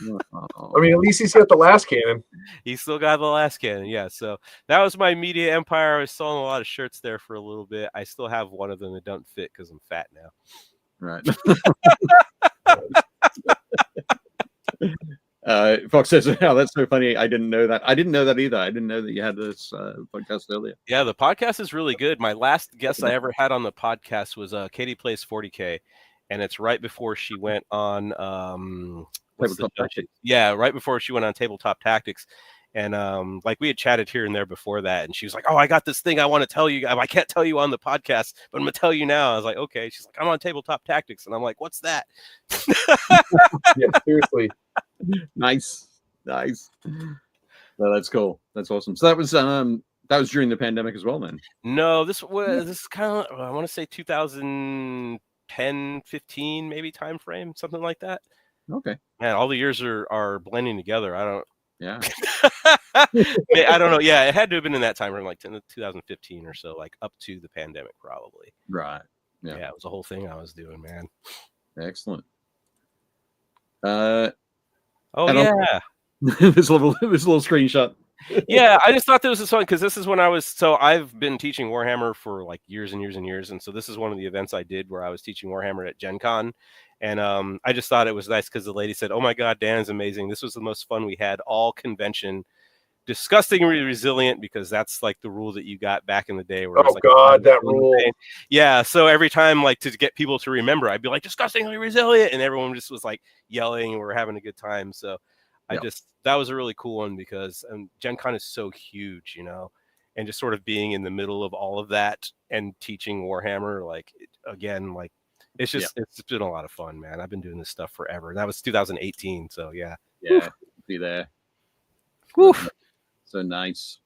I mean, at least he's got the las cannon. He's still got the las cannon. Yeah. So that was my media empire. I was selling a lot of shirts there for a little bit. I still have one of them that don't fit because I'm fat now. Right. Fox says, "Oh, that's so funny. I didn't know that. I didn't know that either. I didn't know that you had this podcast earlier." Yeah, the podcast is really good. My last guest I ever had on the podcast was Katie Plays 40K, and it's right before she went on Tabletop Tactics. Yeah, right before she went on Tabletop Tactics. And like we had chatted here and there before that, and she was like, "Oh, I got this thing I want to tell you. I can't tell you on the podcast, but I'm gonna tell you now." I was like, "Okay." She's like, "I'm on Tabletop Tactics," and I'm like, "What's that?" Yeah, seriously. Nice. No, that's cool. That's awesome. So that was during the pandemic as well, then. No, this is kind of I want to say 2010, 15 maybe time frame, something like that. Okay. Man, all the years are blending together. I don't. Yeah. I don't know. Yeah, it had to have been in that time frame, like 2015 or so, like up to the pandemic, probably. Right. Yeah. Yeah, it was a whole thing I was doing, man. Excellent. Oh yeah. this little screenshot. Yeah, I just thought this was fun because this is when I've been teaching Warhammer for like years and years and years, and so this is one of the events I did where I was teaching Warhammer at Gen Con. And I just thought it was nice because the lady said, "Oh my God, Dan is amazing. This was the most fun we had all convention. Disgustingly resilient," because that's like the rule that you got back in the day. Where that rule. Yeah. So every time, like to get people to remember, I'd be like, "Disgustingly resilient," and everyone just was like yelling, and we were having a good time. So that was a really cool one because Gen Con is so huge, and just sort of being in the middle of all of that and teaching Warhammer, like again, like. It's just it's been a lot of fun, man. I've been doing this stuff forever. That was 2018, so yeah. Yeah, be there. Woo. So nice.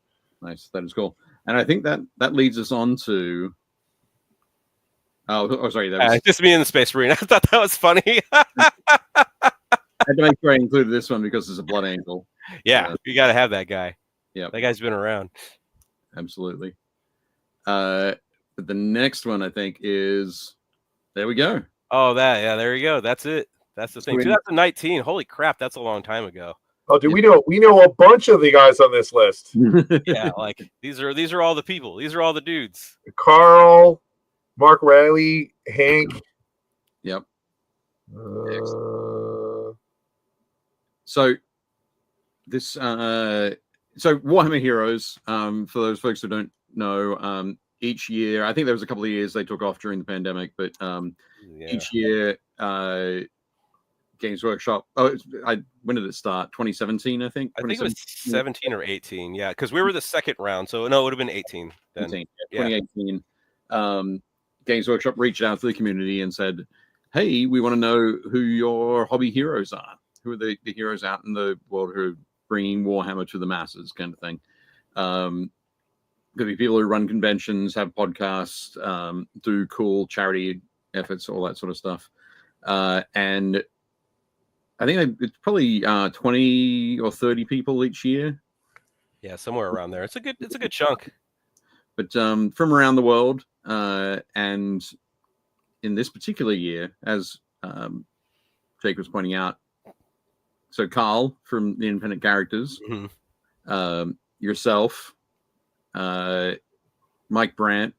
That is cool. And I think that leads us on to. Oh, sorry. That was just me in the Space Marine. I thought that was funny. I had to make sure I included this one because it's a Blood Angel. Yeah, you got to have that guy. Yeah, that guy's been around. Absolutely. But the next one I think is. There we go. Oh, there you go. That's it. That's the thing. 2019. Holy crap, that's a long time ago. Oh, dude, we know a bunch of the guys on this list. Yeah, like these are all the people. These are all the dudes. Carl, Mark Riley, Hank. Yep. So this so Warhammer Heroes, for those folks who don't know, each year, I think there was a couple of years they took off during the pandemic, but each year, Games Workshop. When did it start? 2017, I think. I think it was 17 or 18. Yeah, because we were the second round, so no, it would have been 18. Then. 2018. Games Workshop reached out to the community and said, "Hey, we want to know who your hobby heroes are. Who are the heroes out in the world who are bringing Warhammer to the masses, kind of thing." Could be people who run conventions, have podcasts, do cool charity efforts, all that sort of stuff. And I think it's probably 20 or 30 people each year. Yeah, somewhere around there. It's a good chunk. But from around the world, and in this particular year, as Jake was pointing out, so Carl from the Independent Characters, yourself, Mike Brandt,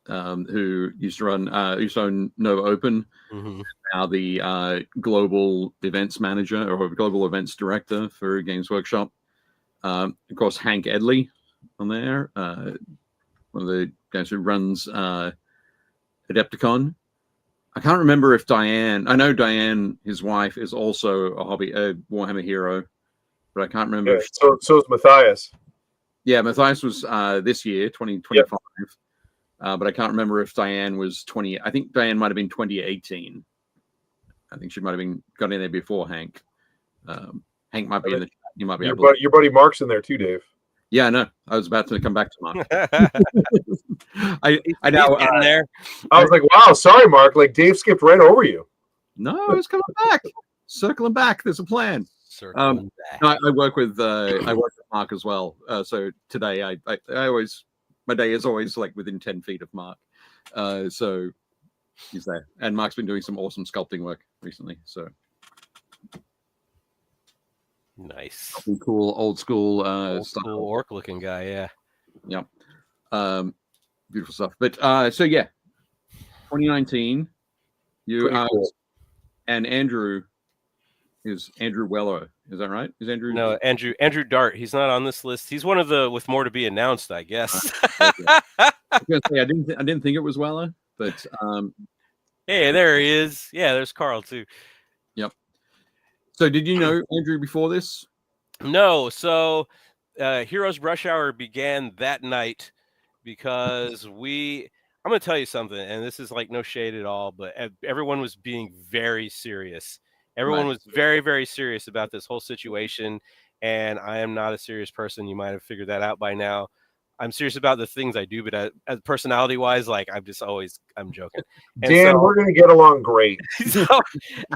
who used to own Nova Open, now the global events manager or global events director for Games Workshop. Of course, Hank Edley on there, one of the guys who runs Adepticon. I can't remember if Diane. I know Diane, his wife, is also a Warhammer hero, but I can't remember. Yeah, so is Matthias. Yeah, Matthias was this year, 2025. Yep. But I can't remember if Diane was 20. I think Diane might have been 2018. I think she might have got in there before Hank. Hank might be in the chat. You might be able to. Your buddy Mark's in there too, Dave. Yeah, I know. I was about to come back to Mark. I know in there. I was like, wow, sorry, Mark. Like Dave skipped right over you. No, I was coming back. Circling back. There's a plan. Circling back. No, I work with Mark as well. So today I always, my day is always like within 10 feet of Mark. So he's there. And Mark's been doing some awesome sculpting work recently. So nice. Cool old school school orc looking guy, yeah. Yep. Beautiful stuff. But so yeah, 2019, you cool. And Andrew is Andrew Weller. Is that right? Is Andrew? No, Andrew Dart. He's not on this list. He's one of the with more to be announced, I guess. I didn't think it was Weller, but hey, there he is. Yeah, there's Carl too. Yep. So did you know Andrew before this? No. So Heroes Rush Hour began that night because I'm going to tell you something, and this is like no shade at all, but everyone was being very serious. Everyone was very, very serious about this whole situation, and I am not a serious person. You might have figured that out by now. I'm serious about the things I do, but as personality-wise, like I'm joking. And Dan, we're gonna get along great. So,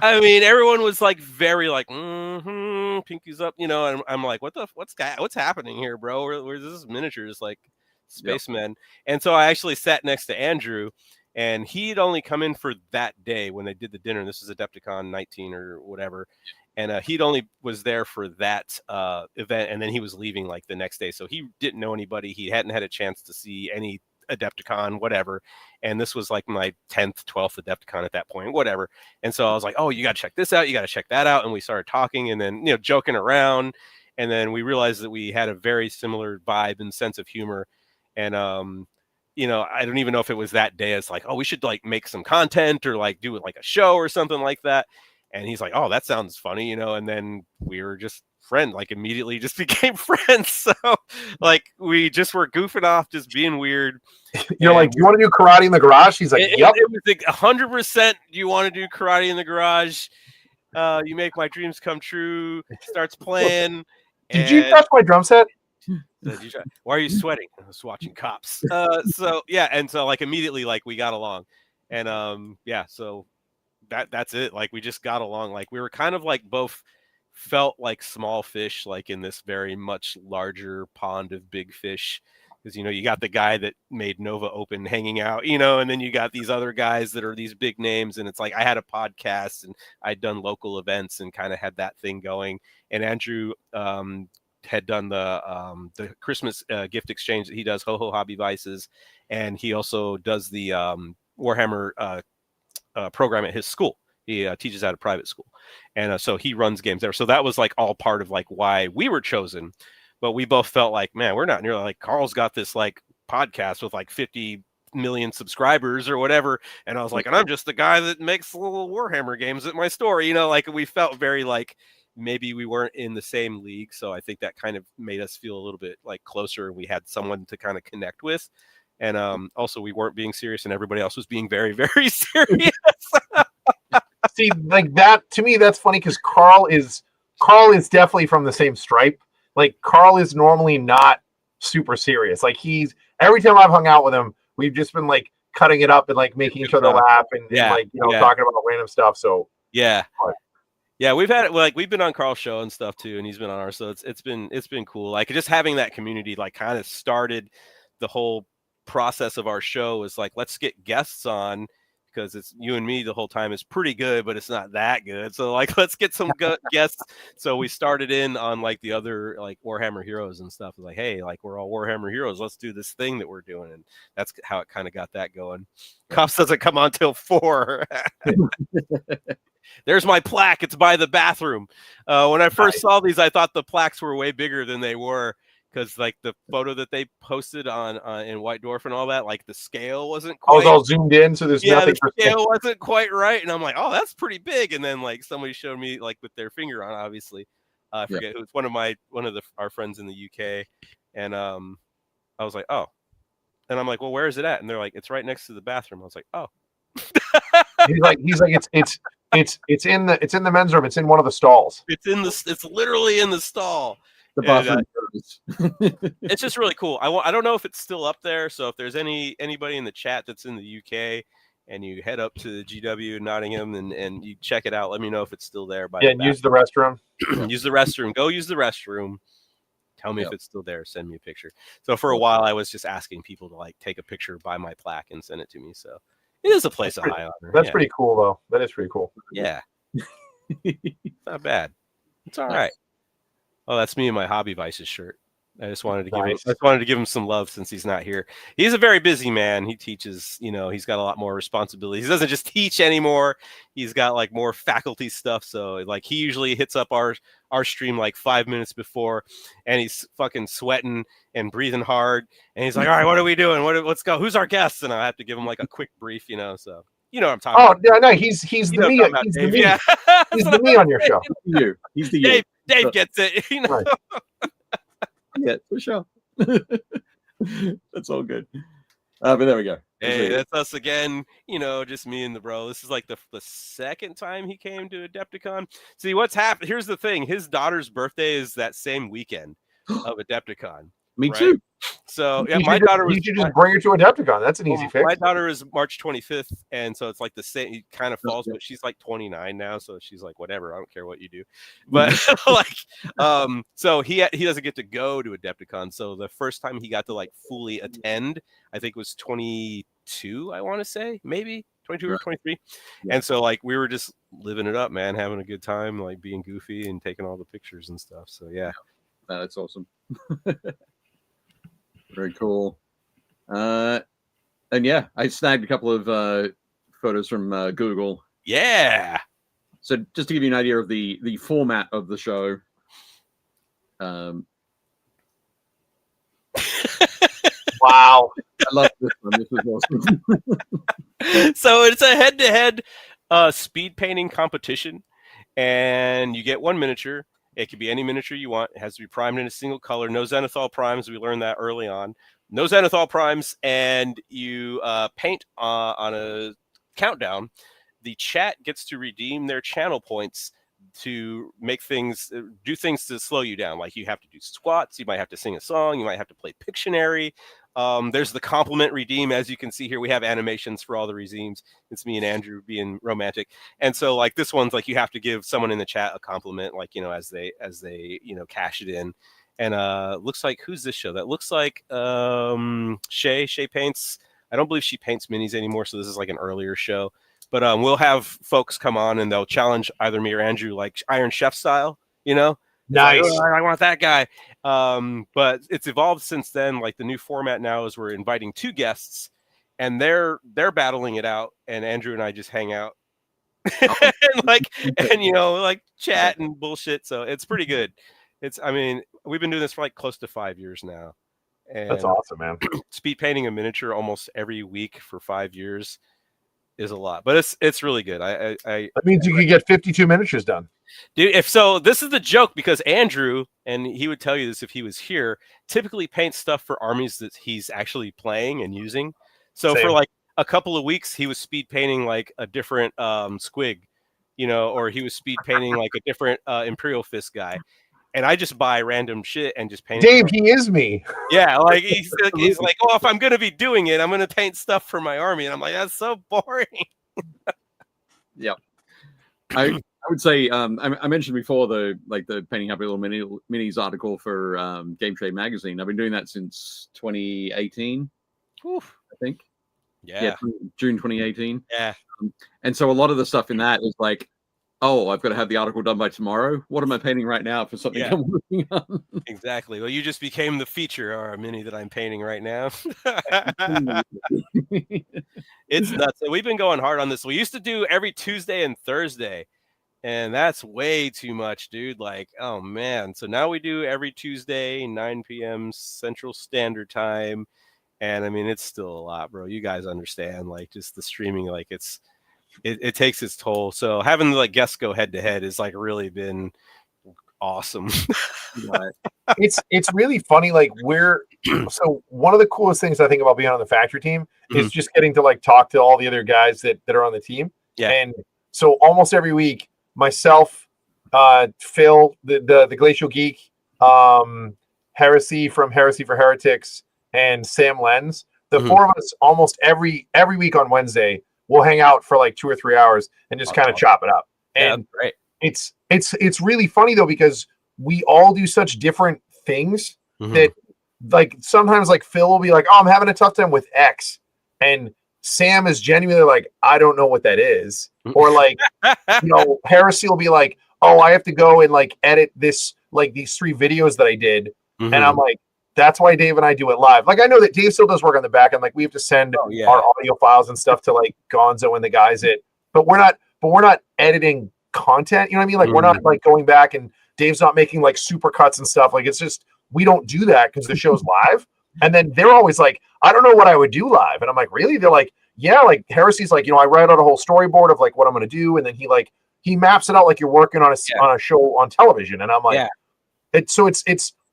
I mean, everyone was like very like, pinkies up, and I'm like, what's happening here, bro? Where's this miniatures like spacemen? Yep. And so I actually sat next to Andrew, and he'd only come in for that day when they did the dinner. This is Adepticon 19 or whatever. And he'd only was there for that event, and then he was leaving like the next day. So he didn't know anybody. He hadn't had a chance to see any Adepticon, whatever. And this was like my 10th, 12th Adepticon at that point, whatever. And so I was like, oh, you got to check this out. You got to check that out. And we started talking and then, joking around. And then we realized that we had a very similar vibe and sense of humor. And, I don't even know if it was that day. It's like, oh, we should like make some content or like do it like a show or something like that. And he's like, oh, that sounds funny, and then we were just friends, like immediately just became friends. So like we just were goofing off, just being weird. You're like, do you want to do karate in the garage? He's like, yep. It was like 100%. Do you want to do karate in the garage? You make my dreams come true. Starts playing. Did you touch my drum set? Why are you sweating? I was watching Cops. So yeah, and so like immediately like we got along. And so that's it. Like we just got along. Like we were kind of like both felt like small fish, like in this very much larger pond of big fish. Because you got the guy that made Nova Open hanging out, and then you got these other guys that are these big names. And it's like I had a podcast and I'd done local events and kind of had that thing going. And Andrew had done the Christmas gift exchange that he does, Ho Ho Hobby Vices, and he also does the Warhammer program at his school. He teaches at a private school, and so he runs games there. So that was like all part of like why we were chosen. But we both felt like, man, we're not nearly like Carl's got this like podcast with like 50 million subscribers or whatever, and I was like, and I'm just the guy that makes little Warhammer games at my store, like we felt very like maybe we weren't in the same league. So I think that kind of made us feel a little bit like closer, and we had someone to kind of connect with. And also we weren't being serious and everybody else was being very, very serious. See, like that to me, that's funny because Carl is definitely from the same stripe. Like Carl is normally not super serious. Like he's every time I've hung out with him, we've just been like cutting it up and like making each other laugh and like talking about random stuff. So yeah. Yeah, we've been on Carl's show and stuff too, and he's been on ours. So it's been cool. Like just having that community like kind of started the whole process of our show. Is like, let's get guests on because it's you and me the whole time is pretty good, but it's not that good. So like, let's get some guests. So we started in on like the other like Warhammer Heroes and stuff. Like, hey, like we're all Warhammer Heroes. Let's do this thing that we're doing, and that's how it kind of got that going. Cops doesn't come on till 4. There's my plaque. It's by the bathroom. When I first saw these, I thought the plaques were way bigger than they were. Because like the photo that they posted on in White Dwarf and all that, like the scale wasn't quite. I was all zoomed in, so there's nothing. The scale wasn't quite right, and I'm like, oh, that's pretty big. And then like somebody showed me like with their finger on, obviously, I forget who. It's one of our friends in the UK, and I was like, oh, and I'm like, well, where is it at? And they're like, it's right next to the bathroom. I was like, oh. he's like, it's in the men's room. It's in one of the stalls. It's literally in the stall. The bathroom. It's just really cool. I don't know if it's still up there. So if there's anybody in the chat that's in the UK and you head up to the GW Nottingham and you check it out, let me know if it's still there. And use the restroom. Use the restroom. Go use the restroom. Tell me if it's still there. Send me a picture. So for a while, I was just asking people to like take a picture by my plaque and send it to me. So it is a place of high honor. That's pretty cool, though. That is pretty cool. Yeah. Not bad. It's all right. Oh, that's me in my Hobby Vices shirt. I just wanted to give him some love since he's not here. He's a very busy man. He teaches, he's got a lot more responsibilities. He doesn't just teach anymore. He's got like more faculty stuff. So like he usually hits up our stream like 5 minutes before, and he's fucking sweating and breathing hard. And he's like, all right, what are we doing? Let's go. Who's our guests? And I have to give him like a quick brief, so. You know what I'm talking about. Oh, no, he's the me. He's the me. Yeah. He's the me on your show. He's the you. Dave gets it. Right. Yeah, for sure. That's all good. But there we go. Hey, that's us again. Just me and the bro. This is like the second time he came to Adepticon. See, what's happened? Here's the thing. His daughter's birthday is that same weekend of Adepticon. Me too. So yeah, my daughter was. You should just bring her to Adepticon. That's an easy fix. My daughter is March 25th, and so it's like the same. It kind of falls, but she's like 29 now, so she's like, whatever. I don't care what you do. But so he doesn't get to go to Adepticon. So the first time he got to like fully attend, I think was 22. I want to say maybe 22 or 23. And so like we were just living it up, man, having a good time, like being goofy and taking all the pictures and stuff. So yeah, that's awesome. Very cool. And yeah, I snagged a couple of photos from Google. Yeah. So just to give you an idea of the format of the show. Wow. I love this one. This is awesome. So it's a head-to-head speed painting competition, and you get one miniature. It could be any miniature you want. It has to be primed in a single color. No Zenithal primes. We learned that early on. No Zenithal primes, and you paint on a countdown. The chat gets to redeem their channel points to make things, do things to slow you down. Like you have to do squats. You might have to sing a song. You might have to play Pictionary. There's the compliment redeem. As you can see here, we have animations for all the redeems. It's me and Andrew being romantic. And so like this one's like, you have to give someone in the chat a compliment, like, as they cash it in. And looks like, who's this show? That looks like Shay paints. I don't believe she paints minis anymore. So this is like an earlier show, but we'll have folks come on and they'll challenge either me or Andrew, like Iron Chef style, Nice. Like, oh, I want that guy. But it's evolved since then. Like the new format now is we're inviting 2 guests, and they're battling it out, and Andrew and I just hang out and chat and bullshit. So it's pretty good. We've been doing this for like close to 5 years now. And that's awesome, man. Speed painting a miniature almost every week for 5 years is a lot, but it's really good. That means you could get 52 miniatures done. Dude, this is the joke, because Andrew, and he would tell you this if he was here, typically paints stuff for armies that he's actually playing and using. So for like a couple of weeks, he was speed painting like a different squig, or he was speed painting like a different Imperial Fist guy. And I just buy random shit and just paint. Dave, he is me. Yeah, like he's like, oh, if I'm gonna be doing it, I'm gonna paint stuff for my army, and I'm like, that's so boring. Yeah, I would say I mentioned before the painting happy little minis article for Game Trade magazine. I've been doing that since 2018. Oof. I think. Yeah. June 2018. Yeah. And so a lot of the stuff in that is like, oh, I've got to have the article done by tomorrow. What am I painting right now for something I'm working on? Exactly. Well, you just became the feature or a mini that I'm painting right now. It's nuts. We've been going hard on this. We used to do every Tuesday and Thursday, and that's way too much, dude. Like, oh man. So now we do every Tuesday, 9 p.m. Central Standard Time. And I mean, it's still a lot, bro. You guys understand, like, just the streaming, like it takes its toll. So having like guests go head to head has like really been awesome. It's really funny. Like so one of the coolest things I think about being on the factory team is just getting to like talk to all the other guys that are on the team. Yeah. And so almost every week, myself, Phil, the Glacial Geek, Heresy from Heresy for Heretics, and Sam Lenz, the four of us almost every week on Wednesday, we'll hang out for like 2 or 3 hours and just kind of chop it up. And great. It's really funny though, because we all do such different things that like sometimes like Phil will be like, oh, I'm having a tough time with X. And Sam is genuinely like, I don't know what that is. Or like, Heresy will be like, oh, I have to go and like edit this, like these 3 videos that I did. And I'm like, that's why Dave and I do it live. Like, I know that Dave still does work on the back end. Like we have to send our audio files and stuff to like Gonzo and the guys but we're not editing content. You know what I mean? Like we're not like going back and Dave's not making like super cuts and stuff. Like it's just, we don't do that because the show's live. And then they're always like, I don't know what I would do live. And I'm like, really? They're like, yeah, like Heresy's like, I write out a whole storyboard of like what I'm going to do. And then he maps it out like you're working on a show on television. And I'm like,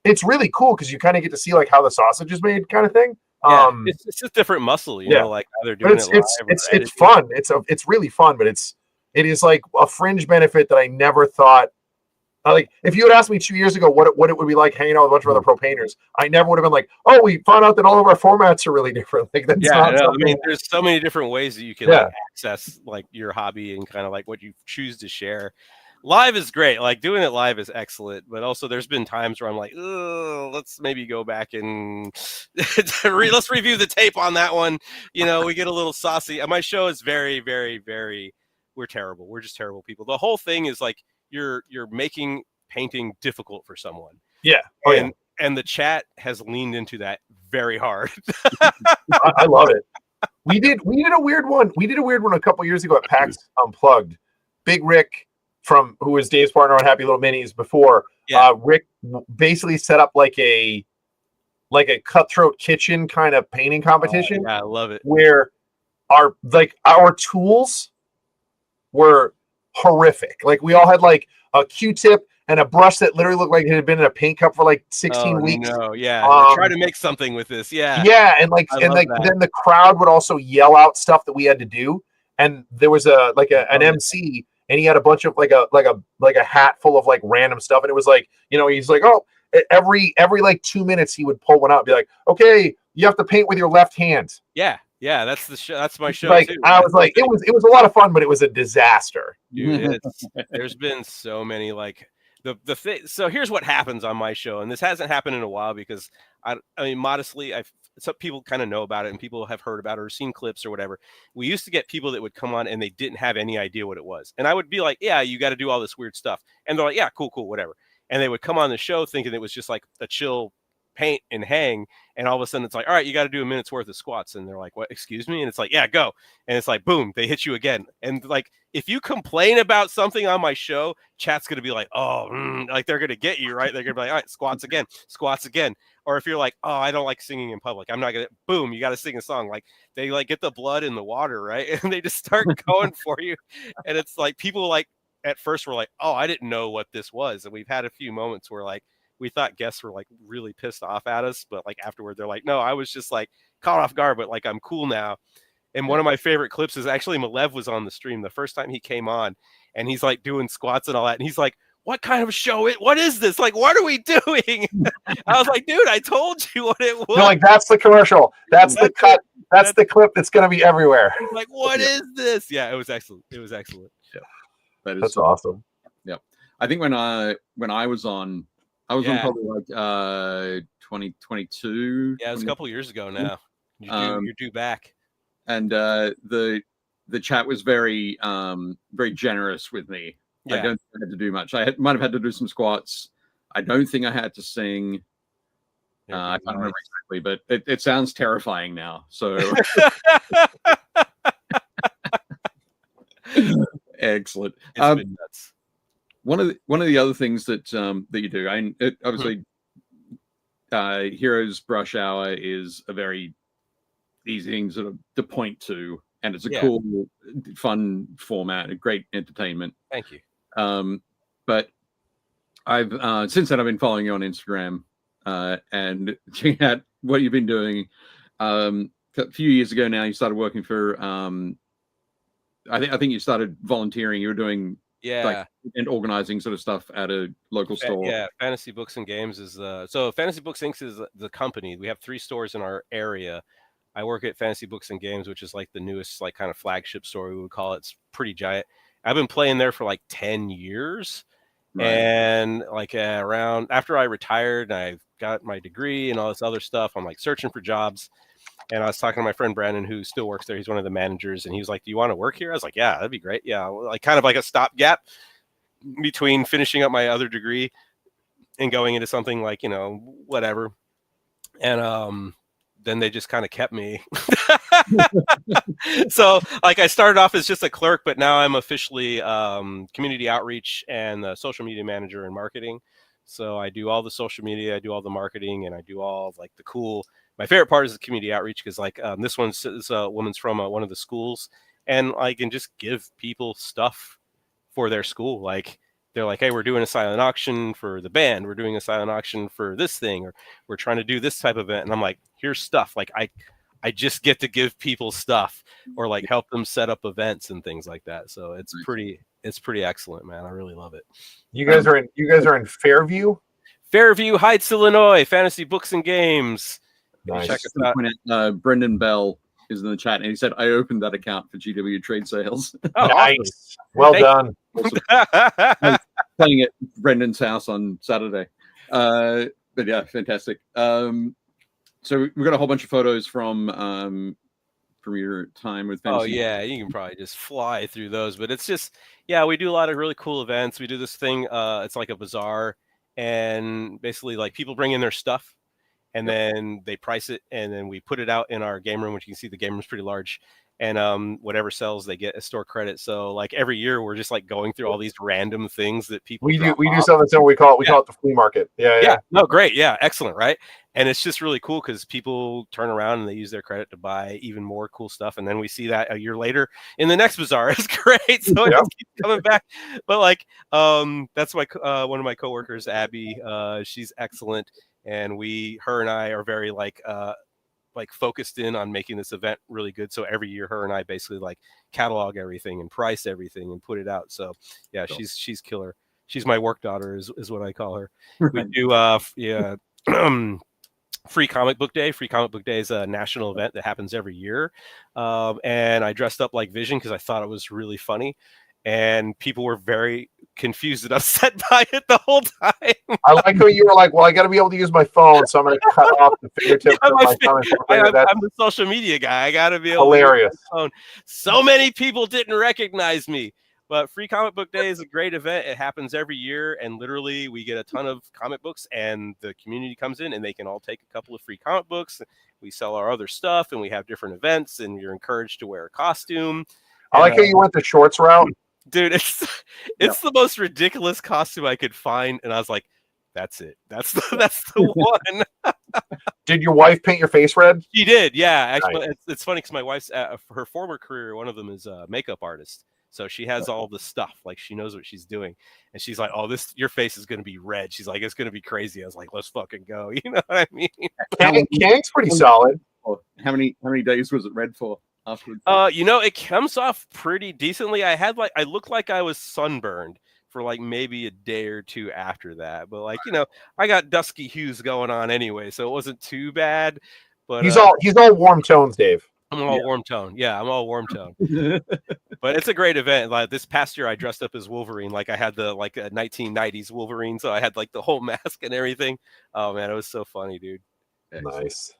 it's really cool because you kind of get to see like how the sausage is made kind of thing. It's a different muscle, you know, like how they're doing it live. It's fun. It's really fun, but it is like a fringe benefit that I never thought. Like if you had asked me 2 years ago what it would be like hanging out with a bunch of other pro painters, I never would have been like, oh, we found out that all of our formats are really different. Like that's not I mean, there's so many different ways that you can like, access like your hobby and kind of like what you choose to share. Live is great. Like doing it live is excellent, but also there's been times where I'm like, let's maybe go back and let's review the tape on that one. We get a little saucy. And my show is very, very, very, we're terrible. We're just terrible people. The whole thing is like, you're making painting difficult for someone. Yeah. And the chat has leaned into that very hard. I love it. We did a weird one. We did a weird one a couple years ago at PAX Unplugged. Big Rick who was Dave's partner on Happy Little Minis before. Rick basically set up like a cutthroat kitchen kind of painting competition. I love it. Where our tools were horrific. Like we all had like a Q-tip and a brush that literally looked like it had been in a paint cup for like 16 weeks. No, try to make something with this. And then the crowd would also yell out stuff that we had to do. And there was an MC, and he had a bunch of like a hat full of like random stuff, and it was like, he's like, oh, every like 2 minutes he would pull one out and be like, okay, you have to paint with your left hand. Yeah, that's the show. That's my show like, too. I was like, it was a lot of fun, but it was a disaster. Dude, there's been so many like the thing. So here's what happens on my show, and this hasn't happened in a while because I mean, modestly, some people kind of know about it and people have heard about it or seen clips or whatever. We used to get people that would come on and they didn't have any idea what it was, and I would be like, yeah, you got to do all this weird stuff, and they're like, yeah, cool, whatever, and they would come on the show thinking it was just like a chill paint and hang, and all of a sudden it's like, all right, you got to do a minute's worth of squats, and they're like, what, excuse me? And it's like, yeah, go. And it's like, boom, they hit you again. And like, if you complain about something on my show, chat's gonna be like, like they're gonna get you, right? They're gonna be like, all right, squats again. Or if you're like, oh, I don't like singing in public, I'm not gonna, boom, you got to sing a song. Like they like get the blood in the water, right? And they just start going for you. And it's like, people like at first were like, oh, I didn't know what this was. And we've had a few moments where like we thought guests were like really pissed off at us, but like afterward they're like, no, I was just like caught off guard, but like I'm cool now. And one of my favorite clips is actually Malev was on the stream the first time he came on, and he's like doing squats and all that, and he's like, what kind of show what is this? Like, what are we doing? I was like, dude, I told you what it was. You're like, that's the commercial. That's the cut. That's the clip that's going to be everywhere. He's like, what is this? Yeah, it was excellent. Yeah, that's awesome. Yeah, I think when I was on probably like 2022. Yeah, it was a couple of years ago now. You're due back. and the chat was very very generous with me. Yeah. I don't think I had to do much. Might have had to do some squats. I don't think I had to sing. I can't remember exactly, but it sounds terrifying now. So excellent. It's been nuts. One of the other things that you do, obviously, Heroes Brush Hour is a very easy thing sort of to point to, and it's a cool, fun format, a great entertainment. Thank you. But I've since then I've been following you on Instagram and checking out what you've been doing. A few years ago now, you started working for. I think you started volunteering. You were doing and organizing sort of stuff at a local store. Yeah, Fantasy Books and Games is so Fantasy Books Inc. is the company. We have 3 stores in our area. I work at Fantasy Books and Games, which is like the newest like kind of flagship store we would call it. It's pretty giant. I've been playing there for like 10 years. Right. And like around after I retired, I got my degree and all this other stuff. I'm like searching for jobs. And I was talking to my friend Brandon, who still works there. He's one of the managers. And he was like, do you want to work here? I was like, yeah, that'd be great. Yeah. Like kind of like a stopgap between finishing up my other degree and going into something like, you know, whatever. And then they just kind of kept me. So like I started off as just a clerk, but now I'm officially community outreach and social media manager and marketing. So I do all the social media, I do all the marketing, and I do all like the cool. My favorite part is the community outreach because like this woman's from one of the schools, and I can just give people stuff for their school. Like they're like, hey, we're doing a silent auction for the band. We're doing a silent auction for this thing, or we're trying to do this type of event. And I'm like, here's stuff. Like I just get to give people stuff or like help them set up events and things like that. So it's pretty excellent, man. I really love it. You guys are in Fairview? Fairview Heights, Illinois, Fantasy Books and Games. Nice. Check us out. Brendan Bell is in the chat, and he said, I opened that account for GW Trade Sales. Oh, nice. Well done. Playing at Brendan's house on Saturday. But yeah, fantastic. So we've got a whole bunch of photos from your time with Fantasy. Oh yeah, you can probably just fly through those, but it's just we do a lot of really cool events. We do this thing, it's like a bazaar, and basically like people bring in their stuff and then they price it, and then we put it out in our game room, which you can see the game room is pretty large. And whatever sells, they get a store credit. So like every year, we're just like going through all these random things that people we do something similar. We call it the flea market. Yeah. No, great. Yeah, excellent. Right. And it's just really cool because people turn around and they use their credit to buy even more cool stuff. And then we see that a year later in the next bazaar. It's great. So it just keeps coming back. But like that's my one of my coworkers, Abby. She's excellent. And her and I are very like focused in on making this event really good. So every year her and I basically like catalog everything and price everything and put it out. So yeah, cool. She's killer. She's my work daughter is what I call her. We do Free Comic Book Day. Free Comic Book Day is a national event that happens every year. And I dressed up like Vision because I thought it was really funny. And people were very confused and upset by it the whole time. I like how you were like, well, I got to be able to use my phone, so I'm going to cut off the fingertips of my thumb. I'm the social media guy. I got to be able hilarious. To use my phone. So many people didn't recognize me. But Free Comic Book Day is a great event. It happens every year, and literally we get a ton of comic books, and the community comes in, and they can all take a couple of free comic books. We sell our other stuff, and we have different events, and you're encouraged to wear a costume. I like how you went the shorts route. Dude, it's the most ridiculous costume I could find, and I was like, "That's it. That's the one." Did your wife paint your face red? She did, yeah. Actually, nice. It's funny because my wife's her former career, one of them is a makeup artist, so she has all the stuff. Like she knows what she's doing, and she's like, "Oh, your face is going to be red." She's like, "It's going to be crazy." I was like, "Let's fucking go." You know what I mean? Kang's pretty solid. How many days was it red for? Afterwards? It comes off pretty decently. I looked like I was sunburned for like maybe a day or two after that, but like I got dusky hues going on anyway, so it wasn't too bad. But he's all warm tones, Dave. I'm all warm tone. Yeah, I'm all warm tone. But it's a great event. Like this past year, I dressed up as Wolverine. Like I had the like a 1990s Wolverine, so I had like the whole mask and everything. Oh man, it was so funny, dude. Nice.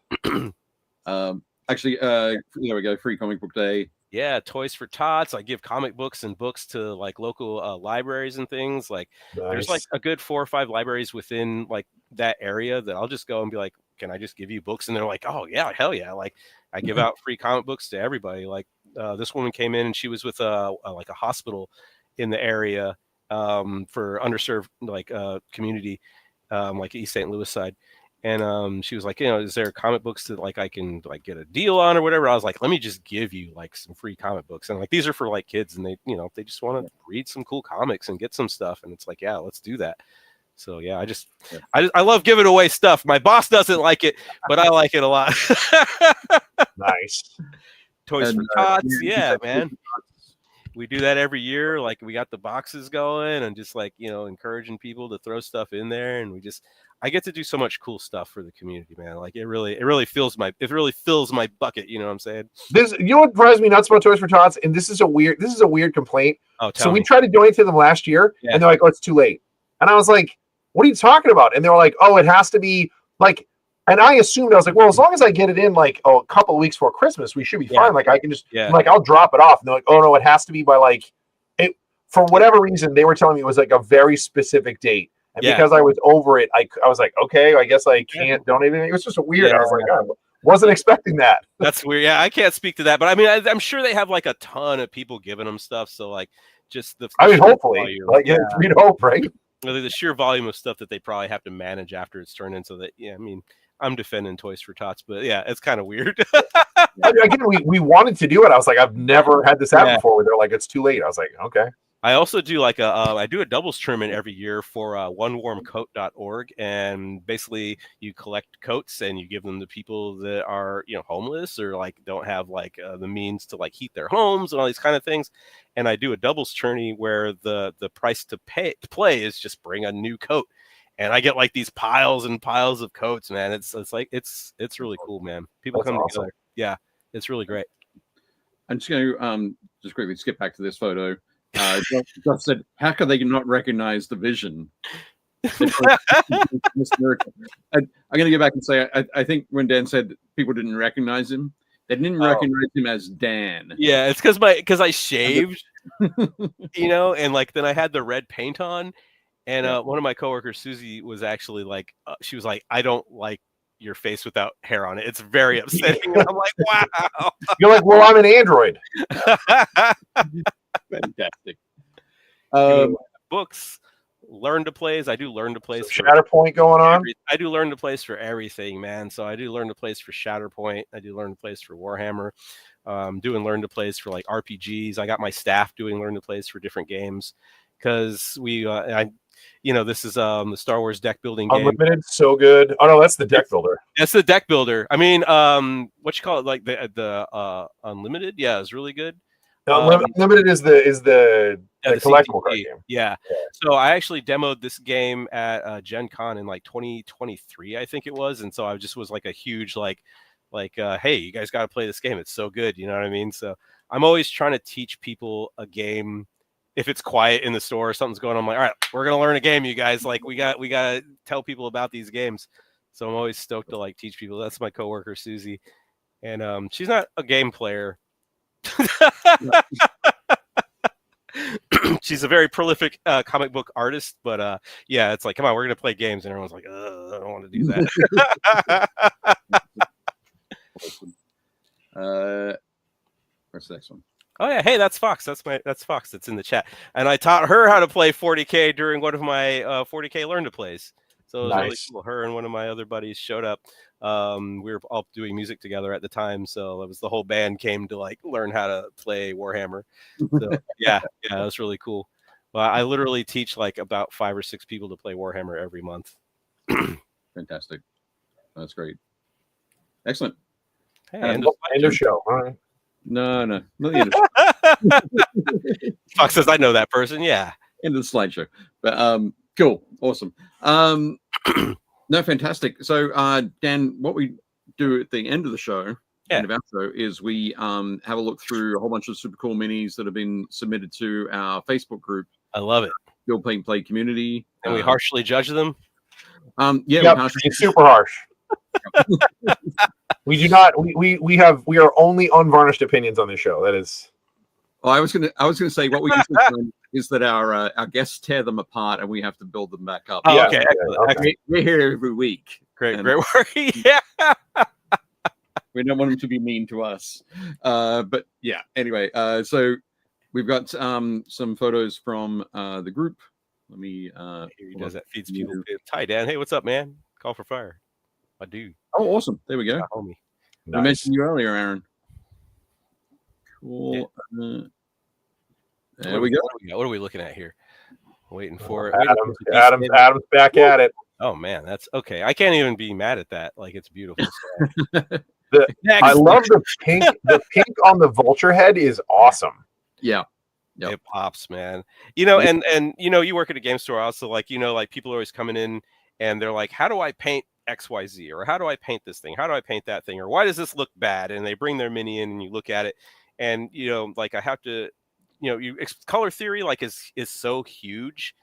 Actually, there we go. Free comic book day. Yeah, Toys for Tots. I give comic books and books to like local libraries and things. Like there's like a good 4 or 5 libraries within like that area that I'll just go and be like, can I just give you books? And they're like, oh yeah, hell yeah. Like I give out free comic books to everybody. Like this woman came in and she was with like a hospital in the area for underserved like community, like East St. Louis side. And she was like, you know, is there comic books that like I can like get a deal on or whatever? I was like, let me just give you like some free comic books. And like these are for like kids and they, you know, they just want to read some cool comics and get some stuff. And it's like, yeah, let's do that. So yeah, I love giving away stuff. My boss doesn't like it, but I like it a lot. Nice. Toys for Tots, yeah, man. We do that every year. Like we got the boxes going and just like, you know, encouraging people to throw stuff in there. And I get to do so much cool stuff for the community, man. Like it really fills my bucket. You know what I'm saying? You know what drives me nuts about Toys for Tots? And this is a weird complaint. Oh, so we tried to donate to them last year and they're like, oh, it's too late. And I was like, what are you talking about? And they were like, oh, it has to be like, and I assumed, I was like, well, as long as I get it in like a couple of weeks before Christmas, we should be fine. Like I can just like, I'll drop it off. And they're like, oh no, it has to be by like it, for whatever reason, they were telling me it was like a very specific date. And because I was over it, I was like, okay, I guess I can't donate anything. It was just a weird. I was like, I wasn't expecting that. That's weird. Yeah, I can't speak to that. But I mean, I'm sure they have like a ton of people giving them stuff. So like just hopefully, volume, like we'd hope, right? The sheer volume of stuff that they probably have to manage after it's turned in. So that, I mean, I'm defending Toys for Tots, but yeah, it's kind of weird. Again, we wanted to do it. I was like, I've never had this happen before where they're like, it's too late. I was like, okay. I also do like I do a doubles tournament every year for onewarmcoat.org, and basically you collect coats and you give them to people that are, you know, homeless or like don't have like the means to like heat their homes and all these kind of things. And I do a doubles tourney where the price to play is just bring a new coat, and I get like these piles and piles of coats, man. It's like it's really cool, man. People come together. Yeah, it's really great. I'm just going to just quickly skip back to this photo. Josh said, how could they not recognize the vision? I'm going to go back and say, I think when Dan said people didn't recognize him, they didn't recognize him as Dan. Yeah, it's because I shaved, you know, and like then I had the red paint on, and one of my coworkers, Susie, was actually like, she was like, I don't like your face without hair on it. It's very upsetting. I'm like, wow. You're like, well, I'm an android. Fantastic. Books, learn to plays. I do learn to plays. Shatterpoint going on. I do learn to plays for everything, man. So I do learn to plays for Shatterpoint. I do learn to plays for Warhammer. Doing learn to plays for like RPGs. I got my staff doing learn to plays for different games because this is the Star Wars deck building game. Unlimited, so good. Oh no, that's the deck builder. That's the deck builder. I mean, what you call it? Like the Unlimited? Yeah, it's really good. Unlimited is the collectible card game. Yeah. So I actually demoed this game at Gen Con in like 2023, I think it was, and so I just was like a huge like, hey, you guys got to play this game. It's so good. You know what I mean? So I'm always trying to teach people a game. If it's quiet in the store or something's going on, I'm like, all right, we're gonna learn a game, you guys. Like we got to tell people about these games. So I'm always stoked to like teach people. That's my coworker Susie, and she's not a game player. She's a very prolific comic book artist, but yeah, it's like, come on, we're gonna play games, and everyone's like, I don't want to do that. Where's the next one? Oh yeah, hey, that's Fox. That's Fox. That's in the chat, and I taught her how to play 40K during one of my 40K learn to plays. So it was really cool. Her and one of my other buddies showed up. We were all doing music together at the time, so it was the whole band came to like learn how to play Warhammer. So yeah, it was really cool. Well, I literally teach like about 5 or 6 people to play Warhammer every month. Fantastic. That's great. Excellent. Hey, end of show. All right. No, not the end of show. Fox says, I know that person. Yeah. End of the slideshow. But cool. Awesome. No, fantastic. So, Dan, what we do at the end of the show, end of our show, is we have a look through a whole bunch of super cool minis that have been submitted to our Facebook group. I love it. BuildPaintPlay community. And we harshly judge them. It's super harsh. We do not. We are only unvarnished opinions on this show. That is. Well, I was gonna say what we usually do is that our guests tear them apart and we have to build them back up. Oh, Yeah, okay, excellent. We're here every week. Great work. Yeah. We don't want them to be mean to us. But yeah, anyway, so we've got some photos from the group. Let me He does that, feeds people. Hi, Dan. Hey, what's up, man? Call for fire. I do. Oh, awesome. There we go. Homie. I mentioned you earlier, Aaron. Cool. Yeah. There we go. What are we looking at here? Waiting for Adam's back at it. Oh man, that's okay. I can't even be mad at that. Like, it's beautiful. I love the pink. The pink on the vulture head is awesome. Yeah. Yep. It pops, man. And you work at a game store. Also, like people are always coming in and they're like, "How do I paint XYZ?" or "How do I paint this thing? How do I paint that thing?" or "Why does this look bad?" And they bring their mini in and you look at it, and like I have to, color theory is so huge.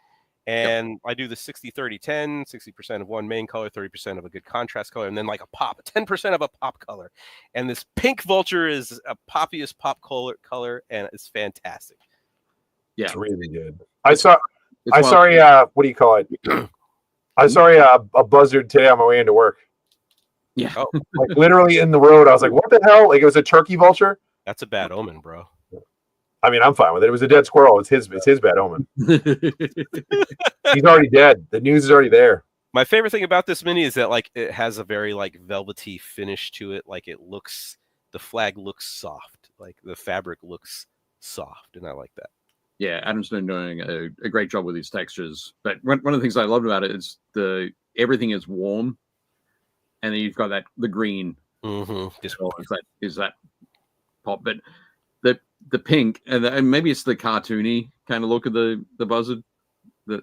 And I do the 60-30-10, 60% of one main color, 30% of a good contrast color, and then like a pop, 10% of a pop color. And this pink vulture is a poppiest pop color, and it's fantastic. Yeah, it's really good. I saw what do you call it? I saw a buzzard today on my way into work. Yeah, like literally in the road. I was like, "What the hell?" Like it was a turkey vulture. That's a bad omen, bro. I mean, I'm fine with it. It was a dead squirrel. It's his bad omen. He's already dead. The news is already there. My favorite thing about this mini is that like it has a very like velvety finish to it. Like the flag looks soft. Like the fabric looks soft, and I like that. Yeah, Adam's been doing a great job with his textures. But one of the things I loved about it is everything is warm, and then you've got the green. Mm-hmm. Is that pop? But the pink and maybe it's the cartoony kind of look of the buzzard that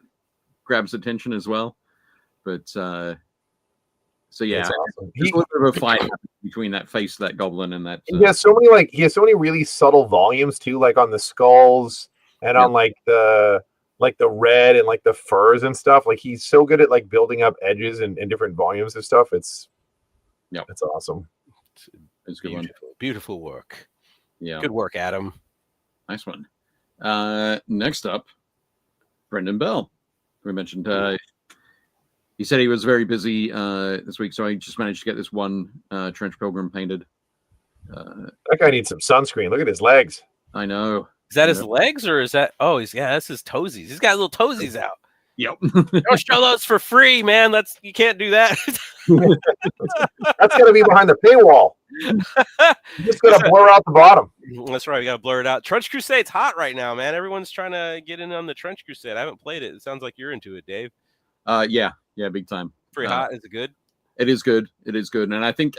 grabs attention as well. But so yeah, awesome. There's a little bit of a fight between that face of that goblin and that. He has so many really subtle volumes too, like on the skulls and on like the red and like the furs and stuff. Like he's so good at like building up edges and different volumes of stuff. It's awesome. It's a good one. Beautiful work. Yeah. Good work, Adam. Nice one. Next up, Brendan Bell. We mentioned he said he was very busy this week, so I just managed to get this one trench pilgrim painted. That guy needs some sunscreen. Look at his legs. I know. Is that his legs or is that? Oh, that's his toesies. He's got little toesies out. Yep. Don't show those for free, man. You can't do that. That's gonna be behind the paywall. You just gotta blur out the bottom. That's right. We gotta blur it out. Trench Crusade's hot right now, man. Everyone's trying to get in on the Trench Crusade. I haven't played it. It sounds like you're into it, Dave. Yeah, big time. Pretty hot. Is it good? It is good. And I think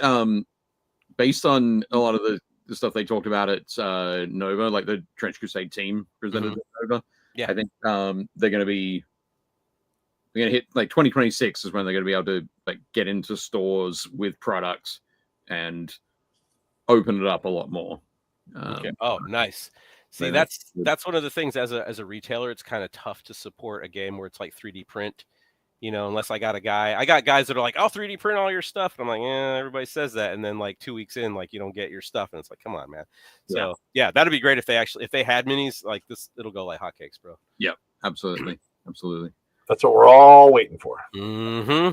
based on a lot of the stuff they talked about at Nova, like the Trench Crusade team presented at Nova, I think they're going to hit like 2026 is when they're going to be able to like get into stores with products and open it up a lot more. Okay. Oh, nice. See, that's one of the things as a retailer, it's kind of tough to support a game where it's like 3D print, unless I got guys that are like, I'll 3D print all your stuff. And I'm like, everybody says that. And then like 2 weeks in, like you don't get your stuff. And it's like, come on, man. So yeah, that'd be great if they had minis like this, it'll go like hotcakes, bro. Yep. Absolutely. That's what we're all waiting for. Mm-hmm.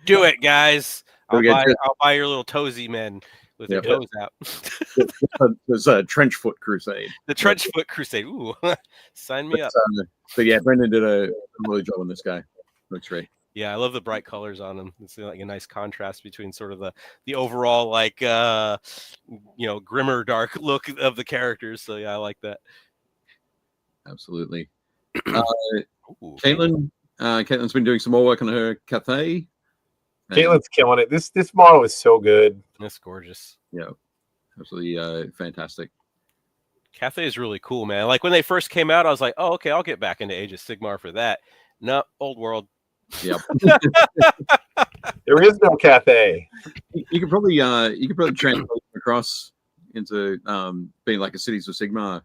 Do it, guys. I'll buy your little toesy men with their toes out. There's a Trench Foot Crusade. The Trench Foot Crusade. Ooh, sign me up. So yeah, Brendan did a really good job on this guy. Looks great. Yeah, I love the bright colors on him. It's like a nice contrast between sort of the overall like grimmer dark look of the characters. So yeah, I like that. Absolutely. Caitlin's been doing some more work on her Cathay. Caitlin's killing it. This model is so good. It's gorgeous. Yeah, absolutely fantastic. Cathay is really cool, man. Like when they first came out, I was like, oh, okay, I'll get back into Age of Sigmar for that. No, old world. Yep. There is no Cathay. You could probably translate across into being like a Cities of Sigmar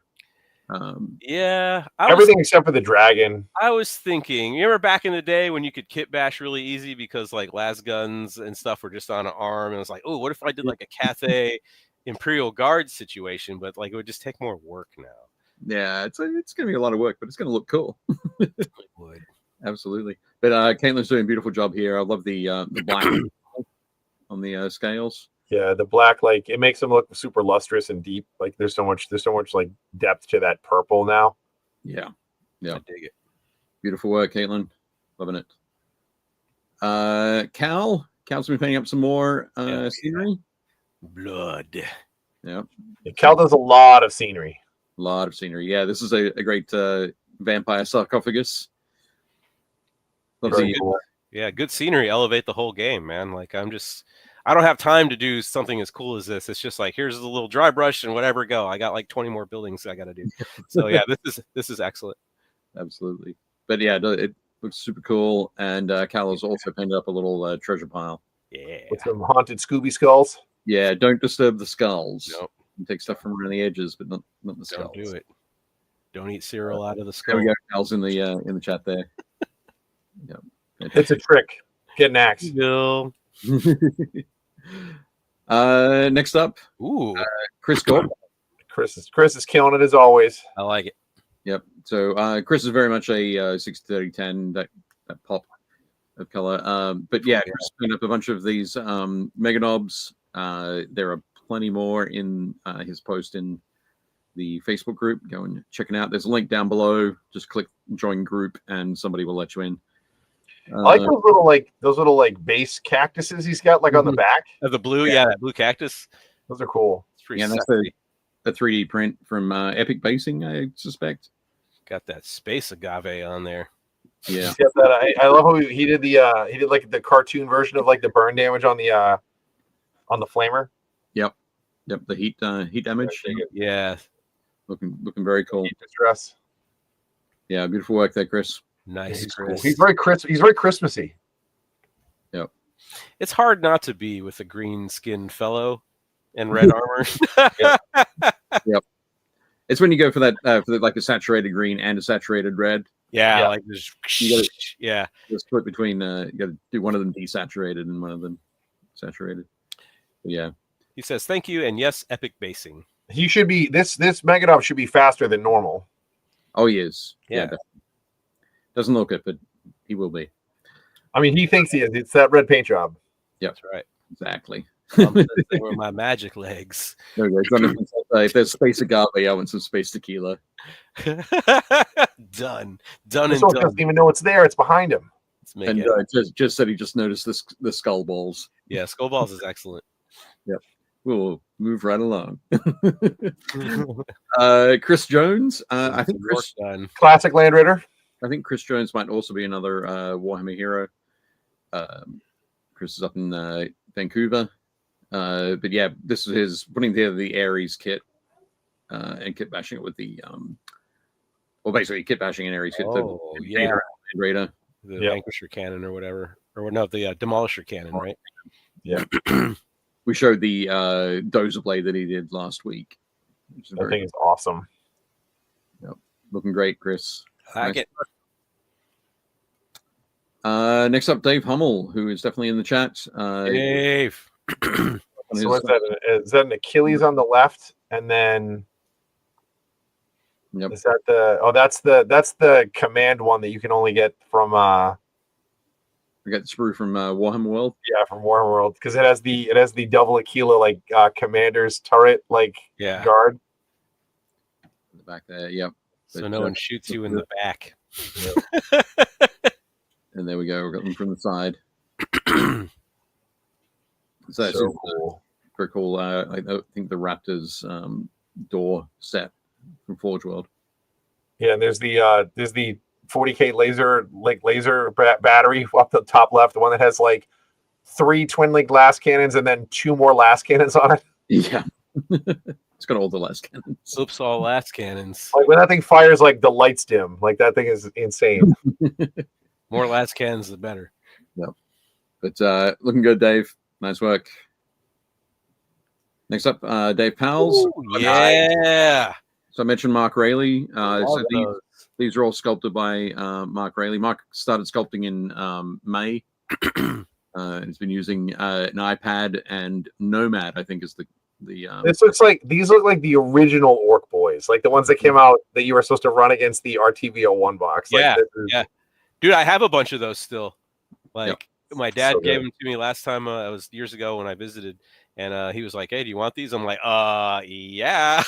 Yeah, everything except for the dragon. I was thinking, you remember back in the day when you could kit bash really easy because like las guns and stuff were just on an arm, and it was like, oh, what if I did like a Cathay Imperial Guard situation, but like it would just take more work now. Yeah, it's going to be a lot of work, but it's going to look cool. It would. Absolutely. But Caitlin's doing a beautiful job here. I love the black on the scales. Yeah, the black, like it makes them look super lustrous and deep. Like there's so much like depth to that purple now. Yeah. I dig it. Beautiful work, Caitlin. Loving it. Cal's been painting up some more scenery. Blood. Yeah. Cal does a lot of scenery. A lot of scenery. Yeah, this is a great vampire sarcophagus. Very cool. Yeah, good scenery elevate the whole game, man. Like I don't have time to do something as cool as this. It's just like, here's a little dry brush and whatever go. I got like 20 more buildings I got to do. So yeah, this is excellent. Absolutely. But yeah, it looks super cool. And Cal has also painted up a little treasure pile. Yeah. With some haunted Scooby skulls. Yeah, don't disturb the skulls. Nope. You take stuff from around the edges, but not the skulls. Don't do it. Don't eat cereal out of the There skull. we go. Cal's in the chat there. Yeah. It's a trick. Get an axe. Bill. Next up, Chris Gold. Chris is killing it as always. I like it. Yep. So Chris is very much a 60-30-10 that pop of color. But yeah, Chris painted up a bunch of these mega knobs. There are plenty more in his post in the Facebook group. Go and check it out. There's a link down below. Just click join group, and somebody will let you in. I like those little base cactuses he's got on the back. The blue, that blue cactus. Those are cool. It's pretty that's a 3D print from Epic Basing, I suspect. Got that space agave on there. Yeah, I love how he did the cartoon version of the burn damage on the flamer. Yep. The heat damage. Yeah, looking very cool. Heat distress. Yeah, beautiful work there, Chris. Nice, He's Chris. Cool. He's very Christmassy. Yep. It's hard not to be with a green skinned fellow and red armor. Yep. It's when you go for that like a saturated green and a saturated red. Yeah, like you gotta split between you gotta do one of them desaturated and one of them saturated. But yeah. He says thank you and yes, epic basing. He should be this Megadov should be faster than normal. Oh, he is. Yeah. Definitely. Doesn't look it, but he will be. I mean, he thinks he is. It's that red paint job. Yep. That's right. Exactly. Were my magic legs. There we go. If there's space agave, I want some space tequila. Done. This one doesn't even know it's there. It's behind him. And just said he just noticed the skull balls. Yeah, skull balls is excellent. Yep. We'll move right along. Chris Jones. I think Chris classic Land Raider. I think Chris Jones might also be another Warhammer hero. Chris is up in Vancouver. But yeah, this is his putting together the Ares kit and kit bashing it with the basically kit bashing an Ares kit. The Vanquisher cannon or whatever. Or no, the Demolisher cannon, right? Yeah. We showed the Dozer blade that he did last week. I think it's awesome. Yep. Looking great, Chris. I like it. Next up, Dave Hummel, who is definitely in the chat. Dave. So what's that? Is that an Achilles on the left? And then is that that's the command one that you can only get from we got the sprue from Warhammer World. Yeah, from Warhammer World, because it has the double Aquila commander's turret guard. In the back there, yep. So no one shoots you in the back. Yep. And there we go. We got them from the side. So cool. Very cool. I think the Raptors door set from Forge World. Yeah, and there's the 40K laser battery up the top left, the one that has 3 twin link glass cannons and then 2 more last cannons on it. Yeah. It's got all the last cannons. Oops, all last cannons. When that thing fires, the lights dim. That thing is insane. More last cannons, the better. Yep. But looking good, Dave. Nice work. Next up, Dave Powell's. Ooh, yeah. So I mentioned Mark Rayleigh. Love These are all sculpted by Mark Rayleigh. Mark started sculpting in May. He's been using an iPad and Nomad, I think, is the. These look like the original Orc Boys, like the ones that came out that you were supposed to run against the RTV01 box. Yeah, yeah, dude, I have a bunch of those still. Like my dad So gave them to me last time. It was years ago when I visited, and he was like, "Hey, do you want these?" I'm like, yeah."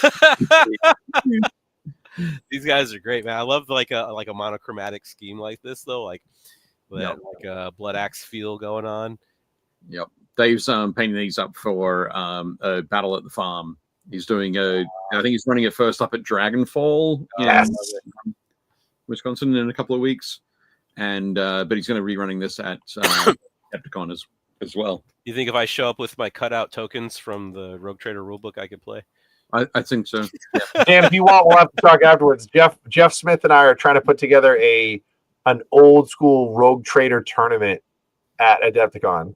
These guys are great, man. I love like a monochromatic scheme like this, though, like that, like a Blood Axe feel going on. Yep. Dave's painting these up for a battle at the farm. He's doing I think he's running it first up at Dragonfall in Wisconsin in a couple of weeks, and but he's going to be running this at Decepticon as well. You think if I show up with my cutout tokens from the Rogue Trader rulebook, I could play? I think so. Yeah. And if you want, we'll have to talk afterwards. Jeff Smith and I are trying to put together an old school Rogue Trader tournament at Adepticon.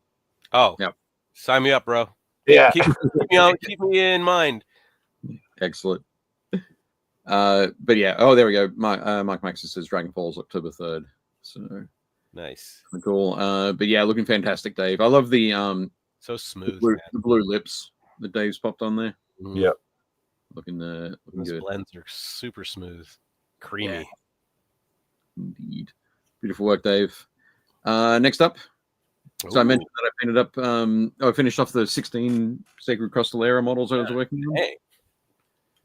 Oh, yeah. Sign me up, bro. Yeah. Keep me in mind. Excellent. But yeah. Oh, there we go. Mike Maxis says Dragonfall's October 3rd. So nice. Cool. But yeah, looking fantastic, Dave. I love the so smooth. The blue lips that Dave's popped on there. Yep. Looking Those good. blends are super smooth. Creamy. Yeah. Indeed. Beautiful work, Dave. Next up. So I mentioned that I painted up. I finished off the 16 Sacred Crostolera models I was working on. Hey.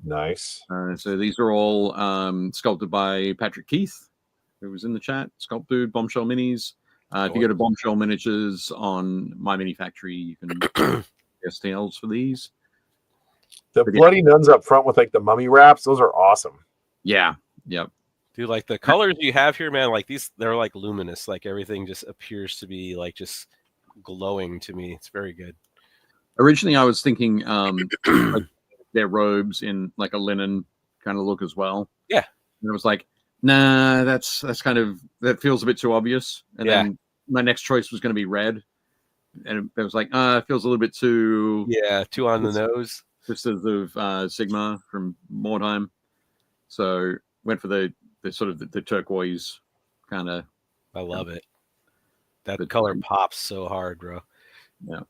Nice. So these are all sculpted by Patrick Keith, who was in the chat. Sculpt Dude, Bombshell Minis. If you go to Bombshell Miniatures on My Mini Factory, you can get STLs for these. The bloody nuns up front with like the mummy wraps, those are awesome. Yeah. Yep. Dude, like the colors you have here, man, like these, they're like luminous. Like everything just appears to be like just glowing to me. It's very good. Originally, I was thinking like their robes in like a linen kind of look as well. Yeah. And it was like, nah, that's kind of, that feels a bit too obvious. And then my next choice was going to be red. And it was like, it feels a little bit too... Yeah, too on the nose. Just as of Sigma from Mordheim. So went for the sort of the turquoise kind of. I love it. That color pops so hard, bro. Yeah.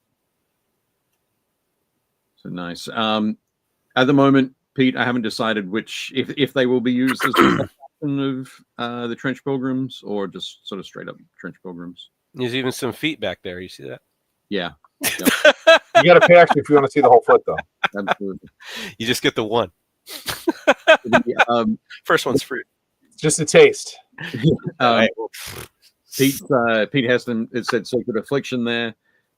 So nice. At the moment, Pete, I haven't decided which, if they will be used as a of the trench pilgrims or just sort of straight up trench pilgrims. There's even some feet back there. You see that? Yeah. You got to pay extra if you want to see the whole foot, though. Absolutely. You just get the one. First one's free. Just a taste. Pete Heston, it said Sacred Affliction there.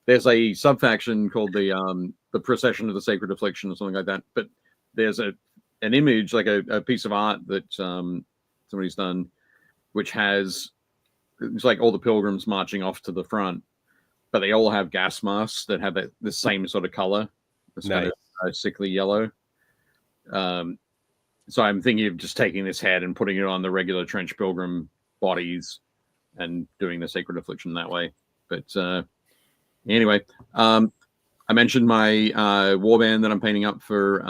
There's a subfaction called the Procession of the Sacred Affliction or something like that. But there's an image, like a piece of art that somebody's done, which has, it's like all the pilgrims marching off to the front, but they all have gas masks that have the same sort of color. This kind of sickly yellow. So I'm thinking of just taking this head and putting it on the regular trench pilgrim bodies and doing the Sacred Affliction that way. But anyway, I mentioned my warband that I'm painting up for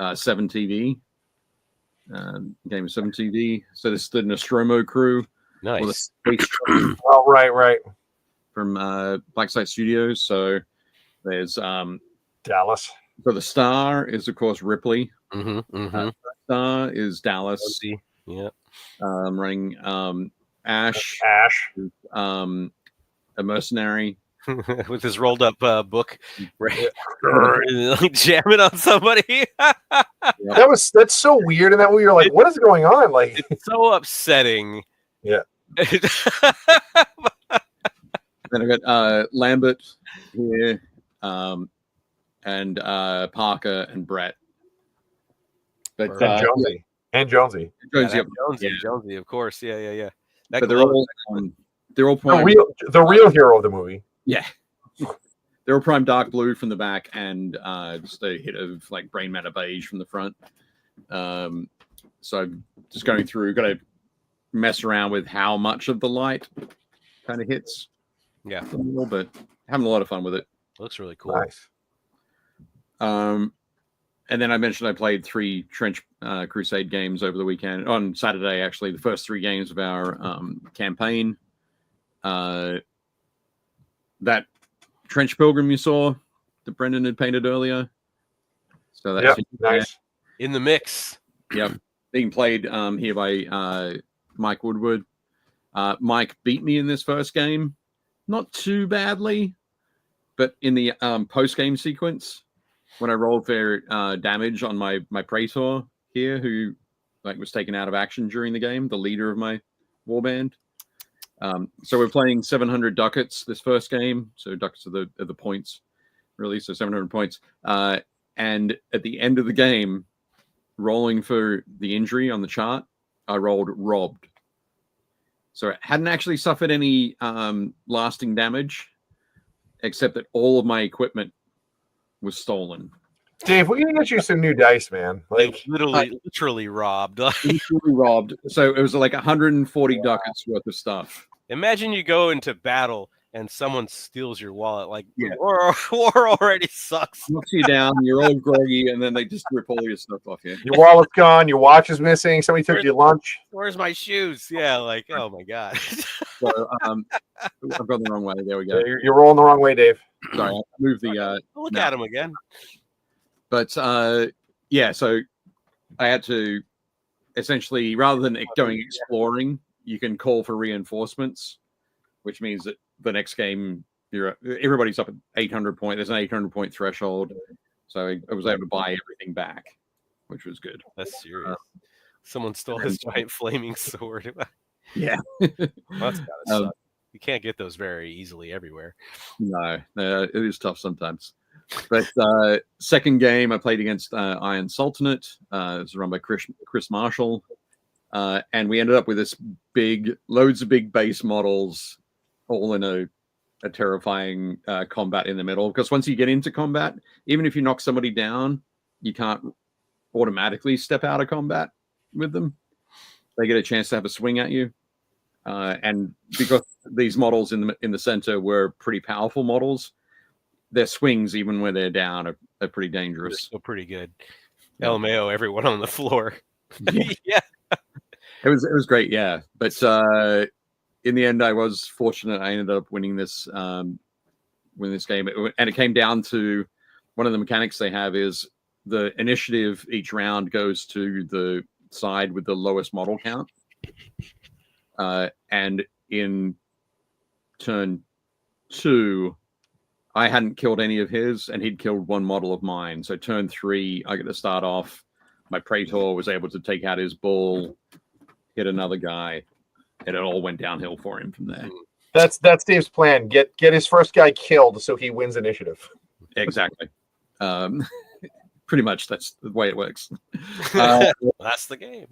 7TV. Game of 7TV. So this is the Nostromo crew. Nice. Oh, right. From Black Site Studios. So there's Dallas. So the star is, of course, Ripley. Star is Dallas. Yeah. Running Ash. A mercenary. With his rolled up book. Right. Jamming on somebody. That's so weird in that way. You're like, what is going on? Like, it's so upsetting. Yeah. Then I got Lambert here. And Parker and Brett. But Jonesy. And Jonesy. Jonesy, of course. Yeah. But they're all prime, the real hero of the movie. Yeah. They're all prime dark blue from the back and just a hit of like brain matter beige from the front. So I'm just going through, got to mess around with how much of the light kind of hits. Yeah. But having a lot of fun with it. Looks really cool. Nice. And then I mentioned I played 3 Trench Crusade games over the weekend. On Saturday, actually, the first 3 games of our campaign. That Trench Pilgrim you saw that Brendan had painted earlier. So that's nice. In the mix. Yep. Being played here by Mike Woodward. Mike beat me in this first game. Not too badly, but in the post-game sequence, when I rolled for damage on my Praetor here, who was taken out of action during the game, the leader of my warband. So we're playing 700 ducats this first game. So ducats are the points, really. So 700 points. And at the end of the game, rolling for the injury on the chart, I rolled robbed. So it hadn't actually suffered any lasting damage, except that all of my equipment was stolen. Dave, we can get you some new dice, man. Like literally robbed. Literally robbed. So it was like 140 ducats worth of stuff. Imagine you go into battle and someone steals your wallet. Like, war already sucks. Knocks you down, you're all groggy, and then they just rip all your stuff off you. Your wallet's gone, your watch is missing, somebody took your lunch. Where's my shoes? Yeah, like, oh my God. So I've gone the wrong way. There we go. You're rolling the wrong way, Dave. Sorry, I moved the look at him again. But so I had to essentially, rather than going exploring, you can call for reinforcements, which means that the next game everybody's up at 800 point. There's an 800 point threshold, so I was able to buy everything back, which was good. That's serious. Someone stole his giant flaming sword. Yeah, that's gotta suck. You can't get those very easily everywhere. No, it is tough sometimes. But second game, I played against Iron Sultanate. It was run by Chris Marshall, and we ended up with this loads of big base models, all in a terrifying combat in the middle. Because once you get into combat, even if you knock somebody down, you can't automatically step out of combat with them. They get a chance to have a swing at you, and because these models in the center were pretty powerful models, their swings, even when they're down, are pretty dangerous. Still pretty good. LMAO, everyone on the floor. Yeah. It was great, yeah. But in the end, I was fortunate. I ended up winning this game, and it came down to one of the mechanics they have is the initiative each round goes to the side with the lowest model count, and in turn 2. I hadn't killed any of his, and he'd killed one model of mine. So turn 3, I get to start off. My Praetor was able to take out his bull, hit another guy, and it all went downhill for him from there. That's Dave's plan. Get his first guy killed so he wins initiative. Exactly. Pretty much that's the way it works. That's the game.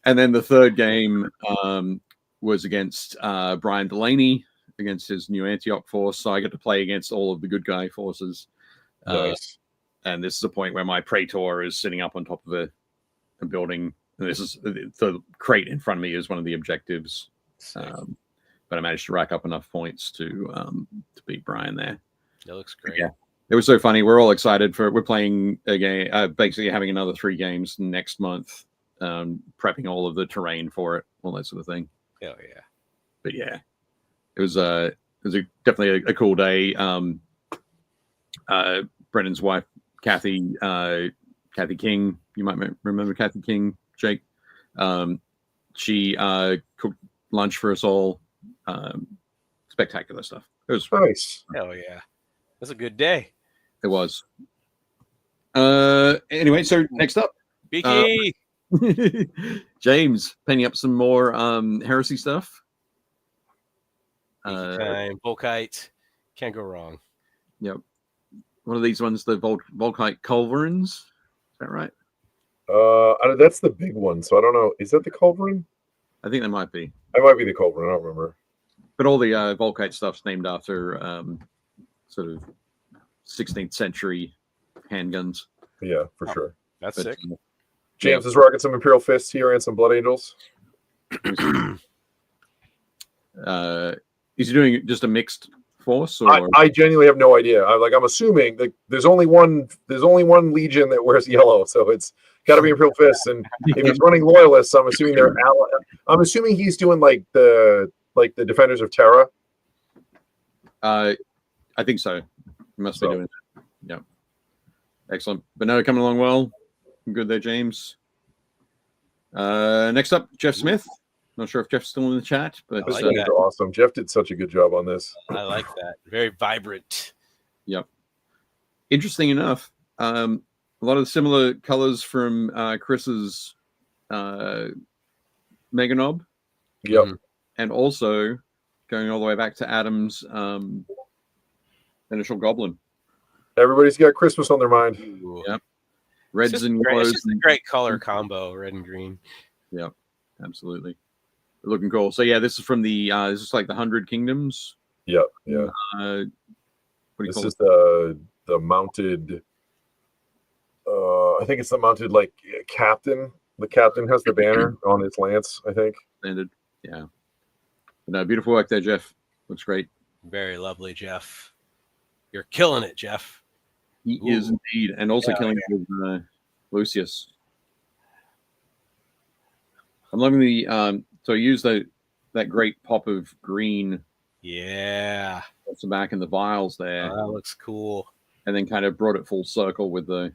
And then the third game was against Brian Delaney, against his new Antioch force, so I get to play against all of the good guy forces. Nice. And this is the point where my Praetor is sitting up on top of a building. And this is the crate in front of me is one of the objectives. But I managed to rack up enough points to beat Brian there. That looks great. Yeah, it was so funny. We're all excited we're playing a game, basically having another 3 games next month, prepping all of the terrain for it, all that sort of thing. Oh yeah. But yeah. It was definitely a cool day. Brendan's wife, Kathy King, you might remember Kathy King, Jake. She cooked lunch for us all. Spectacular stuff. It was nice. Oh yeah, that's a good day. It was. Anyway, so next up, Beaky. James painting up some more heresy stuff. Time, Volkite, can't go wrong. Yep. One of these ones, the Volkite Culverins. Is that right? That's the big one. So I don't know. Is that the Culverin? I think that might be. That might be the Culverin. I don't remember. But all the Volkite stuff's named after sort of 16th century handguns. Yeah, for sure. That's sick. James is rocking some Imperial Fists here and some Blood Angels. He's doing just a mixed Force? Or I genuinely have no idea. I'm assuming that there's only one Legion that wears yellow, so it's got to be Imperial Fists. And if he's running Loyalists, I'm assuming they're I'm assuming he's doing like the Defenders of Terra. I think so. He must be doing it. Yeah. Excellent. But no, coming along well. Good there, James. Next up, Jeff Smith. Not sure if Jeff's still in the chat, but This thing is awesome. Jeff did such a good job on this. I like that. Very vibrant. Yep. Interesting enough, a lot of similar colors from Chris's Mega Knob. Yep. And also going all the way back to Adam's initial Goblin. Everybody's got Christmas on their mind. Ooh. Yep. Reds and yellows. It's just a great color combo, red and green. Yep. Absolutely. Looking cool. So yeah, this is from the this is like the 100 Kingdoms. Yep. Yeah. What do you this call is it? the mounted. I think it's the mounted like captain. The captain has the banner on his lance. I think. Standard. Yeah. But no, beautiful work there, Jeff. Looks great. Very lovely, Jeff. You're killing it, Jeff. He is indeed, and also killing it with Lucius. I'm loving the so I use that great pop of green. Yeah. That's the back in the vials there. Oh, that looks cool. And then kind of brought it full circle with the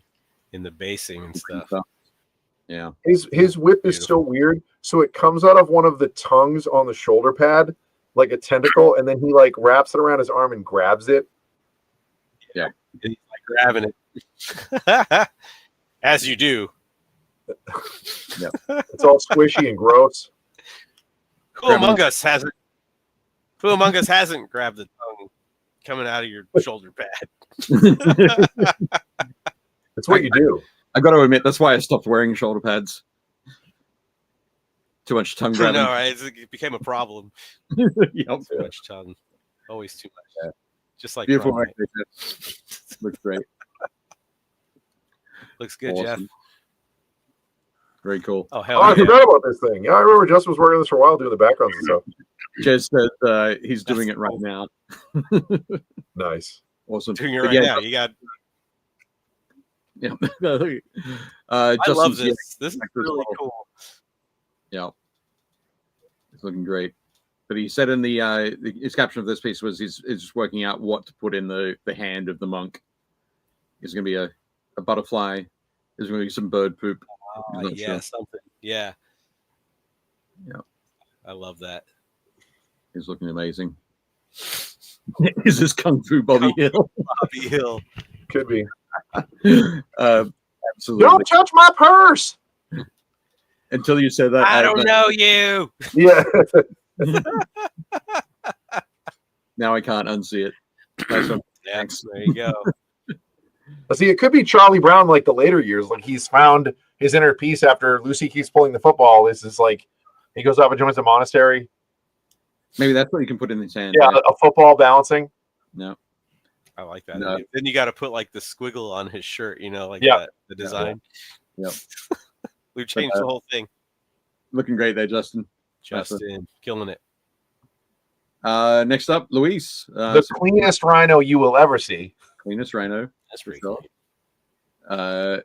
basing and stuff. Yeah. His whip is so weird. So it comes out of one of the tongues on the shoulder pad, like a tentacle, and then he like wraps it around his arm and grabs it. Yeah. And he's like grabbing it. As you do. Yeah. It's all squishy and gross. Who among us hasn't grabbed the tongue coming out of your shoulder pad? It's what you do. I got to admit, that's why I stopped wearing shoulder pads. Too much tongue grabbing. No, right? It became a problem. Yep. Too much tongue. Always too much. Yeah. Just like beautiful. Looks great. Looks good, awesome. Jeff. Very cool. Oh, hell I forgot about this thing. Yeah, I remember Justin was working on this for a while, doing the backgrounds and stuff. Jez said he's doing it right now. Nice. Awesome. Doing it right now. You got. Yeah. I love this. This is really cool. Yeah. It's looking great. But he said in the his caption of this piece was he's just working out what to put in the hand of the monk. There's going to be a butterfly. There's going to be some bird poop. Yeah, sure. something. Yeah. Yeah. I love that. He's looking amazing. Is this Kung Fu Bobby Hill? Bobby Hill. Could be. Absolutely. Don't touch my purse. Until you said that. I don't know you. Yeah. Now I can't unsee it. Nice one. Thanks. There you go. See, it could be Charlie Brown like the later years. Like he's found his inner peace after Lucy keeps pulling the football. This is like he goes off and joins a monastery. Maybe that's what you can put in his hand. Yeah, a football balancing. No. I like that. No. Then you got to put like the squiggle on his shirt, like that, the design. Yep. We've changed the whole thing. Looking great there, Justin. Justin, killing it. Next up, Luis. The cleanest rhino you will ever see. Cleanest rhino. That's pretty sure. cool.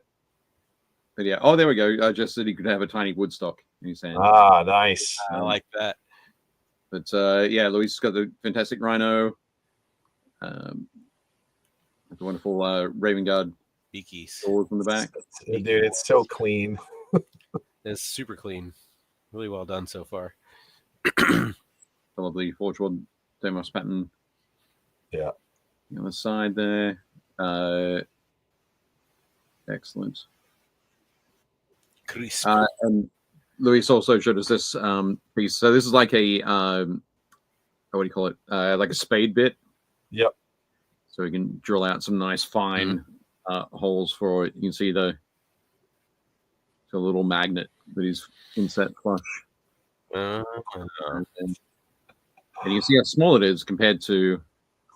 But yeah. Oh, there we go. Just said he could have a tiny woodstock in his hand. Ah, nice. I like that. But yeah, Luis has got the fantastic rhino. The wonderful Raven Guard Beakies. doors in the back. Dude, it's so clean. It's super clean. Really well done so far. The lovely Forge World Demos pattern. Yeah. On the side there. Excellent. Crisp. And Luis also showed us this piece. So this is like a what do you call it? Like a spade bit. Yep. So we can drill out some nice fine holes for it. You can see the little magnet that he's inset flush. And you can see how small it is compared to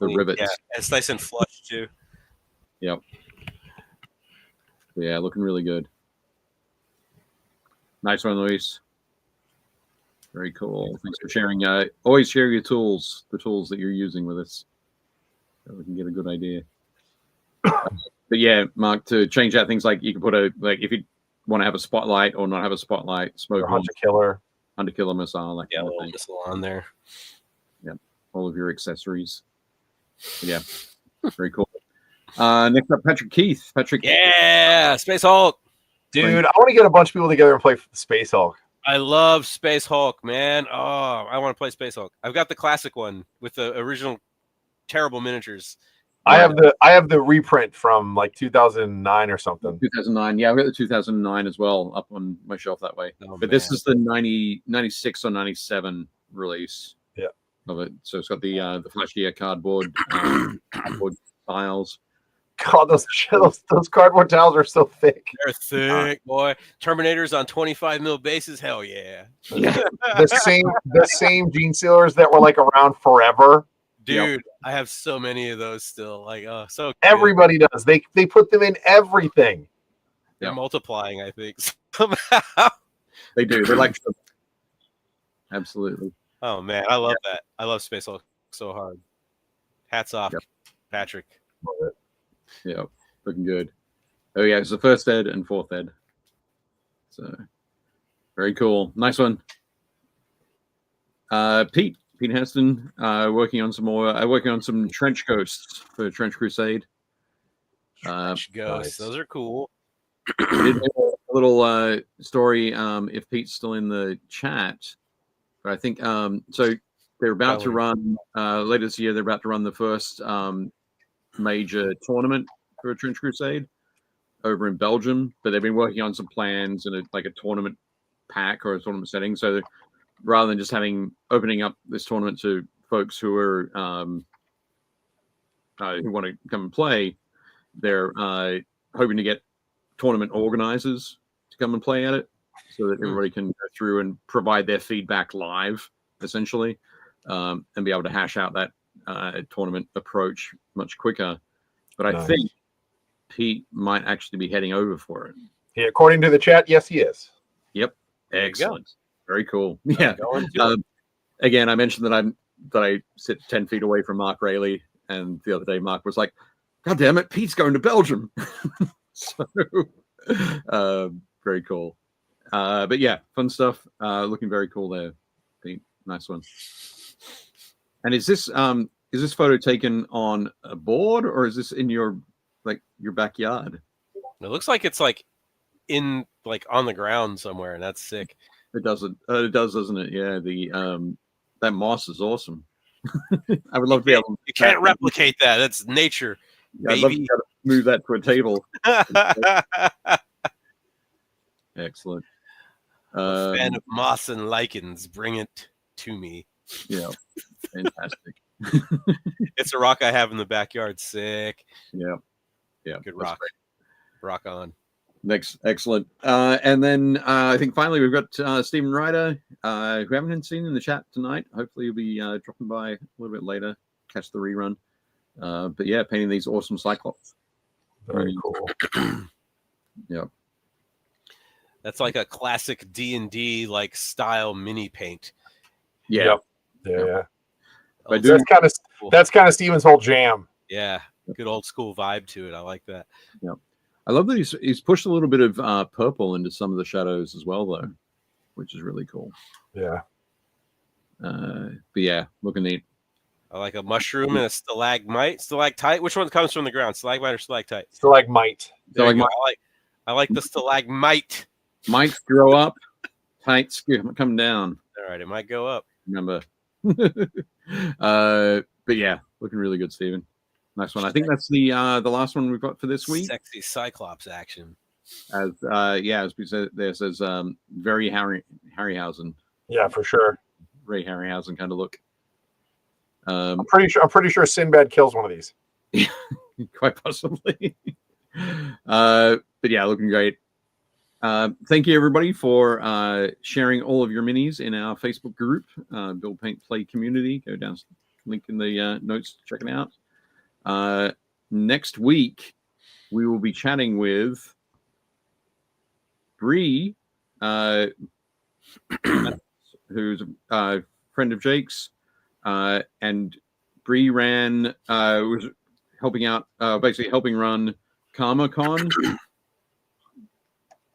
the rivets. Yeah, it's nice and flush too. Yep. Yeah, looking really good. Nice one, Luis. Very cool. Thanks for sharing. Always share your tools, the tools that you're using with us. So we can get a good idea. But yeah, Mark, to change out things like you can put if you want to have a spotlight or not have a spotlight, smoke or hunter killer missile, that kind of thing. Missile on there. Yeah, all of your accessories. Yeah, very cool. Next up, Patrick Keith. Yeah, Space Hulk. dude. I want to get a bunch of people together and play Space Hulk. I love Space Hulk, man. Oh, I want to play Space Hulk. I've got the classic one with the original terrible miniatures. I have the reprint from like 2009 or something. 2009. Yeah, I've got the 2009 as well up on my shelf that way. Oh, but this is the 96 or 97 release. Yeah. Of it. So it's got the flashier cardboard tiles. God, those cardboard tiles are so thick. They're thick, boy. Terminators on 25 mil bases. Hell yeah. Yeah. the same gene sealers that were like around forever. Dude, Yep. I have so many of those still. Like, oh, so good. Everybody does. They put them in everything. They're Yep. multiplying, I think. Somehow. They do. They like absolutely. Oh man, I love that. I love Space Hulk so hard. Hats off, Yep. Patrick. Yeah, looking good. Oh yeah, it's the first ed and fourth ed. So very cool. Nice one. Pete Heston, working on some trench ghosts for Trench Crusade. Ghosts. Nice. Those are cool. I did have a little story. If Pete's still in the chat, but I think so. They're about to run later this year. They're about to run the first major tournament for Trench Crusade over in Belgium, but they've been working on some plans and a tournament pack or a tournament setting. So rather than just opening up this tournament to folks who are who want to come and play, they're hoping to get tournament organizers to come and play at it, so that everybody can go through and provide their feedback live, essentially, and be able to hash out that tournament approach much quicker. But I think Pete might actually be heading over for it. Yeah, according to the chat, yes, he is. Yep, excellent, very cool. Yeah. Going Again, I mentioned that I sit 10 feet away from Mark Rayleigh, and the other day Mark was like, "God damn it, Pete's going to Belgium." So very cool. But yeah, fun stuff. Looking very cool there, Pete. Nice one. And is this photo taken on a board, or is this in your backyard? It looks like it's like in on the ground somewhere, and that's sick. It does, doesn't it? Yeah, the that moss is awesome. I would love to be able. You can't replicate that. That's nature. Yeah, I'd love to be able to move that to a table. Excellent. A fan of moss and lichens. Bring it to me. Yeah, fantastic. It's a rock I have in the backyard. Sick. Yeah, Good rock. great. Rock on. Next, excellent. And then I think finally we've got Stephen Ryder, who haven't been seen in the chat tonight. Hopefully he'll be dropping by a little bit later, catch the rerun. But yeah, painting these awesome Cyclops. Very cool. Yeah. That's like a classic D&D style mini paint. Yeah. Yep. Yeah. I do- That's kind of Steven's whole jam. Yeah. Good old school vibe to it. I like that. Yeah. I love that he's pushed a little bit of purple into some of the shadows as well, though, which is really cool. Yeah. But yeah, looking neat. I like a mushroom and a stalagmite. Which one comes from the ground? Stalagmite or stalactite? Stalagmite. I like the stalagmite. Might grow up, tights come down. All right, it might go up. Remember. But yeah, looking really good, Steven. Nice one. I think that's the last one we've got for this week. Sexy Cyclops action. As we said, there says very Harryhausen. Yeah, for sure. Ray Harryhausen kind of look. I'm pretty sure Sinbad kills one of these. Quite possibly. But yeah, looking great. Thank you everybody for sharing all of your minis in our Facebook group, Build Paint Play Community. Go down, link in the notes to check it out. Next week we will be chatting with Bree, who's a friend of Jake's, and Bree was helping out, basically helping run KarmaCon.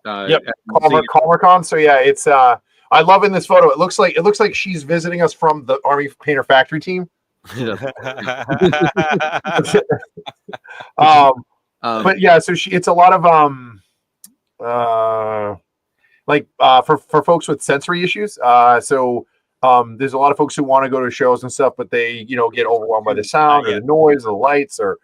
Yep, KarmaCon. So yeah, it's I love in this photo. It looks like she's visiting us from the Army Painter Factory team. But yeah, so it's a lot of for folks with sensory issues. So there's a lot of folks who want to go to shows and stuff, but they get overwhelmed by the sound or the noise or the lights, or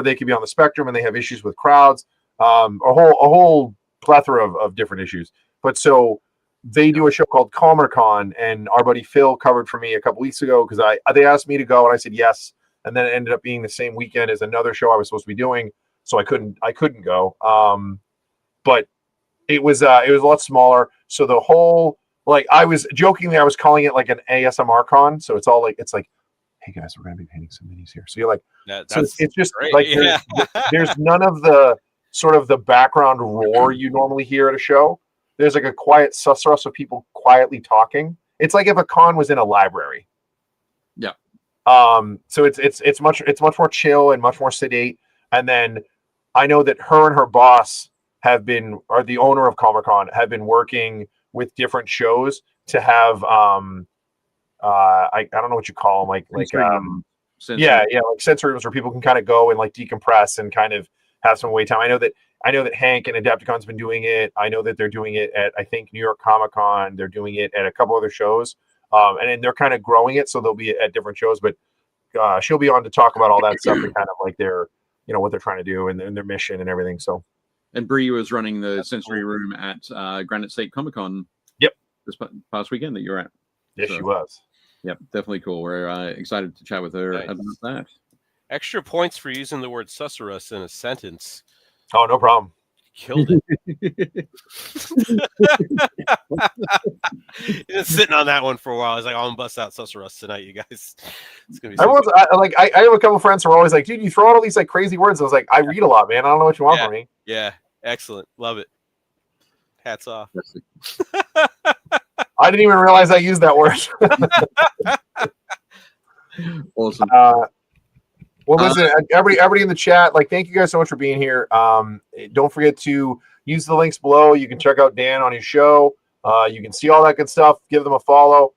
they could be on the spectrum and they have issues with crowds. A whole plethora of different issues. But so they do a show called KarmaCon, and our buddy Phil covered for me a couple weeks ago because they asked me to go and I said yes, and then it ended up being the same weekend as another show I was supposed to be doing, so I couldn't go. But it was a lot smaller. So the whole, like, I was jokingly, I was calling it like an ASMR con. So it's all like, hey guys, we're gonna be painting some minis here. So you're like, so it's just great. Like there's none of the sort of the background roar you normally hear at a show. There's like a quiet susurrus of people quietly talking. It's like if a con was in a library. Yeah. So it's much more chill and much more sedate. And then I know that her and her boss or the owner of KarmaCon have been working with different shows to have I don't know what you call them, like sensory rooms where people can kind of go and like decompress and kind of have some wait time. I know that Hank and Adepticon's been doing it. I know that they're doing it at, I think, New York Comic Con. They're doing it at a couple other shows. And then they're kind of growing it, so they'll be at different shows. But she'll be on to talk about all that stuff and kind of like their, what they're trying to do and their mission and everything. So. And Bree was running the sensory room at Granite State Comic Con. Yep. This past weekend that you're at. Yes, she was. Yep, definitely cool. We're excited to chat with her about that. Extra points for using the word susurrus in a sentence. Oh, no problem. Killed it. Sitting on that one for a while. I was like, I'm gonna bust out susurrus tonight, you guys. It's gonna be I have a couple friends who are always like, dude, you throw out all these like crazy words. I was like, I read a lot, man. I don't know what you want from me. Yeah, excellent. Love it. Hats off. I didn't even realize I used that word. Awesome. Well, listen, everybody in the chat, like, thank you guys so much for being here. Don't forget to use the links below. You can check out Dan on his show. You can see all that good stuff. Give them a follow.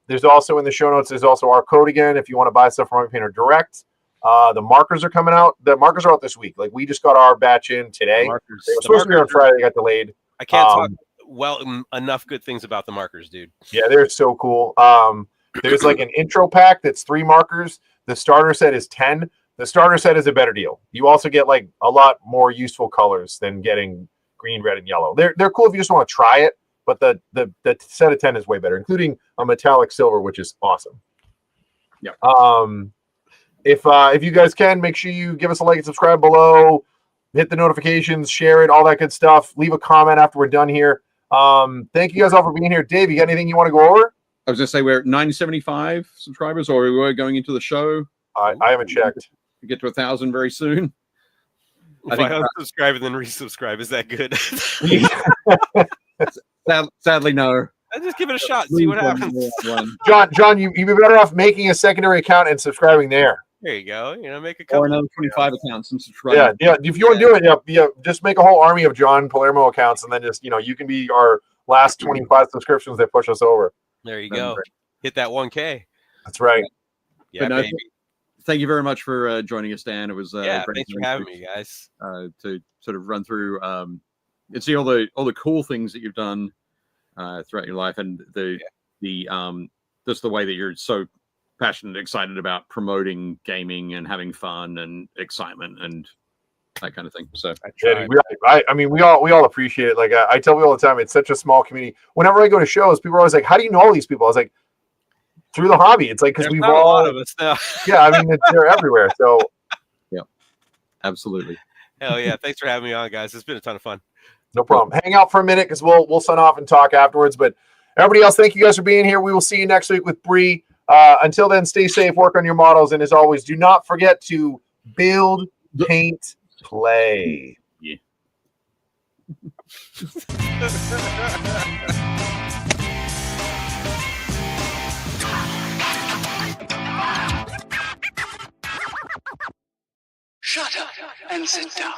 There's also in the show notes, there's also our code again if you want to buy stuff from Army Painter Direct. The markers are coming out. The markers are out this week. Like, we just got our batch in today. They were supposed to be on Friday. They got delayed. I can't talk enough good things about the markers, dude. Yeah, they're so cool. There's like an intro pack that's 3 markers. The starter set is 10. The starter set is a better deal. You also get like a lot more useful colors than getting green, red, and yellow. They're cool if you just want to try it, but the set of 10 is way better, including a metallic silver, which is awesome. Yeah. If you guys can, make sure you give us a like and subscribe below. Hit the notifications, share it, all that good stuff. Leave a comment after we're done here. Thank you guys all for being here. Dave, you got anything you want to go over? I was going to say we're at 975 subscribers, or we were going into the show. I haven't checked. We get to 1,000 very soon. I think unsubscribe and then resubscribe. Is that good? Sadly, no. I just give it a shot. See what happens. John, you'd be better off making a secondary account and subscribing there. There you go. Make a couple. Or another 25 accounts and subscribe. Yeah. If you want to do it, just make a whole army of John Palermo accounts, and then just you can be our last 25 subscriptions that push us over. There you go. Hit that 1K. That's right. Yeah, baby. Thank you very much for joining us, Dan. It was great. Thanks for having me, guys. To sort of run through and see all the cool things that you've done throughout your life, and just the way that you're so passionate and excited about promoting gaming and having fun and excitement and that kind of thing. So we all appreciate it. Like I tell people all the time, it's such a small community. Whenever I go to shows, people are always like, how do you know all these people? I was like, through the hobby. It's like, because we've all, a lot of us now. Yeah, I mean, they're everywhere. So yeah, absolutely. Hell yeah. Thanks for having me on, guys. It's been a ton of fun. No problem. Hang out for a minute because we'll sign off and talk afterwards. But everybody else, thank you guys for being here. We will see you next week with Bree. Until then, stay safe, work on your models, and as always, do not forget to build, paint, play. Yeah. Shut up and sit down.